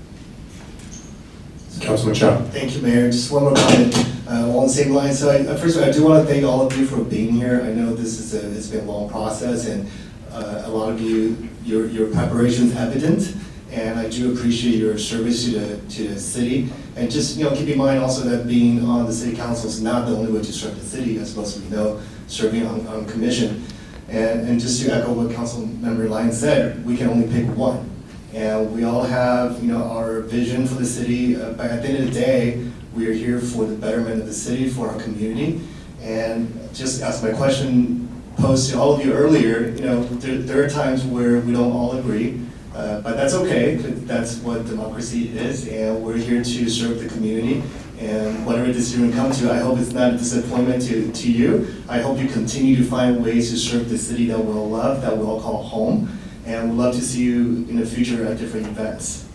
Councilman Chow. Thank you, Mayor. Just one more comment along the same line. So first of all, I do want to thank all of you for being here. I know this is it's been a long process, and a lot of you, your preparation is evident, and I do appreciate your service to the city. And just keep in mind also that being on the city council is not the only way to serve the city, as most of you know, serving on commission. And just to echo what Councilmember Lyons said, we can only pick one. And we all have, our vision for the city, but at the end of the day, we are here for the betterment of the city, for our community. And just as my question posed to all of you earlier, there are times where we don't all agree, but that's okay, because that's what democracy is, and we're here to serve the community. And whatever decision we come to, I hope it's not a disappointment to you. I hope you continue to find ways to serve the city that we all love, that we all call home. And we'd love to see you in the future at different events.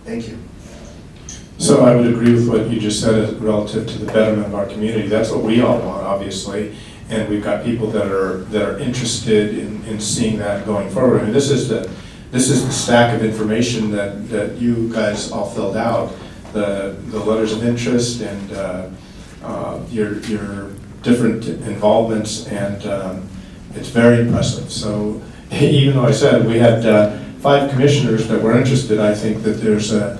Thank you. So I would agree with what you just said relative to the betterment of our community. That's what we all want, obviously. And we've got people that are interested in seeing that going forward. I mean, this is the stack of information that you guys all filled out. The letters of interest and your different involvements, and it's very impressive. So even though I said we had 5 commissioners that were interested, I think that there's a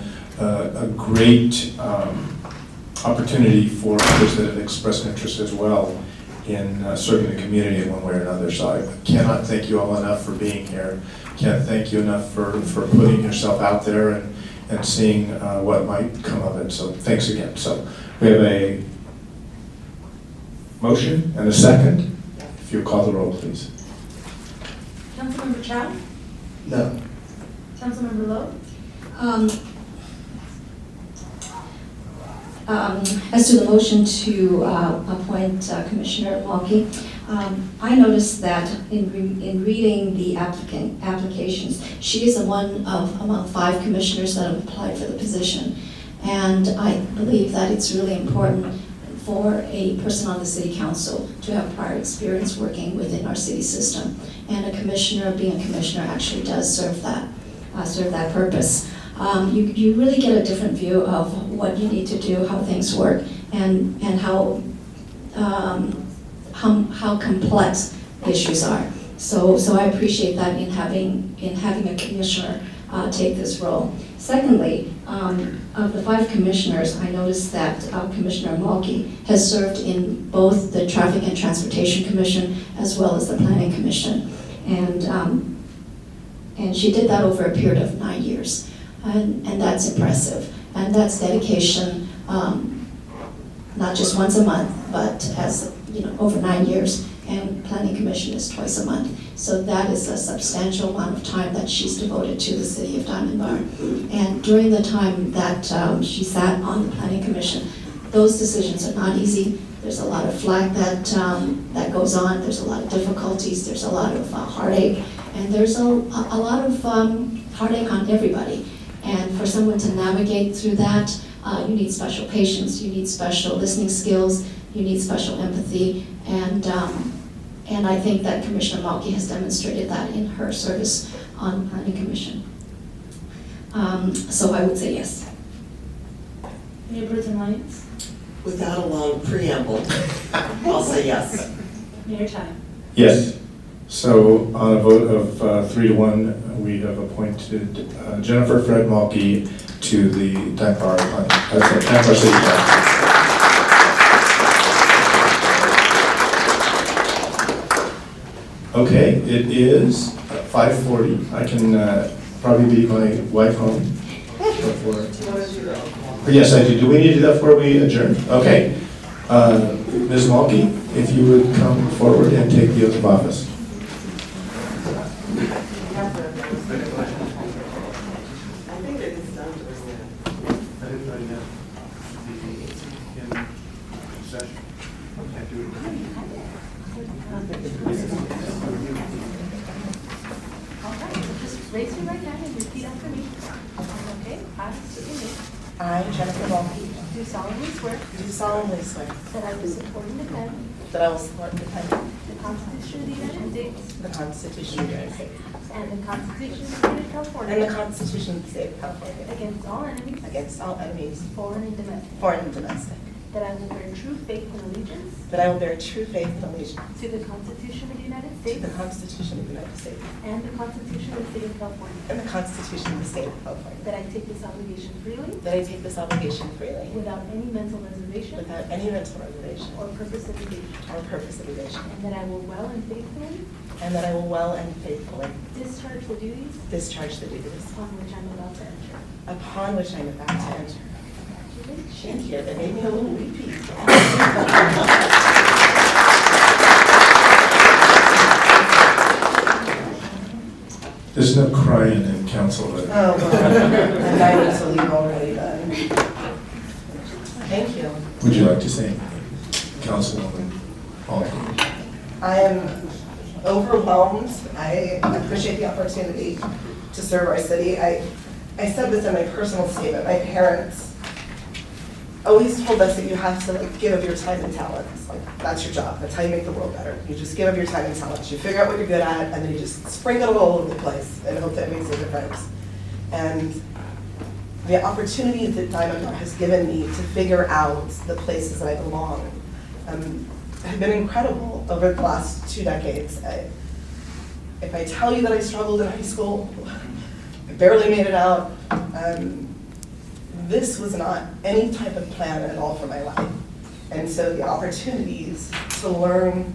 great opportunity for others that have expressed interest as well in serving the community in one way or another. So I cannot thank you all enough for being here. Can't thank you enough for putting yourself out there and seeing what might come of it. So thanks again. So we have a motion and a second. If you call the roll, please. Councilmember Chow? No. Councilmember Lowe? As to the motion to appoint Commissioner Walke, I noticed that in reading the applications, she is one of among 5 commissioners that have applied for the position. And I believe that it's really important for a person on the city council to have prior experience working within our city system. And a commissioner, being a commissioner, actually does serve that purpose. You really get a different view of what you need to do, how things work, and how complex issues are. So I appreciate that in having a commissioner take this role. Secondly, of the 5 commissioners, I noticed that Commissioner Walke has served in both the Traffic and Transportation Commission as well as the Planning Commission. And And she did that over a period of 9 years. And that's impressive. And that's dedication, not just once a month, but as, over 9 years. And Planning Commission is twice a month. So that is a substantial amount of time that she's devoted to the city of Diamond Bar. And during the time that she sat on the Planning Commission, those decisions are not easy. There's a lot of flack that goes on. There's a lot of difficulties. There's a lot of heartache. And there's a lot of heartache on everybody. And for someone to navigate through that, you need special patience. You need special listening skills. You need special empathy. And I think that Commissioner Malki has demonstrated that in her service on the Planning Commission. So I would say yes. Mayor Pro Tem Lyons? Without a long preamble, I'll say yes. Mayor Ty? Yes. So on a vote of 3-1, we have appointed Jennifer Fred Malki to the Diamond Bar City Council. Okay, it is 5:40. I can probably beat my wife home before. Yes, I do. Do we need to do that before we adjourn? Okay. Ms. Malki, if you would come forward and take the oath of office. Raise your right hand and repeat after me. Okay, I state your name. I, Jennifer Malki, Do solemnly swear do solemnly swear that I will support and defend that I will support and defend the Constitution of the United States the Constitution of the United States and the Constitution of the State of California and the Constitution of the State of California against all enemies, against all enemies, foreign and domestic, foreign and domestic, that I will bear true faith and allegiance that I will bear true faith and allegiance to the Constitution of the United to States the Constitution of the United States and the Constitution of the State of California, and the Constitution of the State of California, that I take this obligation freely that I take this obligation freely without any mental reservation without any mental reservation or purpose of evasion, or purpose of evasion, and that I will well and faithfully and that I will well and faithfully discharge the duties discharge the duties upon which I'm about to enter. upon which I am about to enter. Thank you. It made me a little weepy. There's no crying in council. Oh, well, and I need to leave already then. Thank you. Would you like to say anything, Councilwoman Malki? I am overwhelmed. I appreciate the opportunity to serve our city. I said this in my personal statement. My parents always told us that you have to give of your time and talents. That's your job. That's how you make the world better. You just give of your time and talents. You figure out what you're good at, and then you just sprinkle it all over the place and hope that it makes a difference. And the opportunity that Diamond Bar has given me to figure out the places that I belong have been incredible over the last 2 decades. If I tell you that I struggled in high school, I barely made it out. This was not any type of plan at all for my life. And so the opportunities to learn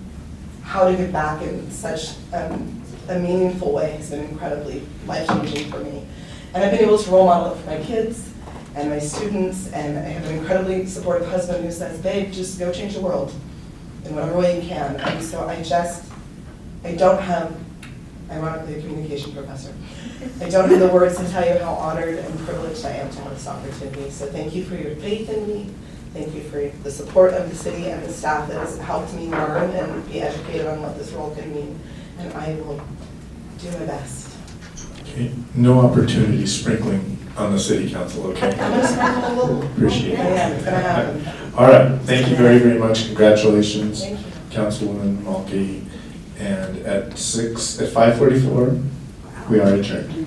how to give back in such a meaningful way has been incredibly life-changing for me. And I've been able to role model it for my kids and my students, and I have an incredibly supportive husband who says, babe, just go change the world in whatever way you can. And so I don't have, ironically, a communication professor. I don't have the words to tell you how honored and privileged I am to have this opportunity. So thank you for your faith in me. Thank you for the support of the city and the staff that has helped me learn and be educated on what this role can mean. And I will do my best. Okay. No opportunity sprinkling on the city council, okay? I'm going to sprinkle a little. Appreciate it. Yeah, it's going to happen. All right, thank you very, very much. Congratulations, Thank you. Councilwoman Malki. And at 5:44, we are adjourned.